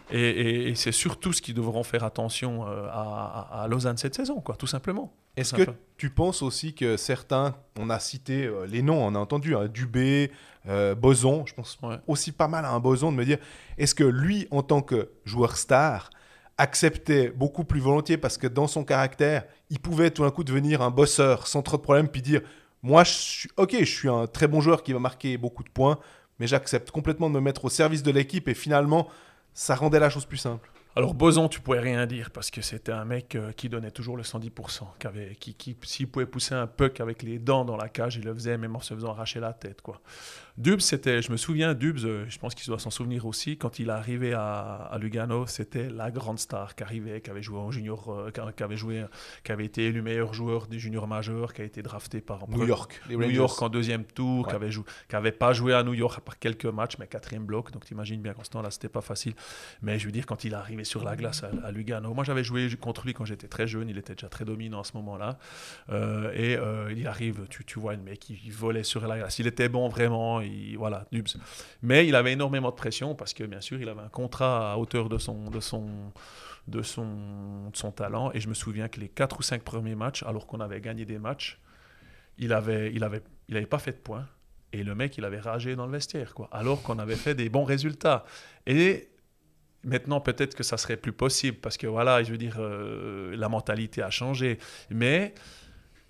Et c'est surtout ce qu'ils devront faire attention à Lausanne cette saison, quoi, tout simplement. Est-ce que tu penses aussi que certains, on a cité les noms, on a entendu Dubé, Bozon, je pense aussi pas mal à un Bozon, de me dire, est-ce que lui, en tant que joueur star, acceptait beaucoup plus volontiers, parce que dans son caractère, il pouvait tout d'un coup devenir un bosseur sans trop de problèmes, puis dire Moi, je suis un très bon joueur qui va marquer beaucoup de points, mais j'accepte complètement de me mettre au service de l'équipe et finalement, ça rendait la chose plus simple. Alors Boson, tu pouvais rien dire parce que c'était un mec qui donnait toujours le 110%, qui s'il pouvait pousser un puck avec les dents dans la cage, il le faisait même en se faisant arracher la tête, quoi. Dubs, je me souviens, Dubs, je pense qu'il doit s'en souvenir aussi, quand il est arrivé à Lugano, c'était la grande star qui arrivait, qui avait joué en junior, qui avait été élu meilleur joueur des juniors majeurs, qui a été drafté par New York, les New Rangers. York en deuxième tour, Ouais. qui avait pas joué à New York à part quelques matchs, mais 4e bloc, donc t'imagines bien qu'en ce temps-là, c'était pas facile. Mais je veux dire, quand il est arrivé sur la glace à Lugano, moi j'avais joué contre lui quand j'étais très jeune, il était déjà très dominant à ce moment-là, il arrive, tu vois, le mec, il volait sur la glace, il était bon vraiment, voilà, Dubs. Mais il avait énormément de pression parce que bien sûr, il avait un contrat à hauteur de son talent, et je me souviens que les 4 ou 5 premiers matchs, alors qu'on avait gagné des matchs, il avait pas fait de points, et le mec il avait ragé dans le vestiaire, quoi, alors qu'on avait fait des bons résultats. Et maintenant peut-être que ça serait plus possible parce que voilà, je veux dire, la mentalité a changé, mais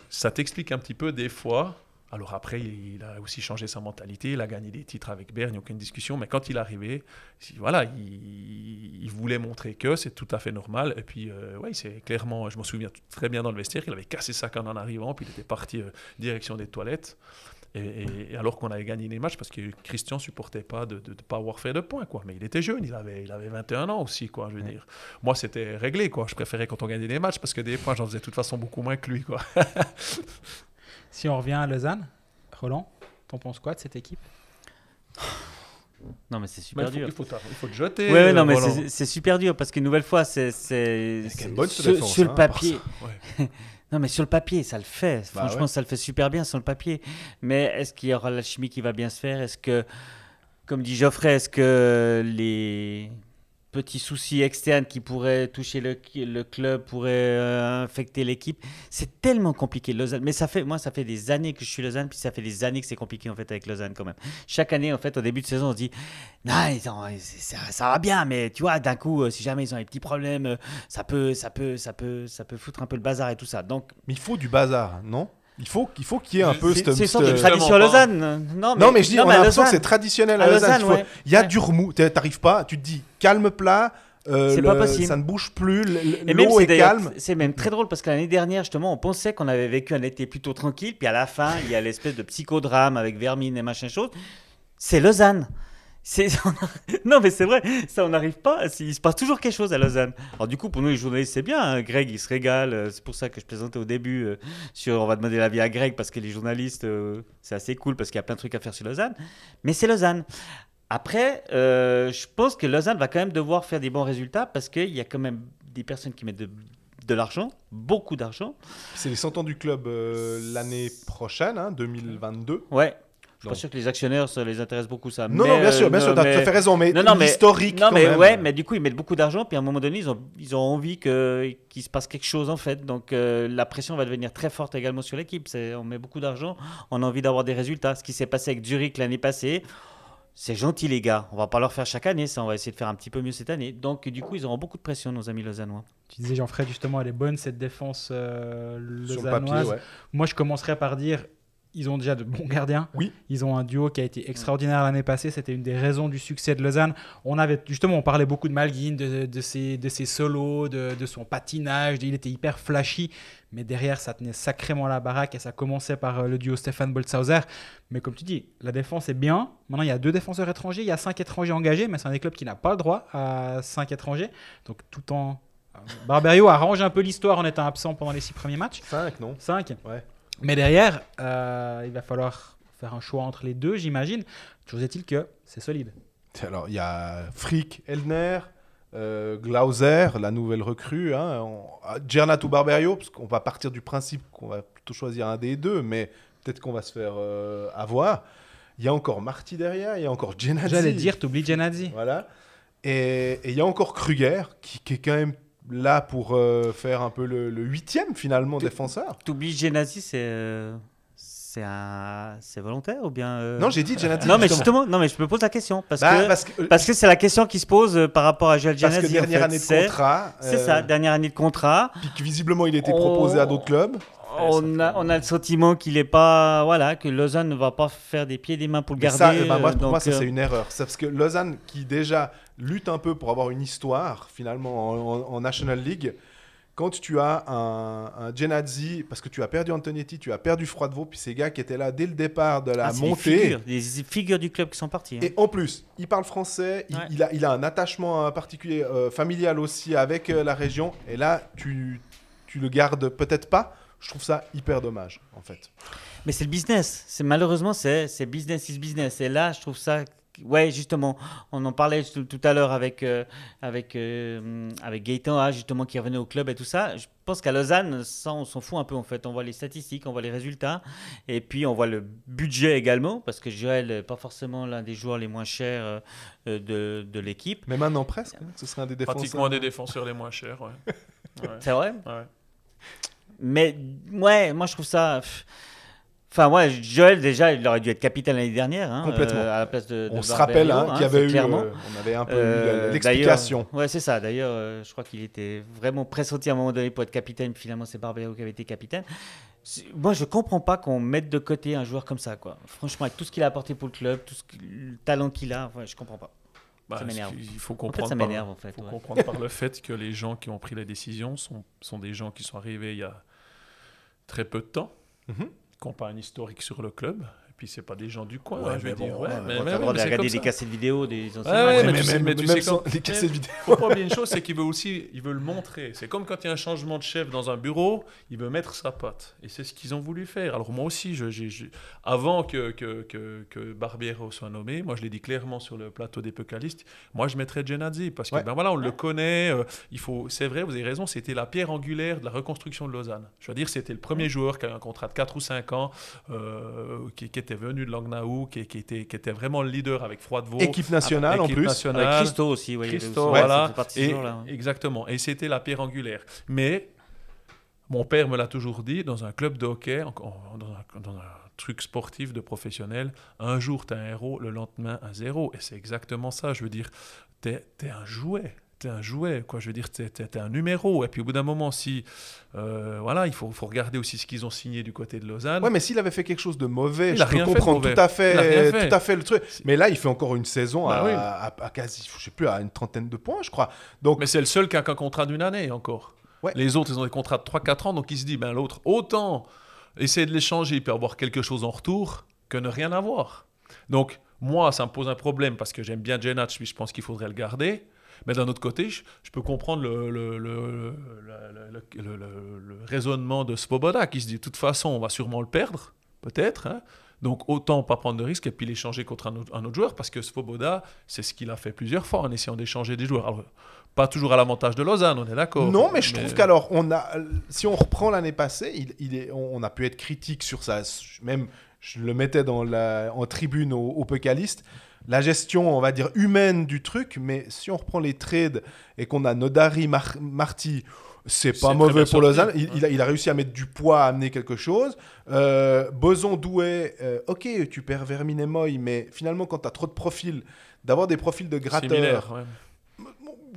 ça t'explique un petit peu des fois. Alors après, il a aussi changé sa mentalité, il a gagné des titres avec Berne, il n'y a aucune discussion, mais quand il est arrivé, voilà, il voulait montrer que c'est tout à fait normal. Et puis, ouais, c'est clairement, je m'en souviens très bien dans le vestiaire, il avait cassé sa canne en arrivant, puis il était parti direction des toilettes. Et alors qu'on avait gagné les matchs, parce que Christian supportait pas de ne pas avoir fait de points, quoi. Mais il était jeune, il avait 21 ans aussi, quoi, je veux dire. Moi, c'était réglé, quoi. Je préférais quand on gagnait des matchs, parce que des points, j'en faisais de toute façon beaucoup moins que lui, quoi. Si on revient à Lausanne, Roland, t'en penses quoi de cette équipe? Non, mais c'est super dur. Il faut te jeter. Ouais, non, mais Roland. c'est super dur parce qu'une nouvelle fois, c'est une bonne sur défense, le hein, papier. Ouais. Non, mais sur le papier, ça le fait. Bah Franchement, ouais. ça le fait super bien sur le papier. Mais est-ce qu'il y aura l'alchimie qui va bien se faire? Est-ce que, comme dit Geoffrey, est-ce que les petits soucis externes qui pourraient toucher le club pourraient infecter l'équipe? C'est tellement compliqué, Lausanne. Mais ça fait des années que je suis Lausanne, puis ça fait des années que c'est compliqué en fait avec Lausanne quand même. Chaque année, en fait, au début de saison, on se dit non, ça va bien, mais tu vois, d'un coup, si jamais ils ont des petits problèmes, ça peut foutre un peu le bazar et tout ça. Donc, Mais il faut du bazar, non? Il faut qu'il y ait un peu c'est une sorte de Justement tradition à pas. Lausanne. Non, mais je dis, on à a l'impression que Lausanne- c'est traditionnel à à Lausanne. Lausanne, ouais. Il y a Ouais. du remous, t'arrives pas, tu te dis calme plat, C'est pas possible. ça ne bouge plus, Et même, l'eau c'est est d'ailleurs- calme. c'est même très drôle parce que l'année dernière, justement, on pensait qu'on avait vécu un été plutôt tranquille, puis à la fin, il y a l'espèce de psychodrame avec Vermine et machin chose. C'est Lausanne. Non, mais c'est vrai, ça, on n'arrive pas. Il se passe toujours quelque chose à Lausanne. Alors, du coup, pour nous, les journalistes, c'est bien. Hein. Greg, il se régale. C'est pour ça que je plaisantais au début sur on va demander l'avis à Greg parce que les journalistes, c'est assez cool parce qu'il y a plein de trucs à faire sur Lausanne. Mais c'est Lausanne. Après, je pense que Lausanne va quand même devoir faire des bons résultats parce qu'il y a quand même des personnes qui mettent de l'argent, beaucoup d'argent. C'est les 100 ans du club l'année prochaine, hein, 2022. Ouais. Je suis Non. pas sûr que les actionnaires, ça les intéresse beaucoup, ça. Non, Mais, non, bien sûr, non, t'as tout à fait raison, mais Non, mais l'historique Non, quand mais même. ouais, mais du coup, ils mettent beaucoup d'argent, puis à un moment donné, ils ont envie qu'il se passe quelque chose, en fait. Donc, la pression va devenir très forte également sur l'équipe. On met beaucoup d'argent, on a envie d'avoir des résultats. Ce qui s'est passé avec Zurich l'année passée, c'est gentil, les gars. On va pas leur faire chaque année, ça. On va essayer de faire un petit peu mieux cette année. Donc, du coup, ils auront beaucoup de pression, nos amis lausannois. Tu disais, Jean-Fred, justement, elle est bonne, cette défense Sur le lausannoise. papier, ouais. Moi, je commencerais par dire, ils ont déjà de bons gardiens. Oui. Ils ont un duo qui a été extraordinaire l'année passée. C'était une des raisons du succès de Lausanne. On parlait beaucoup de Malguin, de ses solos, de son patinage. Il était hyper flashy. Mais derrière, ça tenait sacrément la baraque et ça commençait par le duo Stefan Boltzhauser. Mais comme tu dis, la défense est bien. Maintenant, il y a 2 défenseurs étrangers. Il y a 5 étrangers engagés, mais c'est un des clubs qui n'a pas le droit à 5 étrangers. Donc, tout en... Barberio arrange un peu l'histoire en étant absent pendant les 6 premiers matchs. 5, non? 5. Ouais. Mais derrière, il va falloir faire un choix entre les deux, j'imagine. Toujours est-il que c'est solide. Alors, il y a Frick, Eldner, Glauser, la nouvelle recrue, hein, Gernat ou Barberio, parce qu'on va partir du principe qu'on va plutôt choisir un des deux, mais peut-être qu'on va se faire avoir. Il y a encore Marty derrière, il y a encore Genadzi. J'allais dire, t'oublies Genadzi. Voilà. Et il y a encore Kruger, qui est quand même là pour faire un peu le 8e, finalement, défenseur. T'oublies Genasi, c'est volontaire ou bien Non, j'ai dit Genadzi. Non, mais justement, non, mais je me pose la question parce Bah, que parce que c'est la question qui se pose par rapport à Joel parce Genasi. que dernière en fait. année de contrat. C'est ça, dernière année de contrat. Puis que visiblement, il était proposé à d'autres clubs. On a le sentiment qu'il est pas, voilà, que Lausanne ne va pas faire des pieds et des mains pour le Mais garder. ça, pour donc, moi, ça c'est une erreur. C'est parce que Lausanne, qui déjà lutte un peu pour avoir une histoire, finalement, en National League, quand tu as un Genadzi, parce que tu as perdu Antonetti, tu as perdu Froidevaux, puis ces gars qui étaient là dès le départ de la c'est montée. des figures du club qui sont partis. Et en plus, il parle français, il a un attachement particulier, familial aussi avec la région. Et là, tu le gardes peut-être pas. Je trouve ça hyper dommage, en fait. Mais c'est le business. Malheureusement, c'est business is business. Et là, je trouve ça. Ouais, justement, on en parlait tout à l'heure avec Gaëtan, justement, qui revenait au club et tout ça. Je pense qu'à Lausanne, ça, on s'en fout un peu, en fait. On voit les statistiques, on voit les résultats, et puis on voit le budget également, parce que Joël n'est pas forcément l'un des joueurs les moins chers de l'équipe. Mais maintenant, presque. Ce serait un des défenseurs. Pratiquement un des défenseurs les moins chers. Ouais. C'est vrai. Ouais. Mais, ouais, moi, je trouve ça... Enfin, ouais, Joël, déjà, il aurait dû être capitaine l'année dernière. Hein, complètement. À la place de On se Barberio, rappelle qu'il y avait eu. clairement. On avait un peu eu l'explication. Ouais, c'est ça. D'ailleurs, je crois qu'il était vraiment pressenti à un moment donné pour être capitaine. Puis finalement, c'est Barberio qui avait été capitaine. Moi, je comprends pas qu'on mette de côté un joueur comme ça, quoi. Franchement, avec tout ce qu'il a apporté pour le club, le talent qu'il a, ouais, je comprends pas. Ça m'énerve. Il faut En fait, comprendre, ça m'énerve, en fait. faut Ouais. comprendre par le fait que les gens qui ont pris la décision sont des gens qui sont arrivés il y a très peu de temps, Mhm. qui n'ont pas un historique sur le club. Et puis, ce pas des gens du coin, Ouais, je veux mais dire. bon, Ouais, ouais, mais T'as le ouais, droit de mais c'est regarder comme des ça. cassettes vidéo des anciens Ouais, matchs. mais mais tu sais- même, mais tu même sais sans quand- les cassettes vidéo. Faut pas oublier une chose, c'est qu'il veut aussi, il veut le montrer. C'est comme quand il y a un changement de chef dans un bureau, il veut mettre sa patte. Et c'est ce qu'ils ont voulu faire. Alors moi aussi, avant que Barbiero soit nommé, moi je l'ai dit clairement sur le plateau des Pécalistes, moi je mettrais Genadzi parce que Ouais. ben voilà, on le connaît. C'est vrai, vous avez raison, c'était la pierre angulaire de la reconstruction de Lausanne. Je veux dire, c'était le premier joueur qui a un contrat de 4 ou 5 ans, qui était venu de Langnau, qui était vraiment le leader avec Froidevaux. Équipe nationale en Équipe plus. nationale. Avec Christo aussi, ouais, il y avait Christo, aussi- voilà. ça fait partie de ce Et- joueur-là. Exactement. Et c'était la pierre angulaire. Mais mon père me l'a toujours dit, dans un club de hockey, dans un truc sportif de professionnel, un jour tu es un héros, le lendemain un zéro. Et c'est exactement ça. Je veux dire, t'es un jouet. T'es un jouet, quoi. Je veux dire, t'es un numéro. Et puis au bout d'un moment, voilà, il faut regarder aussi ce qu'ils ont signé du côté de Lausanne. Ouais, mais s'il avait fait quelque chose de mauvais, Il je a peux rien fait de comprendre mauvais. tout à Il a rien fait. fait le truc. Mais là, il fait encore une saison Bah à, oui. à quasi, je sais plus, à une trentaine de points, je crois. Donc, Mais c'est le seul qui a qu'un contrat d'une année encore. Ouais. Les autres, ils ont des contrats de 3-4 ans, donc il se dit, ben l'autre, autant essayer de l'échanger, il peut avoir quelque chose en retour que ne rien avoir. Donc, moi, ça me pose un problème parce que j'aime bien Genac, puis je pense qu'il faudrait le garder. Mais d'un autre côté, je peux comprendre le raisonnement de Svoboda qui se dit, de toute façon, on va sûrement le perdre, peut-être, hein. Donc autant pas prendre de risque et puis l'échanger contre un autre joueur parce que Svoboda, c'est ce qu'il a fait plusieurs fois en essayant d'échanger des joueurs. Alors, pas toujours à l'avantage de Lausanne, on est d'accord. non, mais je trouve qu'alors, si on reprend l'année passée, on a pu être critique sur ça. Même, je le mettais en tribune au Pécaliste. La gestion, on va dire, humaine du truc, mais si on reprend les trades et qu'on a Nodari, Marty, c'est pas très mauvais bien pour sorti. Lausanne. Il a réussi à mettre du poids, à amener quelque chose. Boson, Douai, ok, tu perds Vermin et Moy, mais finalement, quand tu as trop de profils, d'avoir des profils de gratteurs, Similaire, ouais.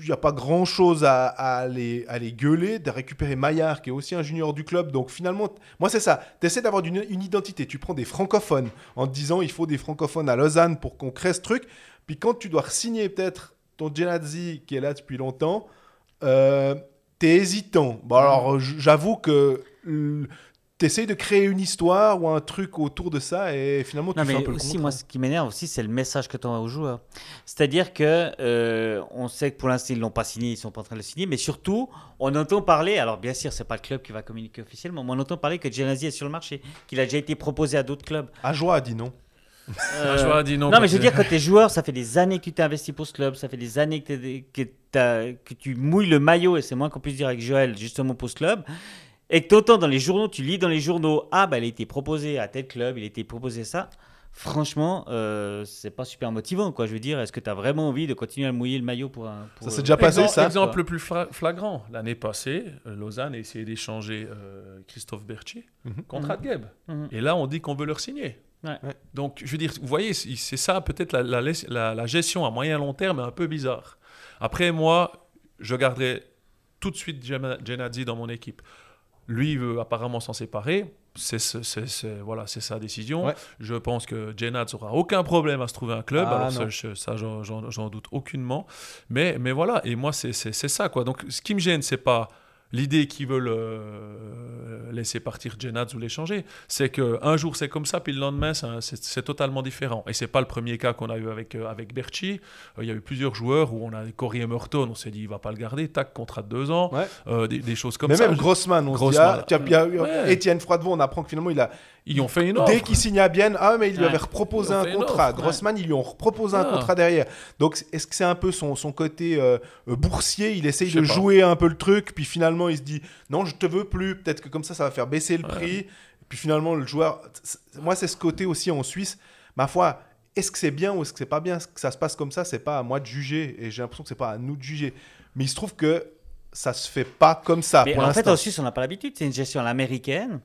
il n'y a pas grand-chose à les gueuler, de récupérer Maillard, qui est aussi un junior du club. Donc finalement, moi c'est ça, tu essaies d'avoir une identité, tu prends des francophones en te disant il faut des francophones à Lausanne pour qu'on crée ce truc. Puis quand tu dois signer peut-être ton Genadzi qui est là depuis longtemps, t'es hésitant. Bon alors j'avoue que t'essayes de créer une histoire ou un truc autour de ça et finalement tu Non, fais un mais peu le aussi, contraire. moi, ce qui m'énerve aussi, c'est le message que tu envoies aux joueurs. C'est-à-dire que on sait que pour l'instant, ils ne l'ont pas signé, ils ne sont pas en train de le signer, mais surtout, on entend parler, alors bien sûr, ce n'est pas le club qui va communiquer officiellement, mais on entend parler que Genadzi est sur le marché, qu'il a déjà été proposé à d'autres clubs. Ajoie a dit non. Je leur ai dit non. Non, mais je veux parce dire, quand tu es joueur, ça fait des années que tu t'es investi pour ce club, ça fait des années que tu mouilles le maillot, et c'est moins qu'on puisse dire avec Joël, justement pour ce club. Et que tu entends dans les journaux, tu lis dans les journaux, ah, bah, il a été proposé à tel club, il a été proposé ça. Franchement, c'est pas super motivant, quoi. Je veux dire, est-ce que tu as vraiment envie de continuer à mouiller le maillot pour un. Ça s'est déjà passé, ça Exemple le plus flagrant. L'année passée, Lausanne a essayé d'échanger Christophe Berthier contre Adgeb. Et là, on dit qu'on veut leur signer. Ouais. Donc, je veux dire, vous voyez, c'est ça peut-être la gestion à moyen long terme est un peu bizarre. Après, moi, je garderai tout de suite Genadzi dans mon équipe. Lui veut apparemment s'en séparer. C'est sa décision. Ouais. Je pense que Jennad n'aura aucun problème à se trouver un club. Ah, Alors non. ça, j'en doute aucunement. Mais voilà, et moi, c'est ça, quoi. Donc, ce qui me gêne, c'est pas l'idée qu'ils veulent laisser partir Jennad ou l'échanger. C'est qu'un jour, c'est comme ça, puis le lendemain, c'est totalement différent. Et c'est pas le premier cas qu'on a eu avec Berchi. Il y a eu plusieurs joueurs où on a Corey Emerton, on s'est dit, il va pas le garder, tac, contrat de 2 ans. Ouais. Des choses comme Mais ça. même Grossman, on se dit, Grossman. Ouais. Étienne Froidevaux, on apprend que finalement, Ils ont fait une offre. dès qu'il signe à Bienne, mais il lui Ouais. avait reproposé Ils ont un fait une contrat. offre, ouais. Grossman, ils lui ont reproposé un Ah. contrat derrière. Donc, est-ce que c'est un peu son côté boursier? Il essaye Je sais de pas. jouer un peu le truc, puis finalement, il se dit, non, je te veux plus. Peut-être que comme ça va faire baisser le prix. Puis finalement, le joueur... Moi, c'est ce côté aussi en Suisse. Ma foi, est-ce que c'est bien ou est-ce que c'est pas bien que ça se passe comme ça? C'est pas à moi de juger. Et j'ai l'impression que c'est pas à nous de juger. Mais il se trouve que ça se fait pas comme ça Mais pour en fait, l'instant. en Suisse, on n'a pas l'habitude. C'est une gestion à l'américaine.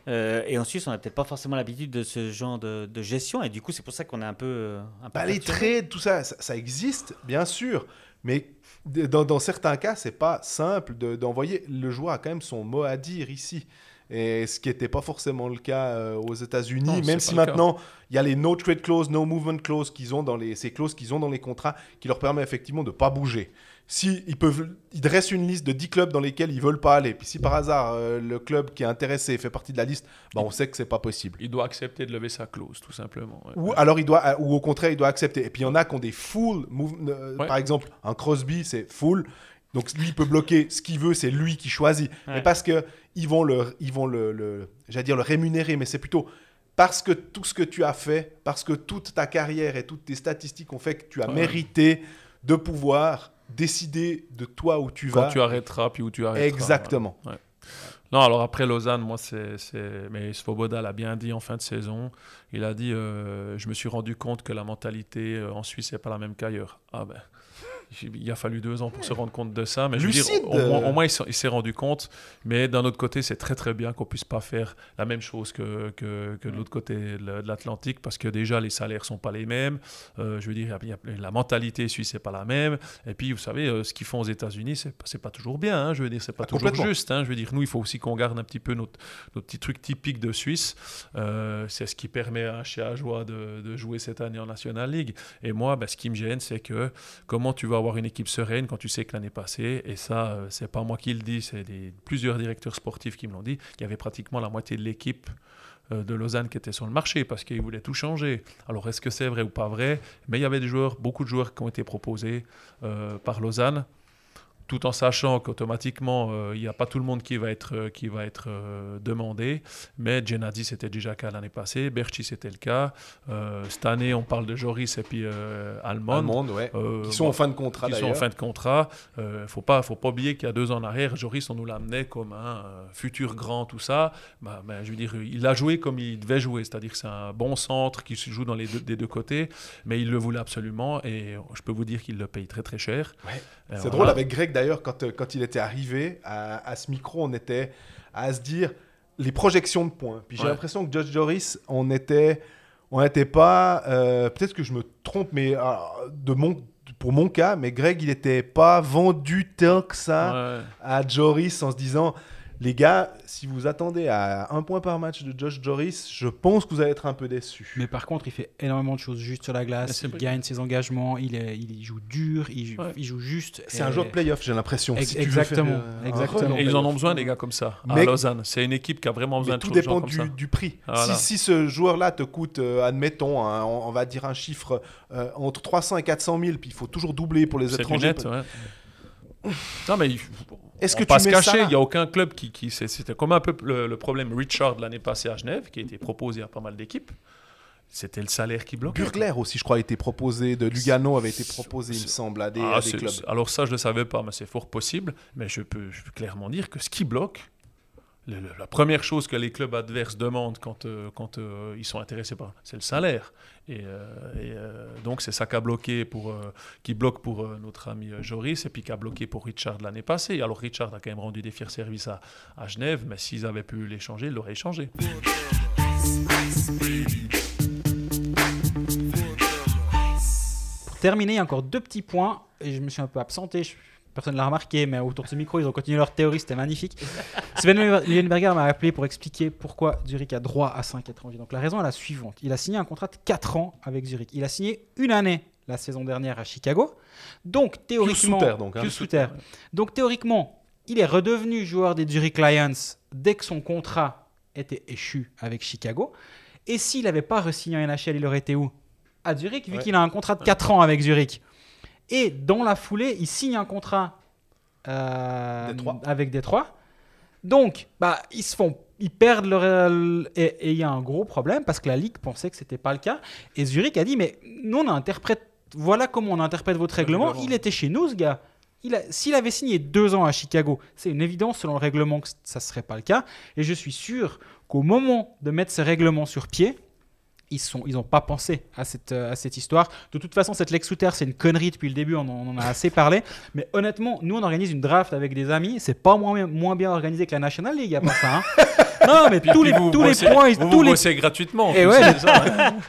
Et en Suisse, on n'a peut-être pas forcément l'habitude de ce genre de gestion. Et du coup, c'est pour ça qu'on est un peu Les perturbé. trades, tout ça, ça existe, bien sûr. Mais dans certains cas, c'est pas simple d'envoyer. Le joueur a quand même son mot à dire ici. Et ce qui n'était pas forcément le cas aux États-Unis, Non, même c'est si pas le maintenant il y a les no trade clause, no movement clause ces clauses qu'ils ont dans les contrats qui leur permettent effectivement de ne pas bouger. Si ils dressent une liste de 10 clubs dans lesquels ils veulent pas aller, puis si par hasard le club qui est intéressé fait partie de la liste, on sait que c'est pas possible. Il doit accepter de lever sa clause, tout simplement. Ouais. Ou alors ou au contraire, il doit accepter. Et puis il y en a qui ont des full, Ouais. par exemple, un Crosby, c'est full. Donc lui, il peut bloquer ce qu'il veut, c'est lui qui choisit. Ouais. Mais parce que ils vont j'allais dire le rémunérer, mais c'est plutôt parce que tout ce que tu as fait, parce que toute ta carrière et toutes tes statistiques ont fait que tu as Ouais. mérité de pouvoir décider de toi où tu Quand vas. tu arrêteras, puis où tu arrêteras. Exactement. Ouais. Non, alors après Lausanne, moi, mais Svoboda l'a bien dit en fin de saison. Il a dit je me suis rendu compte que la mentalité en Suisse n'est pas la même qu'ailleurs. Ah ben. Il a fallu 2 ans pour se rendre compte de ça, mais je veux dire, Lucide. au moins il s'est rendu compte. Mais d'un autre côté, c'est très très bien qu'on puisse pas faire la même chose que de l'autre côté de l'Atlantique, parce que déjà les salaires sont pas les mêmes. Je veux dire, la mentalité suisse n'est pas la même. Et puis vous savez, ce qu'ils font aux États-Unis, c'est pas toujours bien. Hein, je veux dire, c'est pas toujours complètement. juste. Hein, je veux dire, nous, il faut aussi qu'on garde un petit peu nos petits trucs typiques de Suisse. C'est ce qui permet à chez Ajoie de jouer cette année en National League. Et moi, ce qui me gêne, c'est que comment tu vas avoir une équipe sereine quand tu sais que l'année passée, et ça, c'est pas moi qui le dis, c'est plusieurs directeurs sportifs qui me l'ont dit, il y avait pratiquement la moitié de l'équipe de Lausanne qui était sur le marché parce qu'ils voulaient tout changer. Alors, est-ce que c'est vrai ou pas vrai? Mais il y avait beaucoup de joueurs qui ont été proposés par Lausanne, tout en sachant qu'automatiquement, il n'y a pas tout le monde qui va être demandé. Mais Gennady, c'était déjà le cas l'année passée. Berchi, c'était le cas. Cette année, on parle de Joris et puis Almond. Allemande, ouais. Qui sont en fin de contrat, Qui sont d'ailleurs. en fin de contrat. Faut pas oublier qu'il y a 2 ans en arrière, Joris, on nous l'amenait comme un futur grand, tout ça. Je veux dire, il a joué comme il devait jouer. C'est-à-dire que c'est un bon centre qui se joue des deux côtés. Mais il le voulait absolument. Et je peux vous dire qu'il le paye très, très cher. Ouais. C'est Voilà. drôle avec Greg d'ailleurs, quand il était arrivé à ce micro, on était à se dire les projections de points. Puis j'ai Ouais. l'impression que Josh Joris, on n'était pas, peut-être que je me trompe, mais pour mon cas, mais Greg, il n'était pas vendu tel que ça Ouais. à Joris en se disant, les gars, si vous attendez à 1 point par match de Josh Joris, je pense que vous allez être un peu déçus. Mais par contre, il fait énormément de choses juste sur la Mais glace. c'est Il vrai. gagne ses engagements. Il joue dur. Il joue juste. C'est un joueur de playoff, j'ai l'impression. si tu veux Exactement, faire, un exactement. run Et ils en ont playoff. besoin, des gars comme ça, à Mais- Lausanne. C'est une équipe qui a vraiment besoin Mais de tout gens dépend comme ça. du prix. Voilà. Si ce joueur-là te coûte, admettons, on va dire un chiffre entre 300 et 400 000, puis il faut toujours doubler pour les C'est étrangers. net, ouais. Non, mais Est-ce on que va pas tu se mets cacher, ça là il n'y a aucun club c'était comme un peu le problème Richard l'année passée à Genève, qui a été proposé à pas mal d'équipes. C'était le salaire qui bloquait. Burgler aussi, je crois, a été proposé, de Lugano avait été proposé, il me semble, à des clubs. Alors ça, je ne le savais pas, mais c'est fort possible. Mais je peux clairement dire que ce qui bloque, la première chose que les clubs adverses demandent quand ils sont intéressés par, c'est le salaire. Donc c'est ça qui bloque pour notre ami Joris, et puis qui a bloqué pour Richard l'année passée. Alors Richard a quand même rendu des fiers services à Genève, mais s'ils avaient pu l'échanger, ils l'auraient échangé. Pour terminer, il y a encore 2 petits points. Et je me suis un peu absenté. personne ne l'a remarqué, mais autour de ce micro, ils ont continué leur théorie, c'était magnifique. Sven Leuenberger m'a appelé pour expliquer pourquoi Zurich a droit à 5 étrangers. Donc la raison est la suivante. Il a signé un contrat de 4 ans avec Zurich. Il a signé une année la saison dernière à Chicago. Donc théoriquement... Pius Suter. Donc théoriquement, il est redevenu joueur des Zurich Lions dès que son contrat était échu avec Chicago. Et s'il n'avait pas re-signé en NHL, il aurait été où? À Zurich, vu qu'il a un contrat de 4 ans avec Zurich. Et dans la foulée, il signe un contrat avec Détroit. Donc, ils perdent leur... Et il y a un gros problème parce que la Ligue pensait que ce n'était pas le cas. Et Zurich a dit, mais nous, voilà comment on interprète votre règlement. Il était chez nous, ce gars. S'il avait signé 2 ans à Chicago, c'est une évidence selon le règlement que ça ne serait pas le cas. Et je suis sûr qu'au moment de mettre ce règlement sur pied, ils n'ont pas pensé à cette histoire. De toute façon, cette Lex Suter, c'est une connerie depuis le début, on en a assez parlé. Mais honnêtement, nous, on organise une draft avec des amis. C'est pas moins bien organisé que la National League, il n'y a pas ça. Hein. Non, mais tous les points... Vous bossez gratuitement. Et ouais,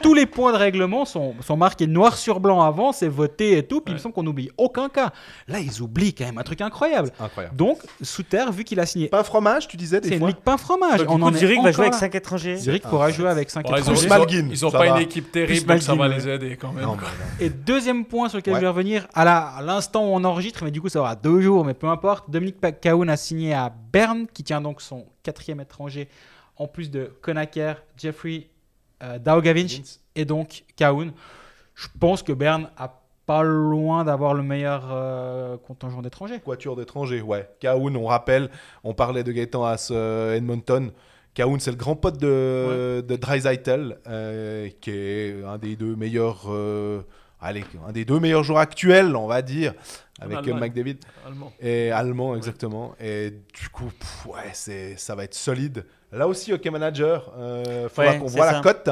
tous les points de règlement sont marqués noir sur blanc avant, c'est voté et tout. Puis il me semble qu'on n'oublie aucun cas. Là, ils oublient quand même un truc incroyable. Donc, Suter, vu qu'il a signé... Pain fromage, tu disais des fois. C'est une ligue pain fromage. Zurich va jouer avec 5 étrangers. Zurich pourra jouer avec 5 étrangers. Ils n'ont pas une équipe terrible, donc ça va les aider quand même. Non. Et deuxième point sur lequel je vais revenir, à l'instant où on enregistre, mais du coup ça aura 2 jours, mais peu importe, Dominique Cahoon a signé à Berne, qui tient donc son 4e étranger, en plus de Conacher, Jeffrey Daugavinch et donc Cahoon. Je pense que Berne a pas loin d'avoir le meilleur contingent d'étrangers. Quatuor d'étrangers, ouais. Cahoon, on rappelle, on parlait de Gaëtan Haas Edmonton. Cahoon, c'est le grand pote de Draisaitl, qui est un des 2 meilleurs, un des 2 meilleurs joueurs actuels, on va dire, avec McDavid. Allemand, exactement. Et du coup, ça va être solide. Là aussi, Hockey Manager, faudra qu'on voit la cote.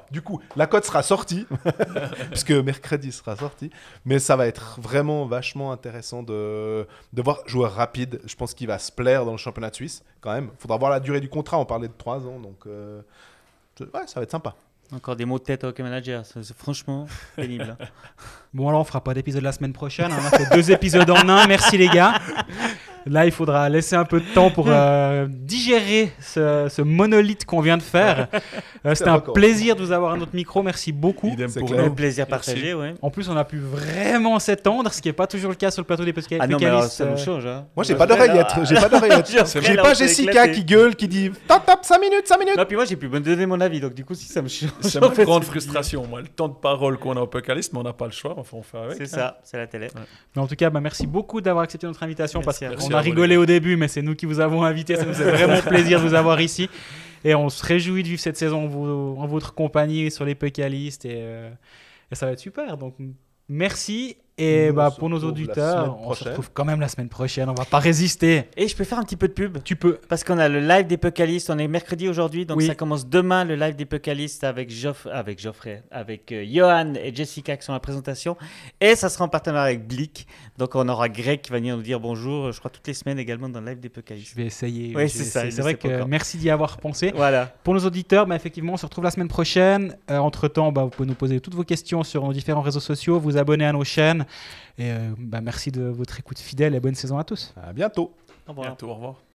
Du coup, la cote sera sortie, puisque mercredi sera sorti. Mais ça va être vraiment vachement intéressant de voir joueur rapide. Je pense qu'il va se plaire dans le championnat de Suisse, quand même. Il faudra voir la durée du contrat. On parlait de 3 ans, donc ça va être sympa. Encore des mots de tête au Hockey Manager, c'est franchement pénible. Bon, alors on fera pas d'épisode la semaine prochaine. On a fait 2 épisodes en un. Merci les gars. Là, il faudra laisser un peu de temps pour digérer ce monolithe qu'on vient de faire. C'était un plaisir de vous avoir à notre micro. Merci beaucoup. Pour nous, plaisir partagé. Ouais. En plus, on a pu vraiment s'étendre, ce qui n'est pas toujours le cas sur le plateau des Pécalistes. Ah non, mais alors, ça nous change. Hein. Moi, j'ai pas d'oreillette. J'ai pas Jessica qui gueule, qui dit top, 5 minutes. Non, puis moi, j'ai pu me donner mon avis. Donc, du coup, si ça me change. C'est ma grande frustration. Moi, le temps de parole qu'on a au Pécaliste, mais on n'a pas le choix. Enfin, on fait avec. C'est ça, c'est la télé. Mais en tout cas, merci beaucoup d'avoir accepté notre invitation. Parce qu'on a rigolé au début, mais c'est nous qui vous avons invité. Ça nous fait vraiment plaisir de vous avoir ici. Et on se réjouit de vivre cette saison en votre compagnie sur les Pécalistes. Et ça va être super. Donc, merci. Et pour nos auditeurs, on se retrouve quand même la semaine prochaine. On va pas résister. Et je peux faire un petit peu de pub? Tu peux. Parce qu'on a le live des Pécalistes. On est mercredi aujourd'hui. Donc ça commence demain, le live des Pécalistes avec Geoffrey, avec Johan et Jessica qui sont à la présentation. Et ça sera en partenariat avec Blick. Donc on aura Greg qui va venir nous dire bonjour, je crois toutes les semaines également dans le live des Pécalistes. Je vais essayer. Oui, c'est ça. C'est vrai que merci d'y avoir pensé. Voilà. Pour nos auditeurs, effectivement, on se retrouve la semaine prochaine. Entre-temps, vous pouvez nous poser toutes vos questions sur nos différents réseaux sociaux, vous abonner à nos chaînes. Et merci de votre écoute fidèle et bonne saison à tous. À bientôt. Au revoir. Bientôt, au revoir.